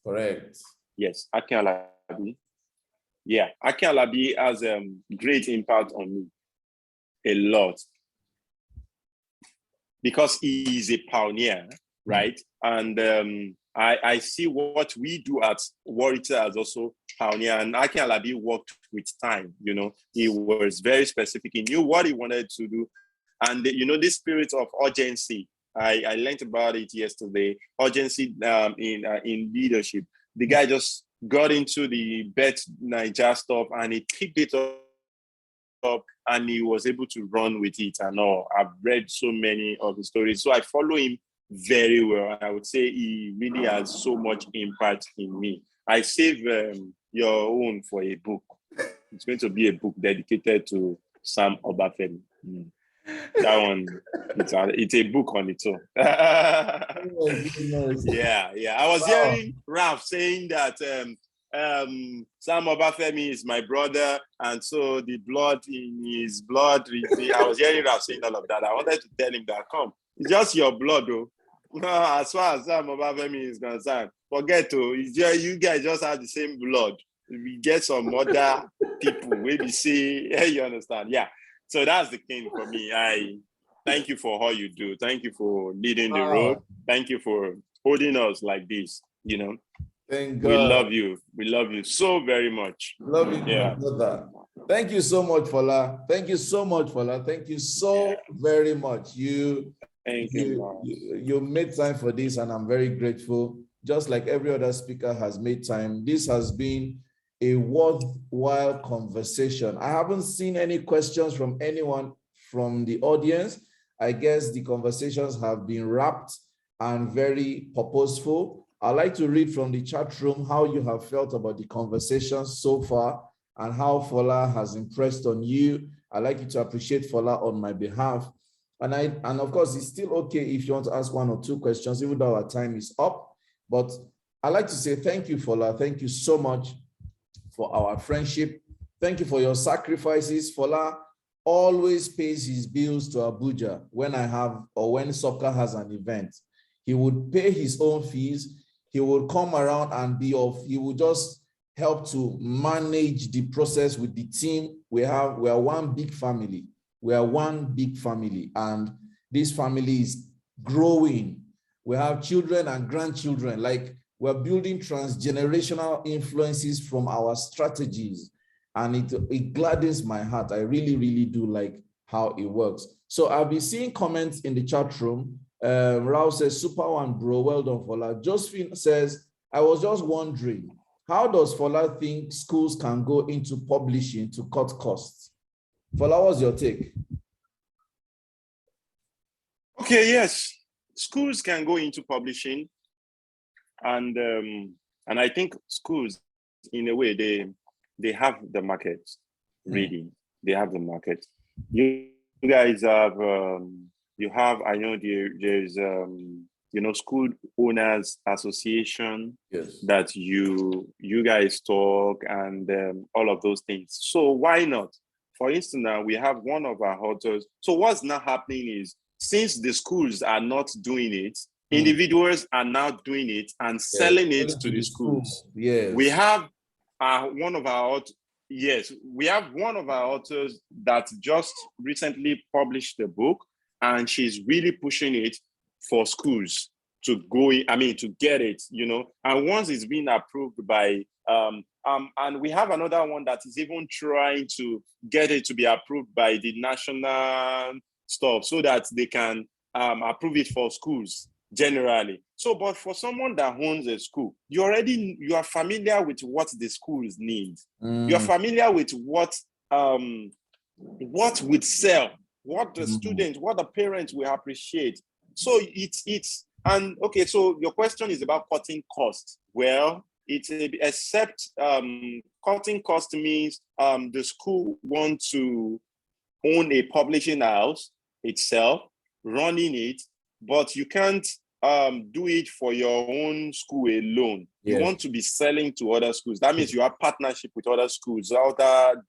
Correct. Yes, Akin Alabi. Yeah, Akin Alabi has a great impact on me, a lot, because he is a pioneer, right? And I see what we do at Oretade as also pioneer, and Akin Alabi worked with time. He was very specific. He knew what he wanted to do, and this spirit of urgency. I learned about it yesterday. Urgency in leadership. The guy just got into the Bet Niger stuff and he picked it up and he was able to run with it and all. I've read so many of the stories. So I follow him very well. I would say he really has so much impact in me. I save your own for a book. It's going to be a book dedicated to Sam Obafemi. That one, it's a book on its own. Yeah. I was hearing Raph saying that Sam Obafemi is my brother, and so the blood in his blood. I was hearing Raph saying all of that. I wanted to tell him that, come, it's just your blood, though. As far as Sam Obafemi is concerned, forget to. You guys just have the same blood. We get some other people, maybe say, you understand? Yeah. So that's the thing for me. I thank you for all you do. Thank you for leading the road. Thank you for holding us like this. you know. Thank God. We love you. We love you so very much. Love you, yeah. brother. Thank you so much, Fola. Thank you so much, Fola. Thank you so very much. You made time for this, and I'm very grateful. Just like every other speaker has made time, this has been a worthwhile conversation. I haven't seen any questions from anyone from the audience. I guess the conversations have been wrapped and very purposeful. I'd like to read from the chat room how you have felt about the conversations so far and how Fola has impressed on you. I'd like you to appreciate Fola on my behalf. And of course, it's still okay if you want to ask 1 or 2 questions, even though our time is up. But I'd like to say thank you, Fola. Thank you so much for our friendship. Thank you for your sacrifices. Fola always pays his bills to Abuja when when soccer has an event. He would pay his own fees. He would come around and he would just help to manage the process with the team. We are one big family. We are one big family, and this family is growing. We have children and grandchildren. Like, we're building transgenerational influences from our strategies, and it gladdens my heart. I really, really do like how it works. So I'll be seeing comments in the chat room. Rao says, super one, bro. Well done, Fola. Josephine says, I was just wondering, how does Fola think schools can go into publishing to cut costs? Fola, what's your take? Okay, yes. Schools can go into publishing. And I think schools, in a way, they have the market ready. They have the market. You guys have I know there's school owners association. Yes. That you guys talk and all of those things. So why not? For instance, now we have one of our authors. So what's now happening is, since the schools are not doing it, individuals are now doing it and selling it to the schools. Yes. We have one of our authors that just recently published a book, and she's really pushing it for schools to go in, to get it, and once it's been approved by and we have another one that is even trying to get it to be approved by the national stuff so that they can approve it for schools generally. So, but for someone that owns a school, you are familiar with what the schools need. You're familiar with what would sell, what the students, what the parents will appreciate. So and okay, so your question is about cutting costs. Well, except cutting cost means the school wants to own a publishing house itself, running it, but you can't do it for your own school alone. You want to be selling to other schools. That means you have partnership with other schools,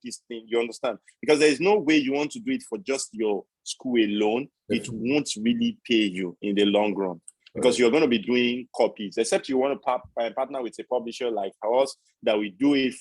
this thing, you understand? Because there is no way you want to do it for just your school alone. It won't really pay you in the long run, because you're going to be doing copies, except you want to partner with a publisher like us that we do it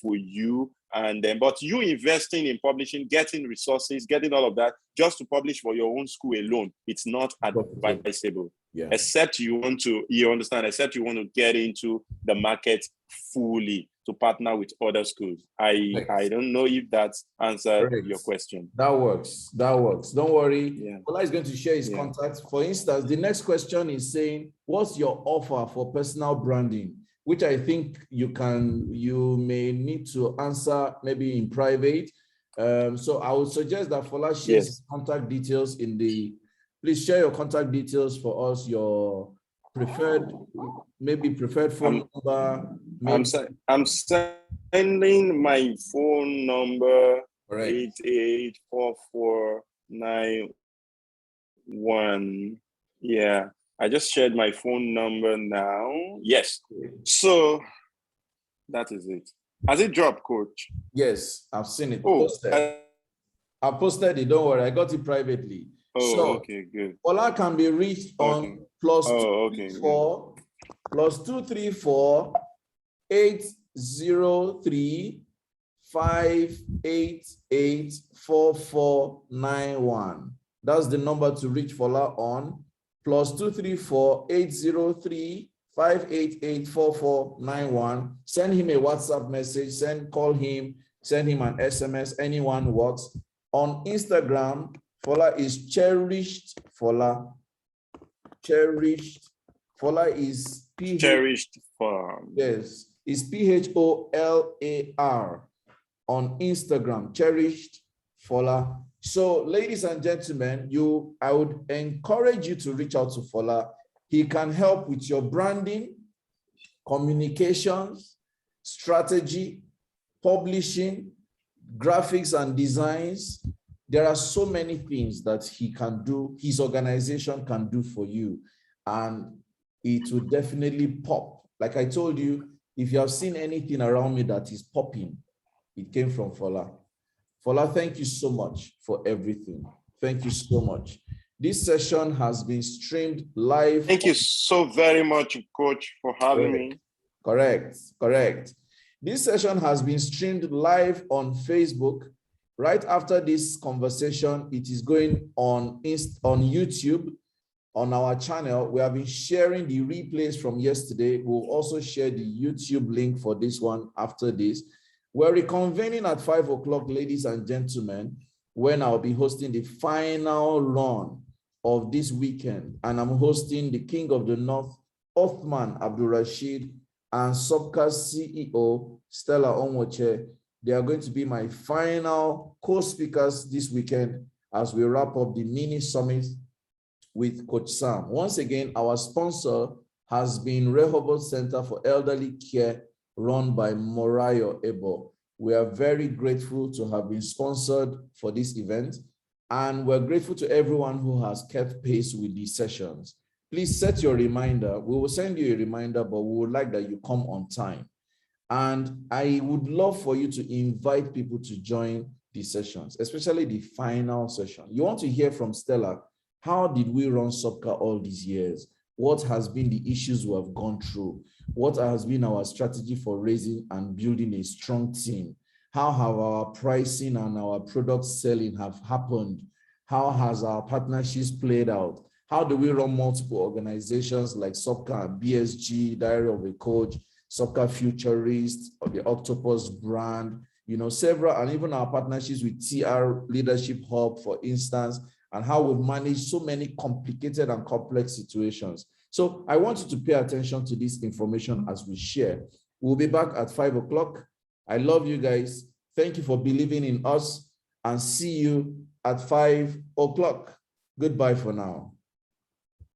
for you. And then, but you investing in publishing, getting resources, getting all of that just to publish for your own school alone, it's not advisable. Except you want to, except you want to get into the market fully to partner with other schools. I don't know if that answered your question. That works. Don't worry. Kola is going to share his contacts. For instance, the next question is saying, what's your offer for personal branding? Which I think you may need to answer maybe in private. So I would suggest that Fola shares his contact details please share your contact details for us, your preferred phone number. I'm sending my phone number, 884491. Yeah. I just shared my phone number now. Yes. So that is it. Has it dropped, Coach? Yes, I've seen it. I posted it. Don't worry. I got it privately. Okay, good. Fola can be reached on +234 803 588 4491. That's the number to reach Fola on. +234 803 588-4491. Send him a WhatsApp message, call him, send him an SMS, anyone works. On Instagram, Fola is cherished Fola. Cherished. Fola is cherished for. Yes, it's PHOLAR on Instagram, cherished Fola. So, ladies and gentlemen, I would encourage you to reach out to Fola. He can help with your branding, communications, strategy, publishing, graphics and designs. There are so many things that he can do, his organization can do for you, and it will definitely pop. Like I told you, if you have seen anything around me that is popping, it came from Fola. Fola, thank you so much for everything. Thank you so much. This session has been streamed live. Thank you so very much, Coach, for having me. Correct. This session has been streamed live on Facebook. Right after this conversation, it is going on YouTube, on our channel. We have been sharing the replays from yesterday. We'll also share the YouTube link for this one after this. We're reconvening at 5 o'clock, ladies and gentlemen, when I'll be hosting the final run of this weekend. And I'm hosting the King of the North, Othman Abdul Rashid, and Sobka's CEO, Stella Onwoche. They are going to be my final co-speakers this weekend as we wrap up the mini summit with Coach Sam. Once again, our sponsor has been Rehoboth Center for Elderly Care, run by Morayo Ebo. We are very grateful to have been sponsored for this event, and we're grateful to everyone who has kept pace with these sessions. Please set your reminder. We will send you a reminder, but we would like that you come on time. And I would love for you to invite people to join these sessions, especially the final session. You want to hear from Stella. How did we run SOPCA all these years? What has been the issues we have gone through? What has been our strategy for raising and building a strong team? How have our pricing and our product selling have happened? How has our partnerships played out? How do we run multiple organizations like SOPCA, BSG, Diary of a Coach, SOPCA Futurist, or the Octopus brand, several, and even our partnerships with TR Leadership Hub, for instance, and how we've managed so many complicated and complex situations. So I want you to pay attention to this information as we share. We'll be back at 5 o'clock. I love you guys. Thank you for believing in us, and see you at 5 o'clock. Goodbye for now.